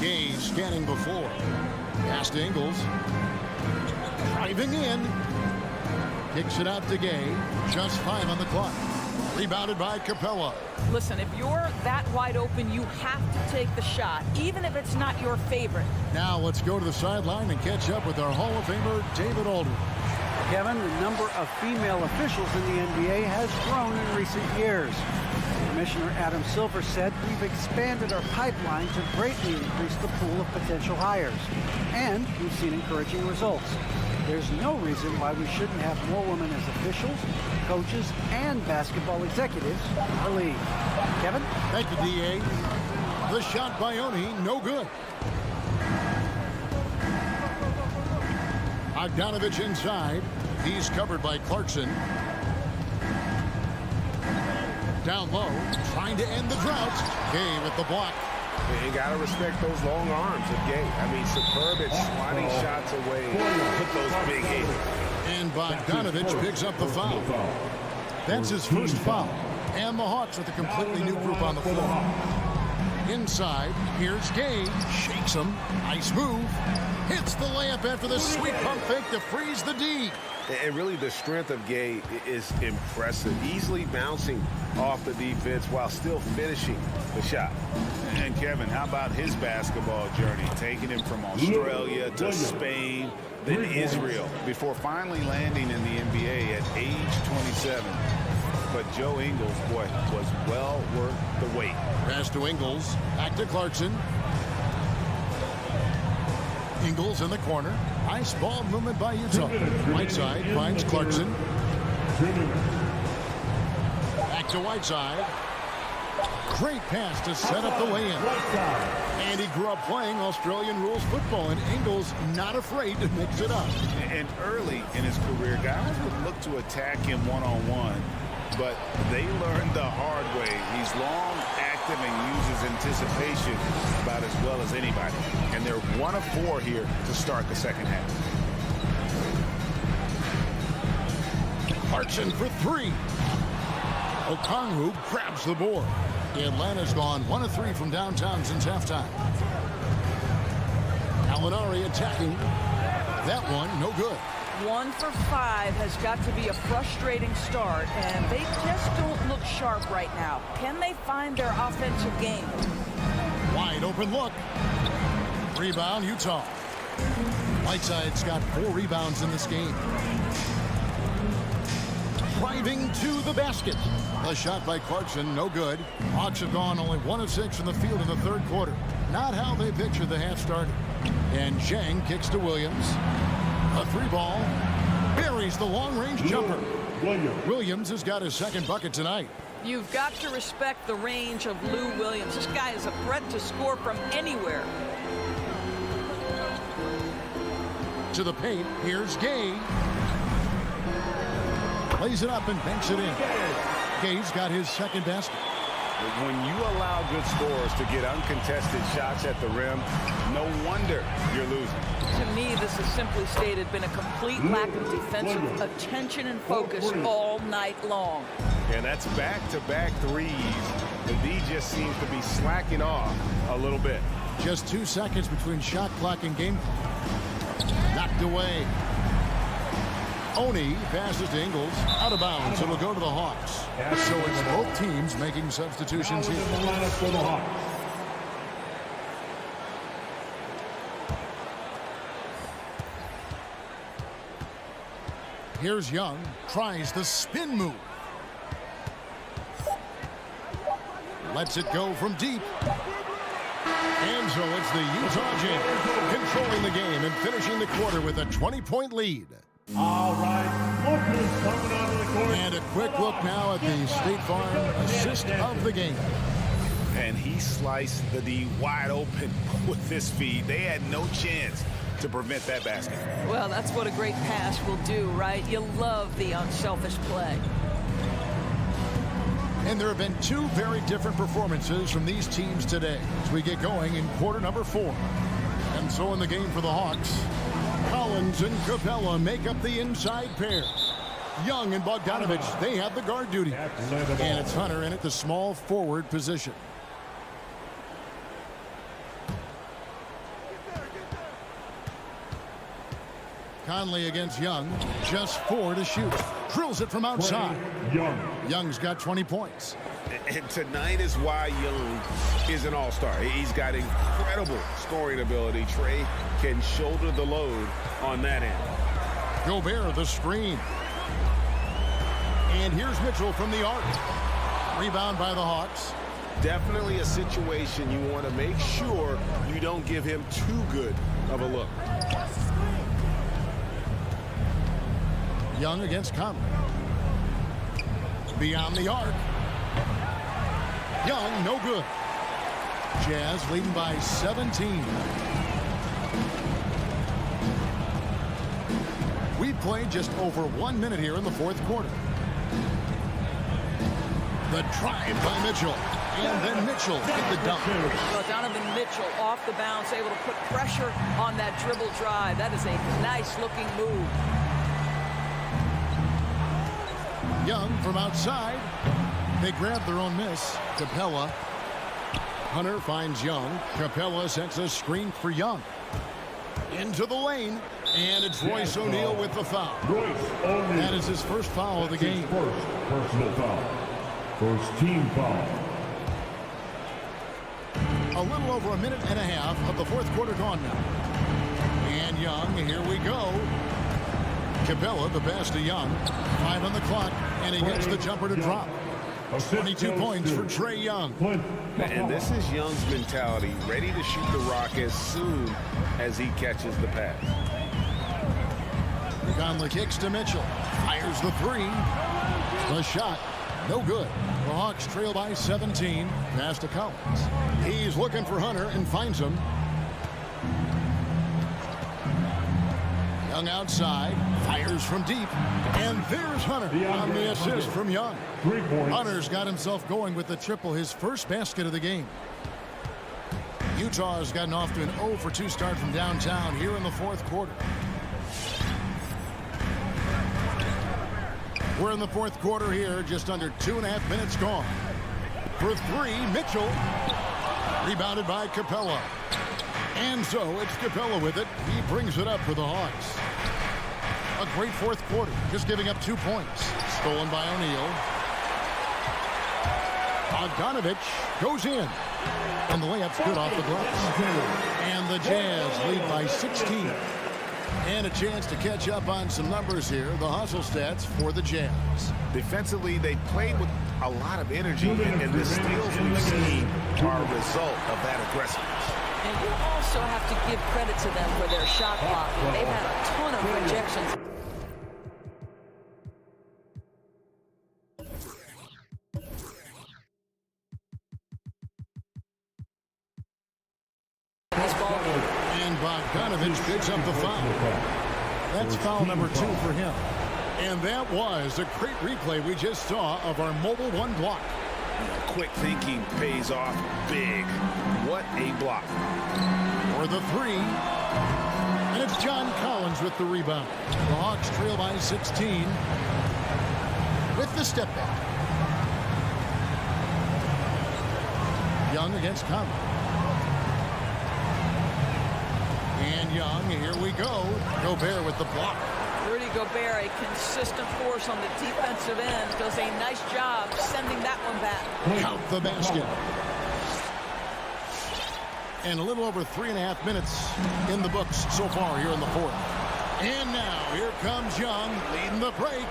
Gay scanning before. Pass to Ingles. Driving in. Kicks it out to Gay. Just 5 on the clock. Rebounded by Capella. Listen, if you're that wide open, you have to take the shot, even if it's not your favorite. Now let's go to the sideline and catch up with our Hall of Famer, David Aldridge. Kevin, the number of female officials in the NBA has grown in recent years. Commissioner Adam Silver said, "We've expanded our pipeline to greatly increase the pool of potential hires, and we've seen encouraging results. There's no reason why we shouldn't have more women as officials, coaches, and basketball executives in our league." Kevin? Thank you, D.A. The shot by Oni, no good. Bogdanovich inside. He's covered by Clarkson. Down low, trying to end the drought. Gay with the block. You got to respect those long arms of Gay. I mean, superb at swatting shots away. Put those big hits. And Bogdanovich picks up the foul. That's his first foul. And the Hawks with a completely new group on the floor. Inside, here's Gay. Shakes him. Nice move. Hits the layup after the sweet pump fake to freeze the D. And really, the strength of Gay is impressive. Easily bouncing off the defense while still finishing the shot. And Kevin, how about his basketball journey? Taking him from Australia to Spain, then Israel, before finally landing in the NBA at age 27. But Joe Ingles, boy, was well worth the wait. Pass to Ingles. Back to Clarkson. Ingles in the corner. Nice ball movement by Utah. Whiteside finds Clarkson. Back to Whiteside. Great pass to set up the weigh-in. And he grew up playing Australian rules football, and Ingles not afraid to mix it up. And early in his career, guys would look to attack him one-on-one, but they learned the hard way. He's long, active, and uses anticipation about as well as anybody. And they're 1 of 4 here to start the second half. Clarkson for 3. Okongwu grabs the board. Atlanta's gone 1 of 3 from downtown since halftime. Alinari attacking. That one, no good. 1 for 5 has got to be a frustrating start, and they just don't look sharp right now. Can they find their offensive game? Wide open look. Rebound, Utah. Whiteside's got 4 rebounds in this game. Driving to the basket. A shot by Clarkson, no good. Hawks have gone only 1 of 6 from the field in the third quarter. Not how they pictured the half started. And Zhang kicks to Williams. A 3-ball. Buries the long-range jumper. Williams has got his second bucket tonight. You've got to respect the range of Lou Williams. This guy is a threat to score from anywhere. To the paint, here's Gay. Plays it up and banks it in. Gay's got his second basket. When you allow good scorers to get uncontested shots at the rim, no wonder you're losing. To me, this has simply stated been a complete lack of defensive attention and focus all night long. And that's back-to-back threes. The D just seems to be slacking off a little bit. Just 2 seconds between shot clock and game clock. Knocked away. Oni passes to Ingles. Out of bounds. It'll go to the Hawks. So it's both teams making substitutions here. Here's Young. Tries the spin move. Lets it go from deep. And so it's the Utah Jazz controlling the game and finishing the quarter with a 20-point lead. All right, look who's coming onto the court. And a quick look now at the State Farm assist of the game. And he sliced the D wide open with his feed. They had no chance to prevent that basket. Well, that's what a great pass will do, right? You love the unselfish play. And there have been 2 very different performances from these teams today as we get going in quarter number 4. And so in the game for the Hawks, Collins and Capella make up the inside pair. Young and Bogdanovich, they have the guard duty. And it's Hunter in at the small forward position. Conley against Young. Just 4 to shoot. Drills it from outside. Young's got 20 points. And tonight is why Young is an all-star. He's got incredible scoring ability. Trey can shoulder the load on that end. Gobert the screen. And here's Mitchell from the arc. Rebound by the Hawks. Definitely a situation you want to make sure you don't give him too good of a look. Young against Conley. Beyond the arc. Young, no good. Jazz leading by 17. We've played just over 1 minute here in the fourth quarter. The drive by Mitchell. And then Mitchell hit the dunk. Well, Donovan Mitchell off the bounce, able to put pressure on that dribble drive. That is a nice-looking move. Young from outside. They grab their own miss. Capella. Hunter finds Young. Capella sets a screen for Young. Into the lane, and it's Royce O'Neal with the foul. That is his first foul of the game. First personal foul. First team foul. A little over a minute and a half of the fourth quarter gone now. And Young, here we go. Capella, the pass to Young. 5 on the clock, and he gets the jumper to drop. 22 points for Trae Young. And this is Young's mentality, ready to shoot the rock as soon as he catches the pass. Conley kicks to Mitchell. Fires the three. The shot, no good. The Hawks trail by 17. Pass to Collins. He's looking for Hunter and finds him. Young outside, fires from deep, and there's Hunter on the assist from Young. Hunter's got himself going with the triple, his first basket of the game. Utah has gotten off to an 0 for 2 start from downtown here in the fourth quarter. We're in the fourth quarter here, just under 2.5 minutes gone. For 3, Mitchell. Rebounded by Capella. And so it's Capella with it. He brings it up for the Hawks. A great fourth quarter, just giving up 2 points. Stolen by O'Neal. Bogdanovich goes in. And the layup's good off the glass. And the Jazz lead by 16. And a chance to catch up on some numbers here. The hustle stats for the Jazz. Defensively, they played with a lot of energy, and the steals we've seen are a result of that aggressiveness. And you also have to give credit to them for their shot block. They've had a ton of rejections. And Bogdanovich picks up the foul. That's foul number 2 for him. And that was a great replay we just saw of our Mobile One block. Quick thinking pays off big. What a block. For the 3. And it's John Collins with the rebound. The Hawks trail by 16. With the step back. Young against Conley. And Young, here we go. Gobert with the block. Rudy Gobert, a consistent force on the defensive end, does a nice job sending that one back. Count the basket. And a little over 3.5 minutes in the books so far here in the fourth. And now here comes Young leading the break.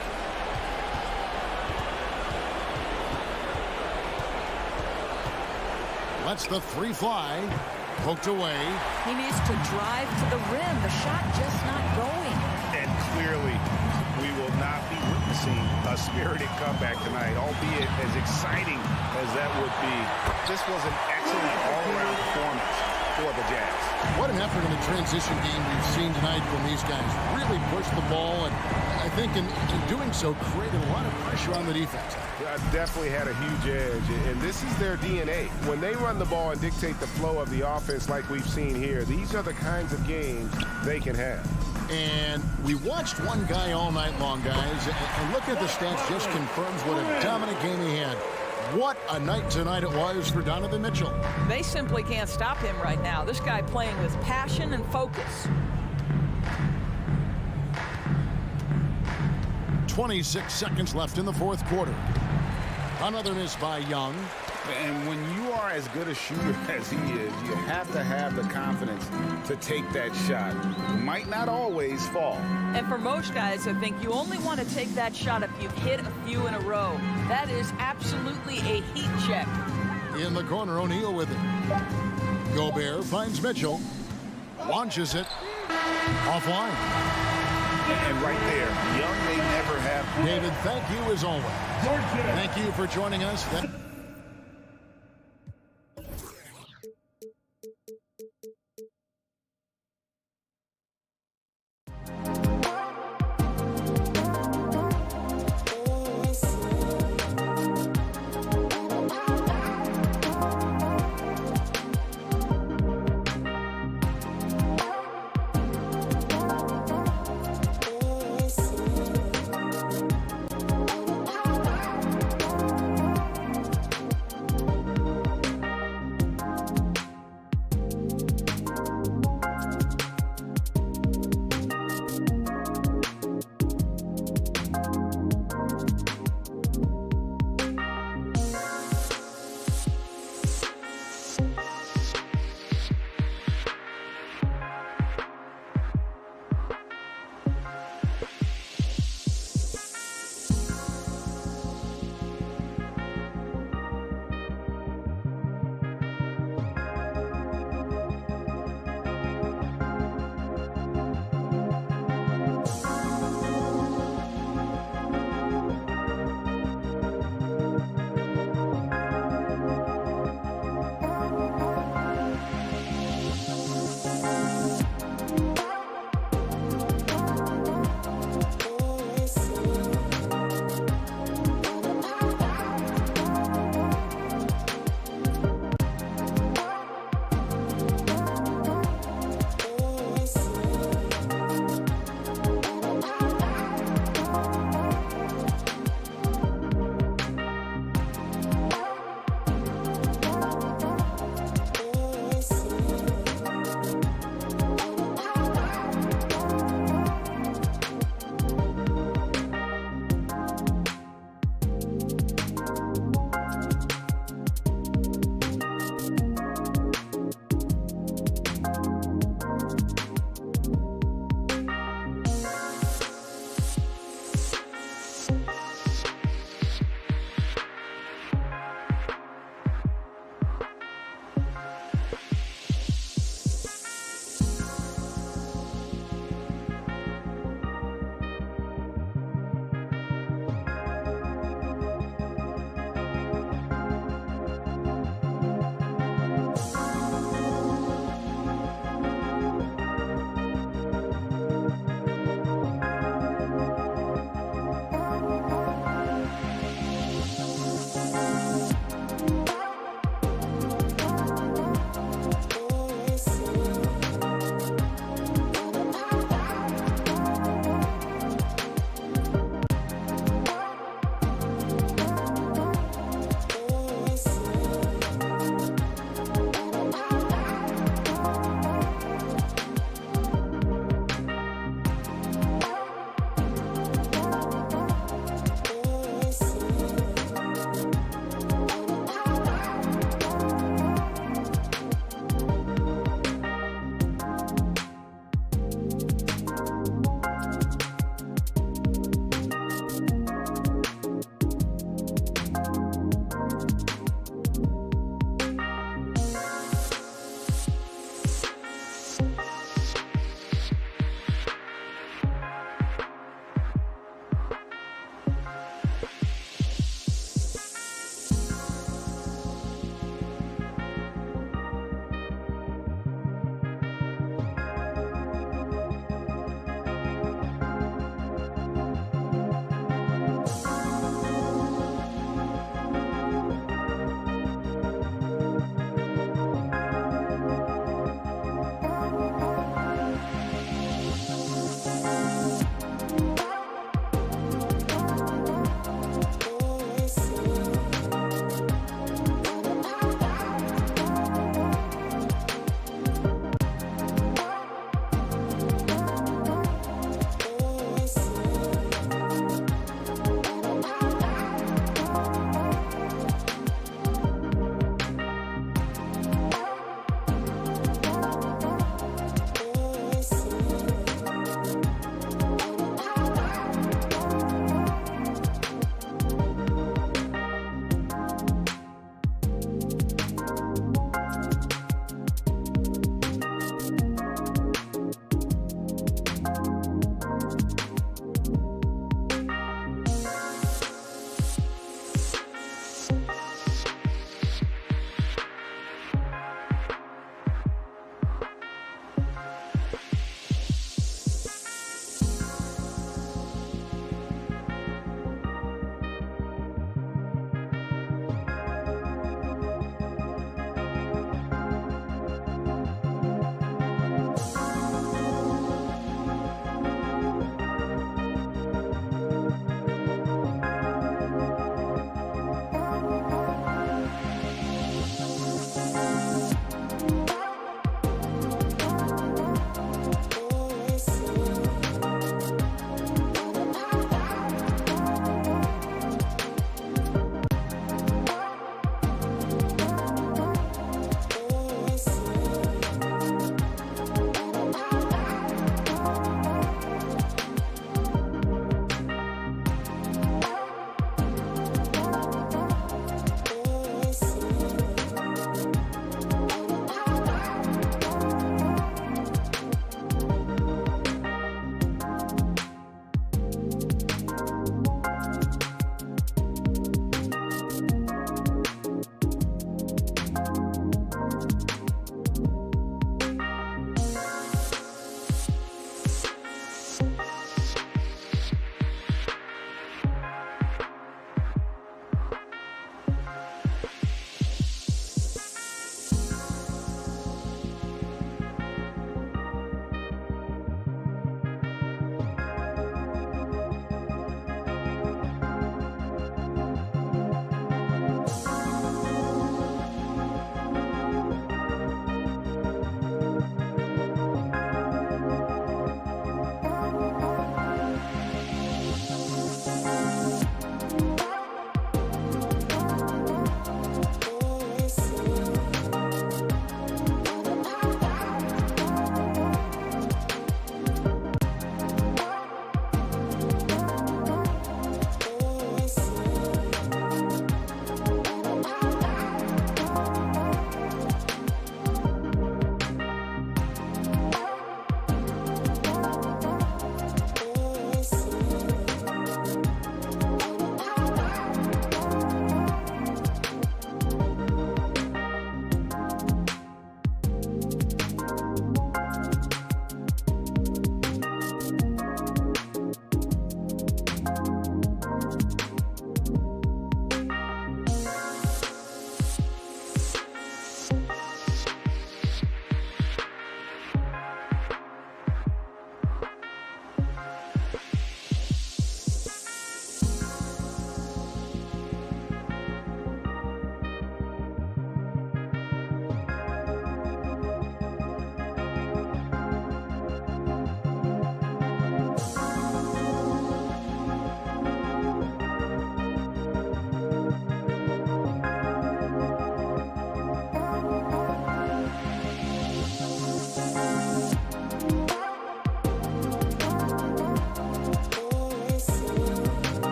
Lets the 3 fly. Poked away. He needs to drive to the rim. The shot just not going. And clearly, we will not be witnessing a spirited comeback tonight, albeit as exciting as that would be. This was an excellent all-around performance for the Jazz. What an effort in the transition game we've seen tonight from these guys. Really pushed the ball, and I think in doing so created a lot of pressure on the defense. Definitely had a huge edge, and this is their DNA. When they run the ball and dictate the flow of the offense like we've seen here, these are the kinds of games they can have. And we watched one guy all night long, guys, and look at the stats, just confirms what a dominant game he had. What a night tonight it was for Donovan Mitchell. They simply can't stop him right now. This guy playing with passion and focus. 26 seconds left in the fourth quarter. Another miss by Young. And when you are as good a shooter as he is, you have to have the confidence to take that shot. It might not always fall. And for most guys, I think you only want to take that shot if you've hit a few in a row. That is absolutely a heat check. In the corner, O'Neal with it. Gobert finds Mitchell. Launches it. Offline. And right there, Young may never have. David, thank you as always. Thank you for joining us.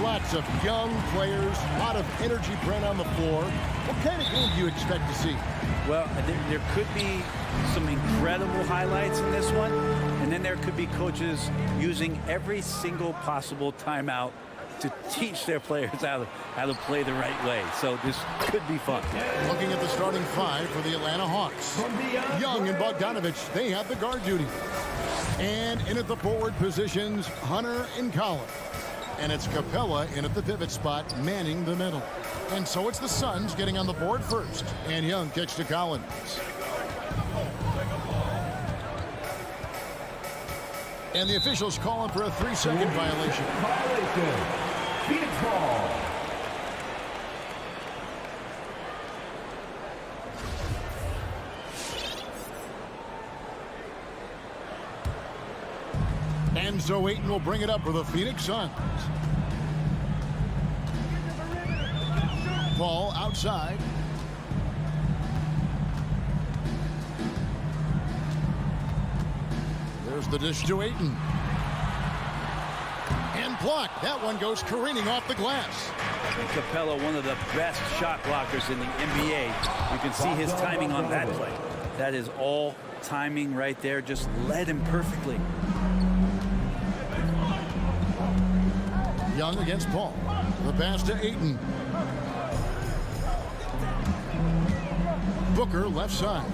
Lots of young players, a lot of energy brought on the floor. What kind of game do you expect to see? Well, there could be some incredible highlights in this one, and then there could be coaches using every single possible timeout to teach their players how to play the right way. So this could be fun. Looking at the starting five for the Atlanta Hawks. Young and Bogdanovich, they have the guard duty. And in at the forward positions, Hunter and Collins. And it's Capella in at the pivot spot, manning the middle. And so it's the Suns getting on the board first. And Young kicks to Collins. And the officials calling for a 3-second violation. Phoenix ball. And so Ayton will bring it up for the Phoenix Suns. Ball outside. There's the dish to Ayton. And blocked. That one goes careening off the glass. And Capella, one of the best shot blockers in the NBA. You can see his timing on that play. That is all timing right there. Just led him perfectly. Young against Paul. The pass to Ayton. Booker left side.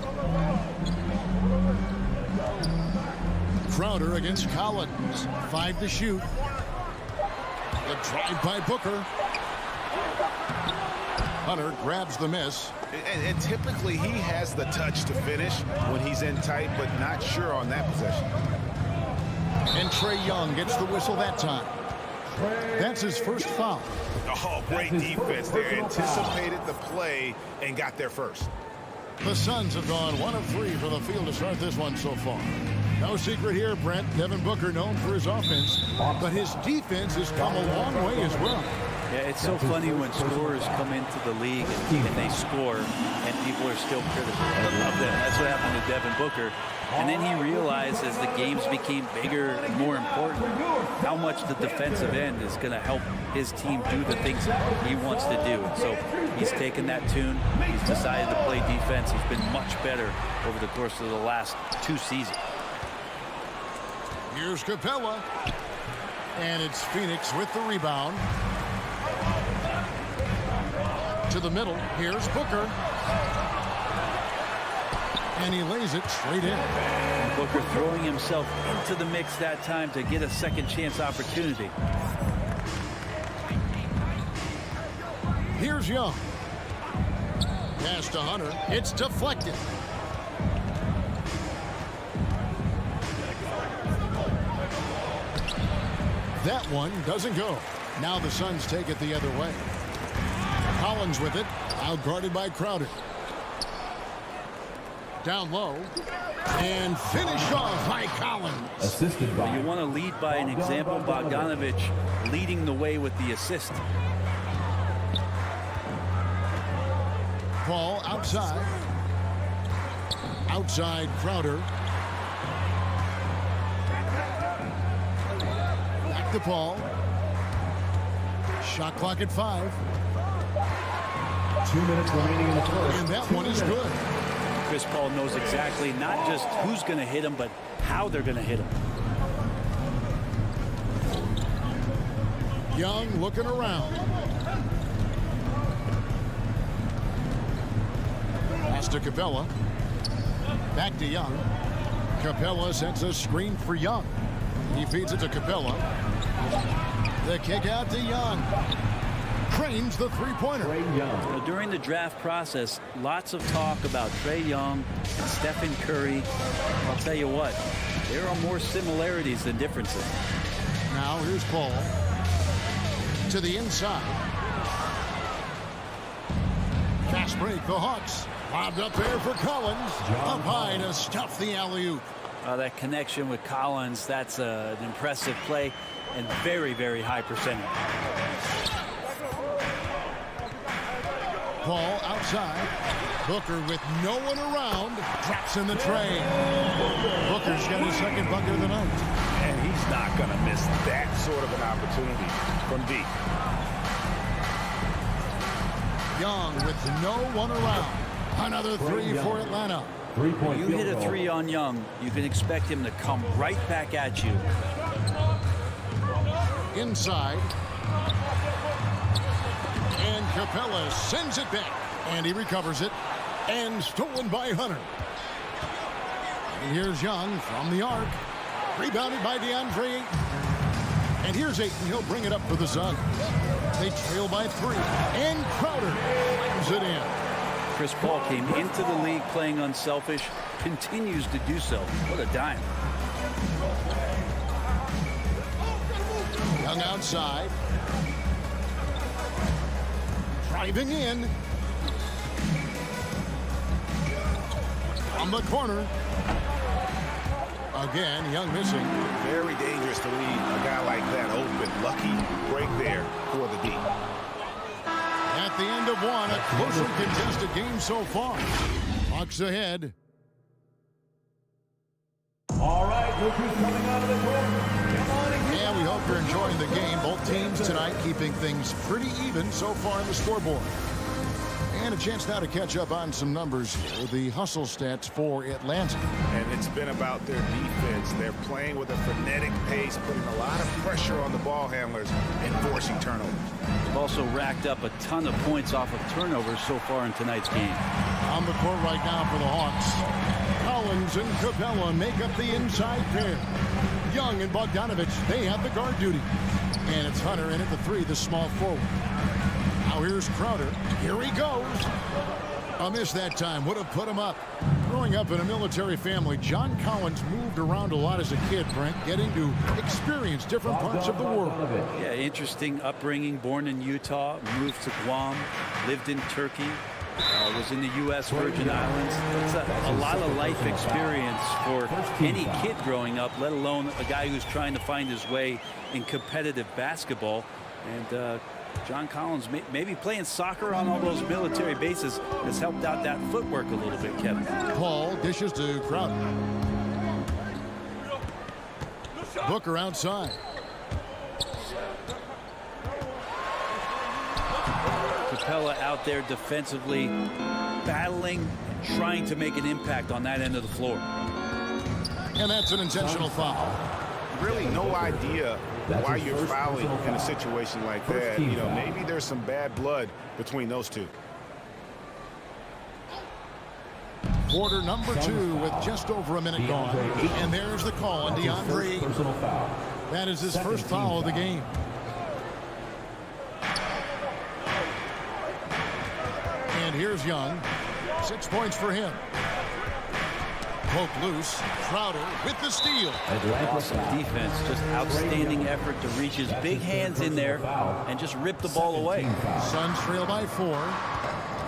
Crowder against Collins. 5 to shoot. The drive by Booker. Hunter grabs the miss. And typically he has the touch to finish when he's in tight, but not sure on that possession. And Trae Young gets the whistle that time. That's his first foul. Oh, great defense there. Anticipated the play and got there first. The Suns have gone 1 of 3 from the field to start this one so far. No secret here, Brent. Devin Booker known for his offense, but his defense has come a long way as well. Yeah, it's so funny when scorers come into the league and they score and people are still critical of them. That's what happened to Devin Booker. And then he realized as the games became bigger and more important, how much the defensive end is going to help his team do the things he wants to do. And so he's taken that tune. He's decided to play defense. He's been much better over the course of the last 2 seasons. Here's Capella. And it's Phoenix with the rebound. To the middle. Here's Booker. And he lays it straight in. And Booker throwing himself into the mix that time to get a second chance opportunity. Here's Young. Pass to Hunter. It's deflected. That one doesn't go. Now the Suns take it the other way. Collins with it. Out guarded by Crowder. Down low. And finish off by Collins. Assisted by. You want to lead by an example. Bogdanovich leading the way with the assist. Ball outside. Outside Crowder. Back to Paul. Shot clock at 5. 2 minutes remaining in the first. And that one is good. Chris Paul knows exactly not just who's going to hit him, but how they're going to hit him. Young looking around. Pass to Capella. Back to Young. Capella sends a screen for Young. He feeds it to Capella. The kick out to Young. Cranes the three-pointer. During the draft process, lots of talk about Trae Young and Stephen Curry. I'll tell you what, there are more similarities than differences. Now here's Paul. To the inside. Fast break, the Hawks. Lobbed up there for Collins. Up high to stuff the alley-oop. That connection with Collins, that's an impressive play and very, very high percentage. Paul outside. Booker with no one around. Drops in the tray. Booker's got his second bucket of the night. And he's not going to miss that sort of an opportunity from deep. Young with no one around. Another three for Atlanta. You hit a three on Young, you can expect him to come right back at you. Inside. And Capella sends it back. And he recovers it. And stolen by Hunter. And here's Young from the arc. Rebounded by DeAndre Ayton. And here's Ayton. He'll bring it up for the Suns. They trail by 3. And Crowder slams it in. Chris Paul came into the league playing unselfish, continues to do so. What a dime. Young outside. Driving in. On the corner. Again, Young missing. Very dangerous to leave a guy like that open. Lucky break there for the D. At the end of one, a closely contested game so far. Hawks ahead. All right, look who's coming out of the court. Come on and And we hope you're enjoying the game. Both teams tonight keeping things pretty even so far in the scoreboard. And a chance now to catch up on some numbers here. The hustle stats for Atlanta. And it's been about their defense. They're playing with a frenetic pace, putting a lot of pressure on the ball handlers and forcing turnovers. They've also racked up a ton of points off of turnovers so far in tonight's game. On the court right now for the Hawks. Collins and Capella make up the inside pair. Young and Bogdanovich, they have the guard duty. And it's Hunter in at the 3, the small forward. Now here's Crowder. Here he goes. A miss that time. Would have put him up. Growing up in a military family, John Collins moved around a lot as a kid, Brent, getting to experience different parts of the world. Yeah, interesting upbringing. Born in Utah, moved to Guam, lived in Turkey, was in the U.S. Virgin Islands. It's a lot of life experience for any kid growing up, let alone a guy who's trying to find his way in competitive basketball. And John Collins, maybe playing soccer on all those military bases has helped out that footwork a little bit, Kevin. Paul dishes to Crowder. Booker outside. Capella out there defensively, battling and trying to make an impact on that end of the floor. And that's an intentional foul. Really no idea why you're fouling in a situation like that. You know, maybe there's some bad blood between those two. Quarter number 2 with just over a minute gone. And there's the call on DeAndre. That is his first foul of the game. And here's Young. 6 points for him. Poke loose. Crowder with the steal. Awesome defense. Just outstanding effort to reach his big hands in there and just rip the ball away. Suns trail by 4.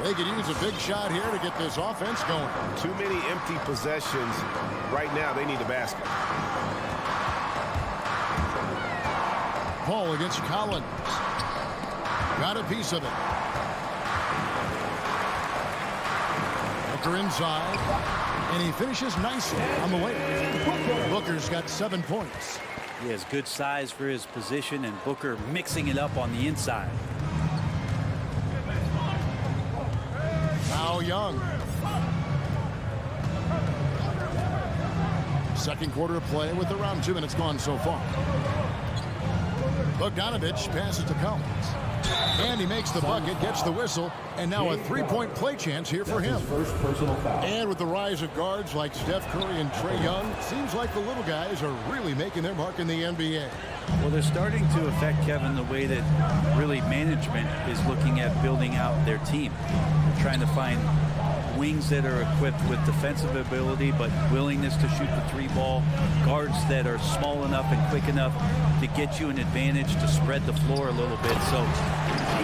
They could use a big shot here to get this offense going. Too many empty possessions. Right now, they need a basket. Paul against Collins. Got a piece of it. Booker inside. And he finishes nicely on the way. Booker's got 7 points. He has good size for his position, and Booker mixing it up on the inside. Now Young. Second quarter of play with around 2 minutes gone so far. Bogdanovich passes to Collins. And he makes the bucket, gets the whistle, and now a 3-point play chance here for him. And with the rise of guards like Steph Curry and Trae Young, seems like the little guys are really making their mark in the NBA. Well, they're starting to affect, Kevin, the way that really management is looking at building out their team. They're trying to find wings that are equipped with defensive ability but willingness to shoot the 3-ball, guards that are small enough and quick enough to get you an advantage to spread the floor a little bit. So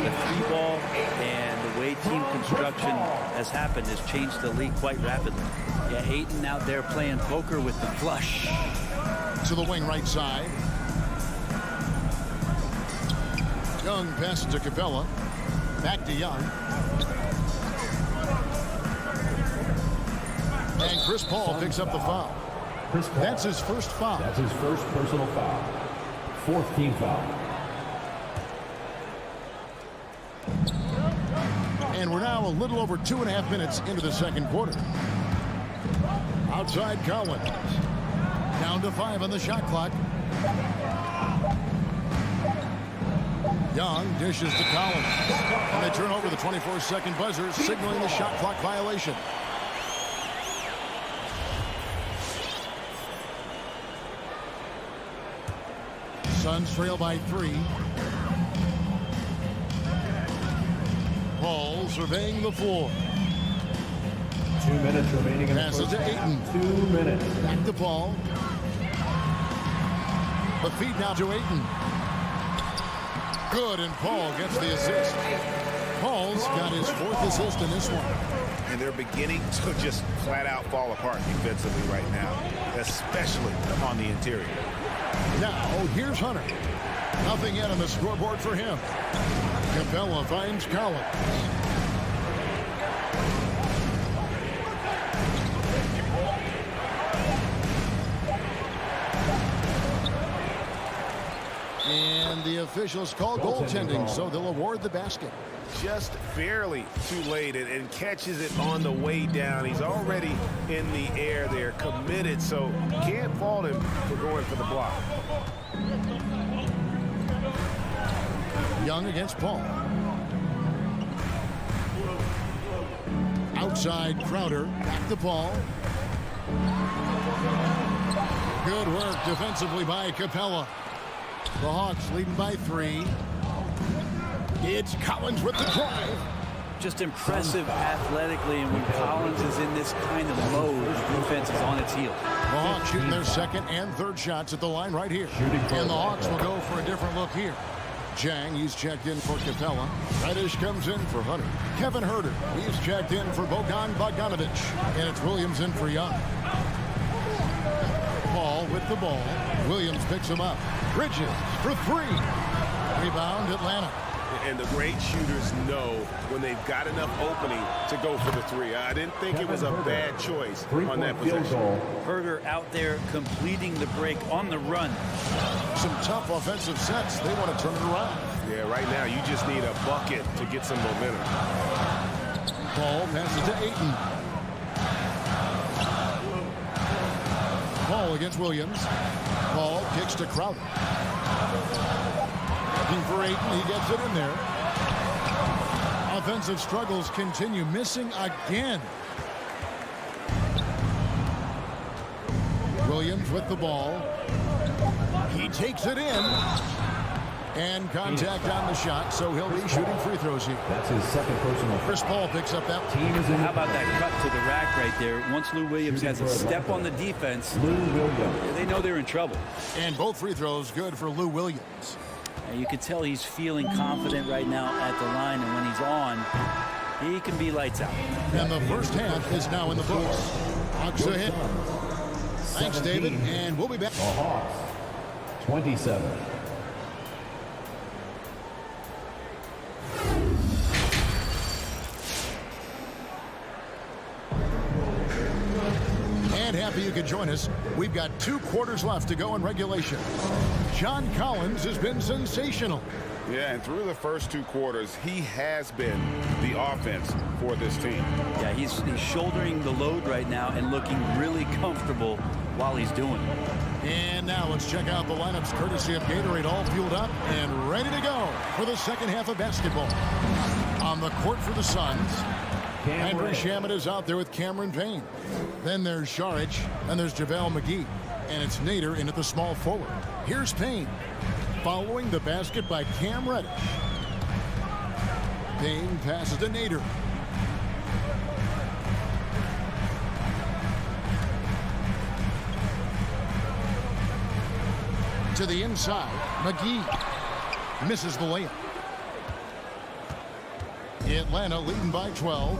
the 3-ball and the way team construction has happened has changed the league quite rapidly. Yeah, Ayton out there playing poker with the flush. To the wing right side. Young passes to Capella. Back to Young. And Chris Paul picks up the foul. Chris Paul. That's his first foul. That's his first personal foul. Fourth team foul. And we're now a little over 2.5 minutes into the second quarter. Outside Collins. Down to 5 on the shot clock. Young dishes to Collins. And they turn over the 24-second buzzer, signaling the shot clock violation. Suns trail by 3. Paul surveying the floor. 2 minutes remaining in the Passes first to half. Ayton. 2 minutes. Back to Paul. The feed now to Ayton. Good, and Paul gets the assist. Paul's got his 4th assist in this one. And they're beginning to just flat out fall apart defensively right now, especially on the interior. Now, here's Hunter. Nothing yet on the scoreboard for him. Capella finds Collins. And the officials call goaltending, so they'll award the basket. Just barely too late and catches it on the way down. He's already in the air there, committed, so can't fault him for going for the block. Young against Paul. Outside Crowder, back to Paul. Good work defensively by Capella. The Hawks leading by 3. It's Collins with the drive. Just impressive athletically, and when Collins is in this kind of mode, the defense is on its heels. The Hawks shooting their 2nd and 3rd shots at the line right here. And the Hawks will go for a different look here. Chang, he's checked in for Capella. Reddish comes in for Hunter. Kevin Herter, he's checked in for Bogdan Bogdanovic. And it's Williams in for Young. Paul with the ball. Williams picks him up. Bridges for 3. Rebound Atlanta. And the great shooters know when they've got enough opening to go for the 3. I didn't think it was a bad choice on that possession. Herter out there completing the break on the run. Some tough offensive sets. They want to turn it around. Yeah, right now you just need a bucket to get some momentum. Paul passes to Ayton. Paul against Williams. Paul kicks to Crowder. Looking for Ayton. He gets it in there. Offensive struggles continue. Missing again. Williams with the ball. He takes it in. And contact on the shot, so he'll be shooting free throws here. That's his 2nd personal. Chris Paul picks up that. Team is in. How about that cut to the rack right there? Once Lou Williams has a step on the defense, Lou Williams. they know they're in trouble. And both free throws good for Lou Williams. And you can tell he's feeling confident right now at the line, and when he's on, he can be lights out. And the first half is now in the books. Hawks ahead. Thanks, David, and we'll be back. The Hawks, 27. And happy you could join us. We've got 2 quarters left to go in regulation. John Collins has been sensational. Yeah, and through the first 2 quarters, he has been the offense for this team. Yeah, he's shouldering the load right now and looking really comfortable while he's doing it. And now let's check out the lineups courtesy of Gatorade, all fueled up and ready to go for the second half of basketball. On the court for the Suns, Andrew Shamet is out there with Cameron Payne. Then there's Šarić, and there's JaVale McGee. And it's Nader in at the small forward. Here's Payne, following the basket by Cam Reddish. Payne passes to Nader. To the inside, McGee misses the layup. Atlanta leading by 12.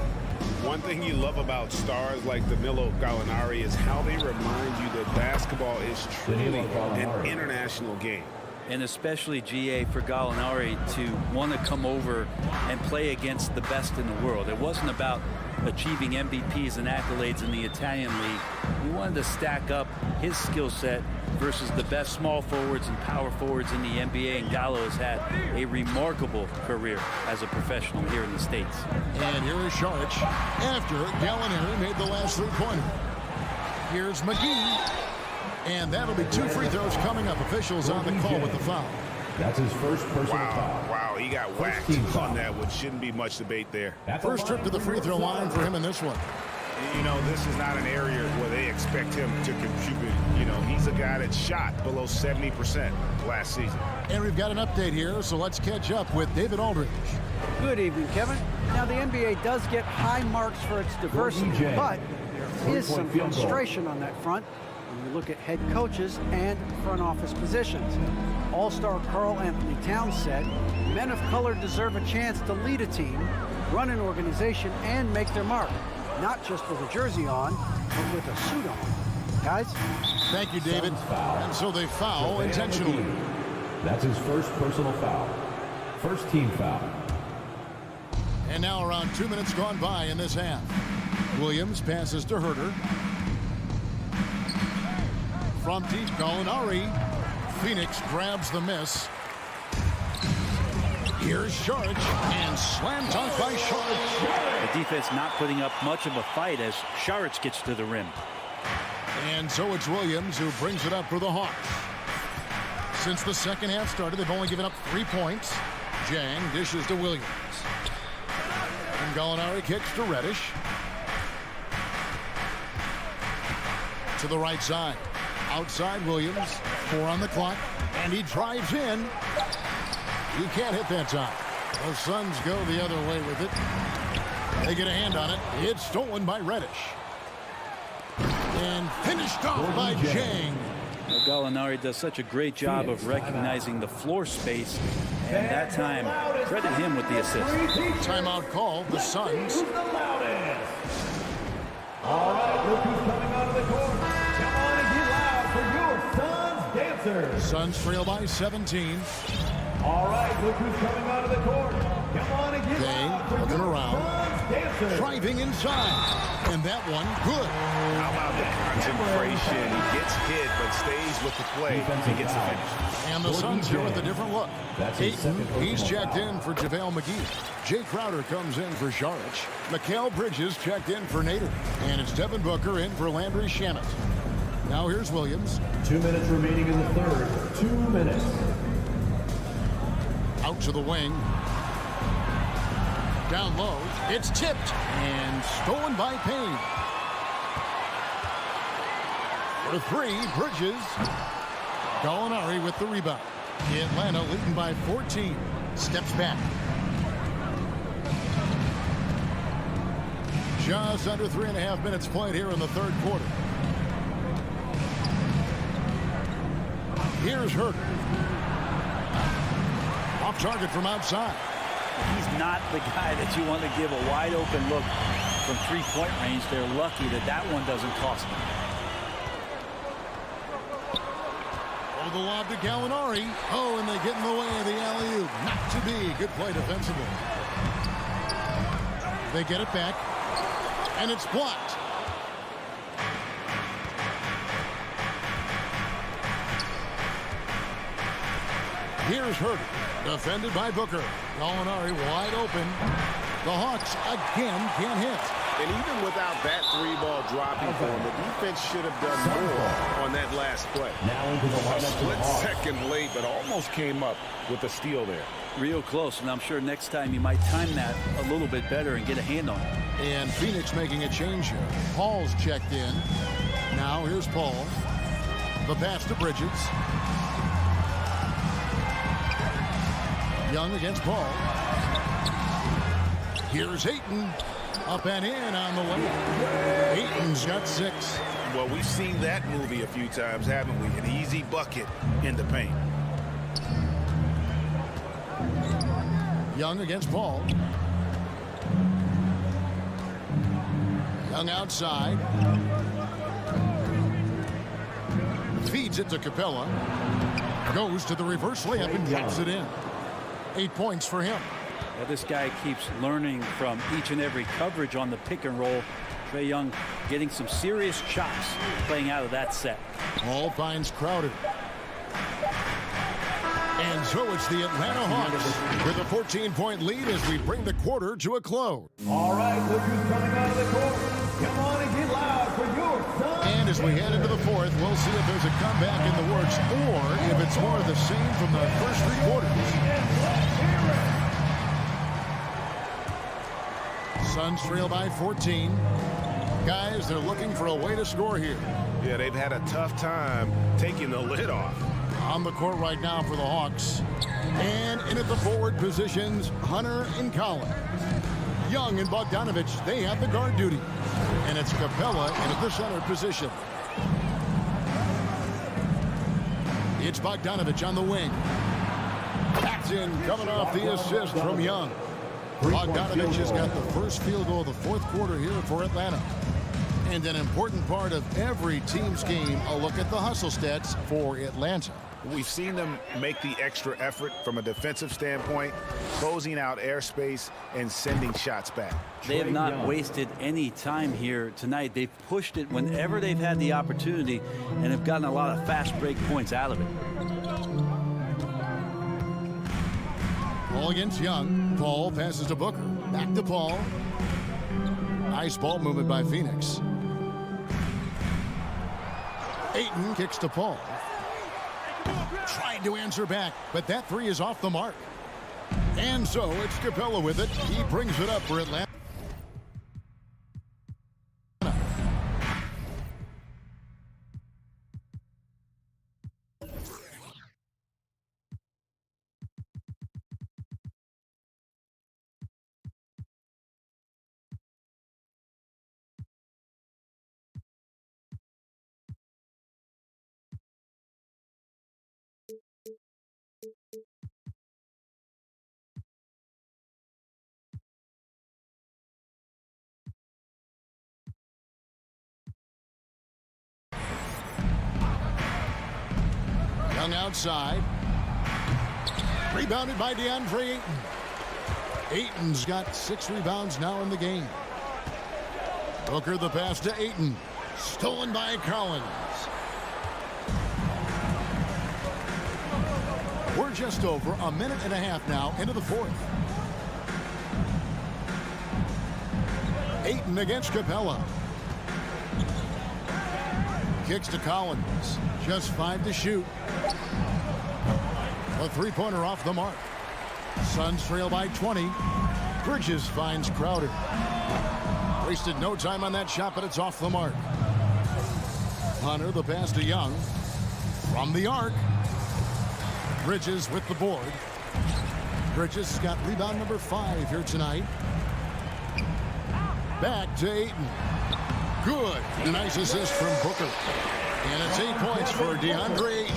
One thing you love about stars like Danilo Gallinari is how they remind you that basketball is truly an international game. And especially, GA, for Gallinari to want to come over and play against the best in the world. It wasn't about achieving MVPs and accolades in the Italian league. He wanted to stack up his skill set versus the best small forwards and power forwards in the NBA, and Gallo has had a remarkable career as a professional here in the States. And here is Saric after Gallinari made the last three-pointer. Here's McGee, and that'll be 2 free throws coming up. Officials on the call with the foul. That's his first personal foul. Wow, he got whacked on that one. Shouldn't be much debate there. First trip to the free throw line for him in this one. You know, this is not an area where they expect him to contribute. You know, he's a guy that shot below 70% last season. And we've got an update here, so let's catch up with David Aldridge. Good evening, Kevin. Now, the NBA does get high marks for its diversity, but there is some frustration on that front when you look at head coaches and front office positions. All-star Karl Anthony Towns said, men of color deserve a chance to lead a team, run an organization, and make their mark. Not just with a jersey on, but with a suit on. Guys? Thank you, David. And so they foul intentionally. That's his first personal foul. First team foul. And now around 2 minutes gone by in this half. Williams passes to Herter. From deep, Gallinari. Phoenix grabs the miss. Here's Saric, and slam dunk by Saric. The defense not putting up much of a fight as Saric gets to the rim. And so it's Williams who brings it up for the Hawks. Since the second half started, they've only given up 3 points. Jang dishes to Williams. And Gallinari kicks to Reddish. To the right side. Outside Williams. 4 on the clock. And he drives in. He can't hit that time. The Suns go the other way with it. They get a hand on it. It's stolen by Reddish. And finished off by Jang. Gallinari does such a great job of recognizing the floor space, and that time, credit him with the assist. Timeout called, the Suns. All right, look who's coming out of the court. Come on and get loud for your Suns dancers. Suns trail by 17. All right, look who's coming out of the court. Come on and get loud for looking your around. Suns dancers. Driving inside. And that one, good. How about the concentration? He gets hit, but stays with the play and gets the finish. And the Suns here with a different look. Ayton, he's checked in for JaVale McGee. Jay Crowder comes in for Saric. Mikal Bridges checked in for Nader. And it's Devin Booker in for Landry Shamet. Now here's Williams. 2 minutes remaining in the third. 2 minutes. Out to the wing. Down low. It's tipped and stolen by Payne. For 3, Bridges. Gallinari with the rebound. Atlanta leading by 14. Steps back. Just under 3.5 minutes played here in the third quarter. Here's Herter. Off target from outside. He's not the guy that you want to give a wide open look from 3-point range. They're lucky that that one doesn't cost them. Oh, the lob to Gallinari. Oh, and they get in the way of the alley-oop. Not to be. Good play defensively. They get it back. And it's blocked. Here's Herter. Defended by Booker. Gallinari wide open. The Hawks again can't hit. And even without that 3-ball dropping for him, the defense should have done more on that last play. A split second late, but almost came up with a steal there. Real close, and I'm sure next time you might time that a little bit better and get a hand on it. And Phoenix making a change here. Paul's checked in. Now here's Paul. The pass to Bridges. Young against Paul. Here's Ayton. Up and in on the way. Ayton's got 6. Well, we've seen that movie a few times, haven't we? An easy bucket in the paint. Young against Paul. Young outside. Feeds it to Capella. Goes to the reverse layup and taps it in. 8 points for him. Well, this guy keeps learning from each and every coverage on the pick and roll. Trae Young getting some serious chops playing out of that set. Ball finds Crowder. And so it's the Atlanta Hawks with a 14-point lead as we bring the quarter to a close. All right, look who's coming out of the court. Come on and get loud for your son. And as we head into the fourth, we'll see if there's a comeback in the works or if it's more of the same from the first three quarters. Suns trail by 14. Guys, they're looking for a way to score here. Yeah, they've had a tough time taking the lid off. On the court right now for the Hawks. And in at the forward positions, Hunter and Collins. Young and Bogdanovich, they have the guard duty. And it's Capella in at the center position. It's Bogdanovich on the wing. That's in, coming off the assist from Young. Bogdanovich has got the first field goal of the fourth quarter here for Atlanta. And an important part of every team's game, a look at the hustle stats for Atlanta. We've seen them make the extra effort from a defensive standpoint, closing out airspace and sending shots back. They have not wasted any time here tonight. They've pushed it whenever they've had the opportunity and have gotten a lot of fast break points out of it. Paul against Young. Paul passes to Booker. Back to Paul. Nice ball movement by Phoenix. Ayton kicks to Paul. Trying to answer back, but that three is off the mark. And so it's Capella with it. He brings it up for Atlanta. Young outside. Rebounded by DeAndre Ayton. Ayton's got 6 rebounds now in the game. Booker the pass to Ayton. Stolen by Collins. We're just over a minute and a half now into the fourth. Ayton against Capella. Kicks to Collins. Just 5 to shoot. A three-pointer off the mark. Suns trail by 20. Bridges finds Crowder. Wasted no time on that shot, but it's off the mark. Hunter the pass to Young. From the arc. Bridges with the board. Bridges has got rebound number 5 here tonight. Back to Ayton. Good. Nice assist from Booker. And it's 8 points for DeAndre Ayton.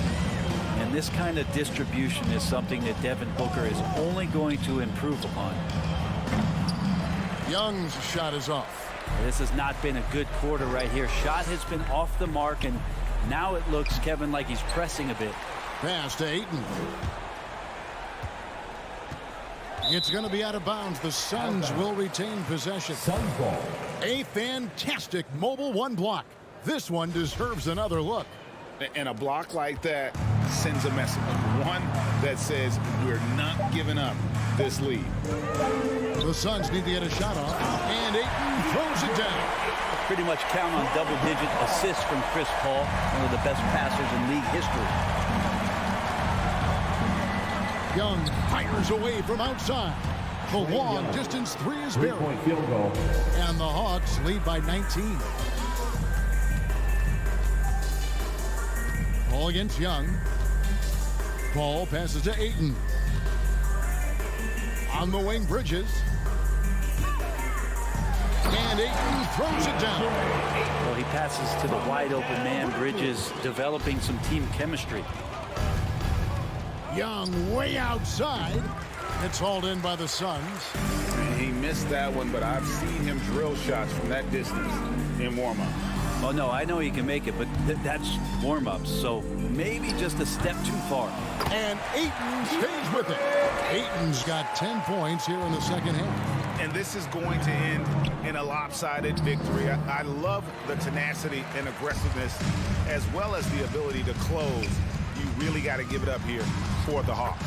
And this kind of distribution is something that Devin Booker is only going to improve upon. Young's shot is off. This has not been a good quarter right here. Shot has been off the mark, and now it looks, Kevin, like he's pressing a bit. Pass to Ayton. It's going to be out of bounds. The Suns will retain possession. Suns ball. A fantastic mobile one block. This one deserves another look. And a block like that sends a message. One that says we're not giving up this lead. The Suns need to get a shot off. And Ayton throws it down. Pretty much count on double-digit assists from Chris Paul, one of the best passers in league history. Young fires away from outside. The long distance three is buried. Three-point field goal. And the Hawks lead by 19. Paul against Young. Paul passes to Ayton. On the wing, Bridges. And Ayton throws it down. Well, he passes to the wide open man. Bridges developing some team chemistry. Young way outside. It's hauled in by the Suns. He missed that one, but I've seen him drill shots from that distance in warm-up. Oh, no, I know he can make it, but that's warm-ups, so maybe just a step too far. And Ayton stays with it. Ayton's got 10 points here in the second half. And this is going to end in a lopsided victory. I love the tenacity and aggressiveness as well as the ability to close. You really got to give it up here for the Hawks.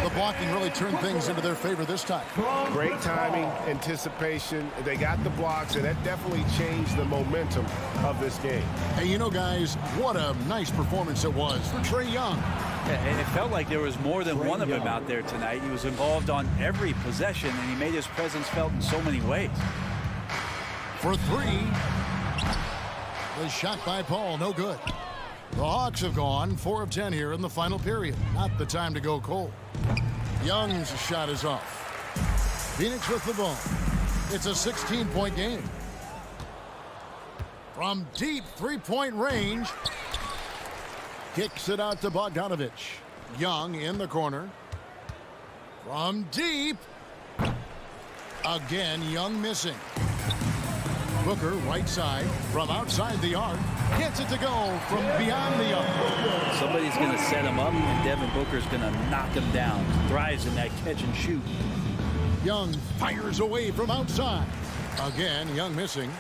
The blocking really turned things into their favor this time. Great timing, anticipation. They got the blocks, and that definitely changed the momentum of this game. Hey, you know, guys, what a nice performance it was for Trae Young. And it felt like there was more than one of him out there tonight. He was involved on every possession, and he made his presence felt in so many ways. For three. The shot by Paul, no good. The Hawks have gone 4 of 10 here in the final period. Not the time to go cold. Young's shot is off. Phoenix with the ball. It's a 16-point game. From deep three-point range. Kicks it out to Bogdanovich. Young in the corner. From deep. Again, Young missing. Booker right side from outside the arc. Gets it to go from beyond the arc. Somebody's going to set him up, and Devin Booker's going to knock him down. Thrives in that catch and shoot. Young fires away from outside. Again, Young missing.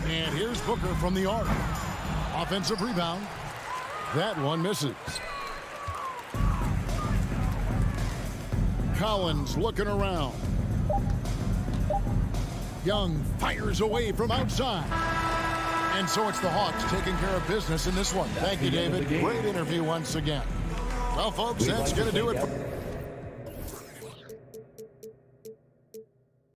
And here's Booker from the arc. Offensive rebound. That one misses. Collins looking around. Young fires away from outside. And so it's the Hawks taking care of business in this one. Thank you, David. Great interview once again. Well, folks, that's going to do it.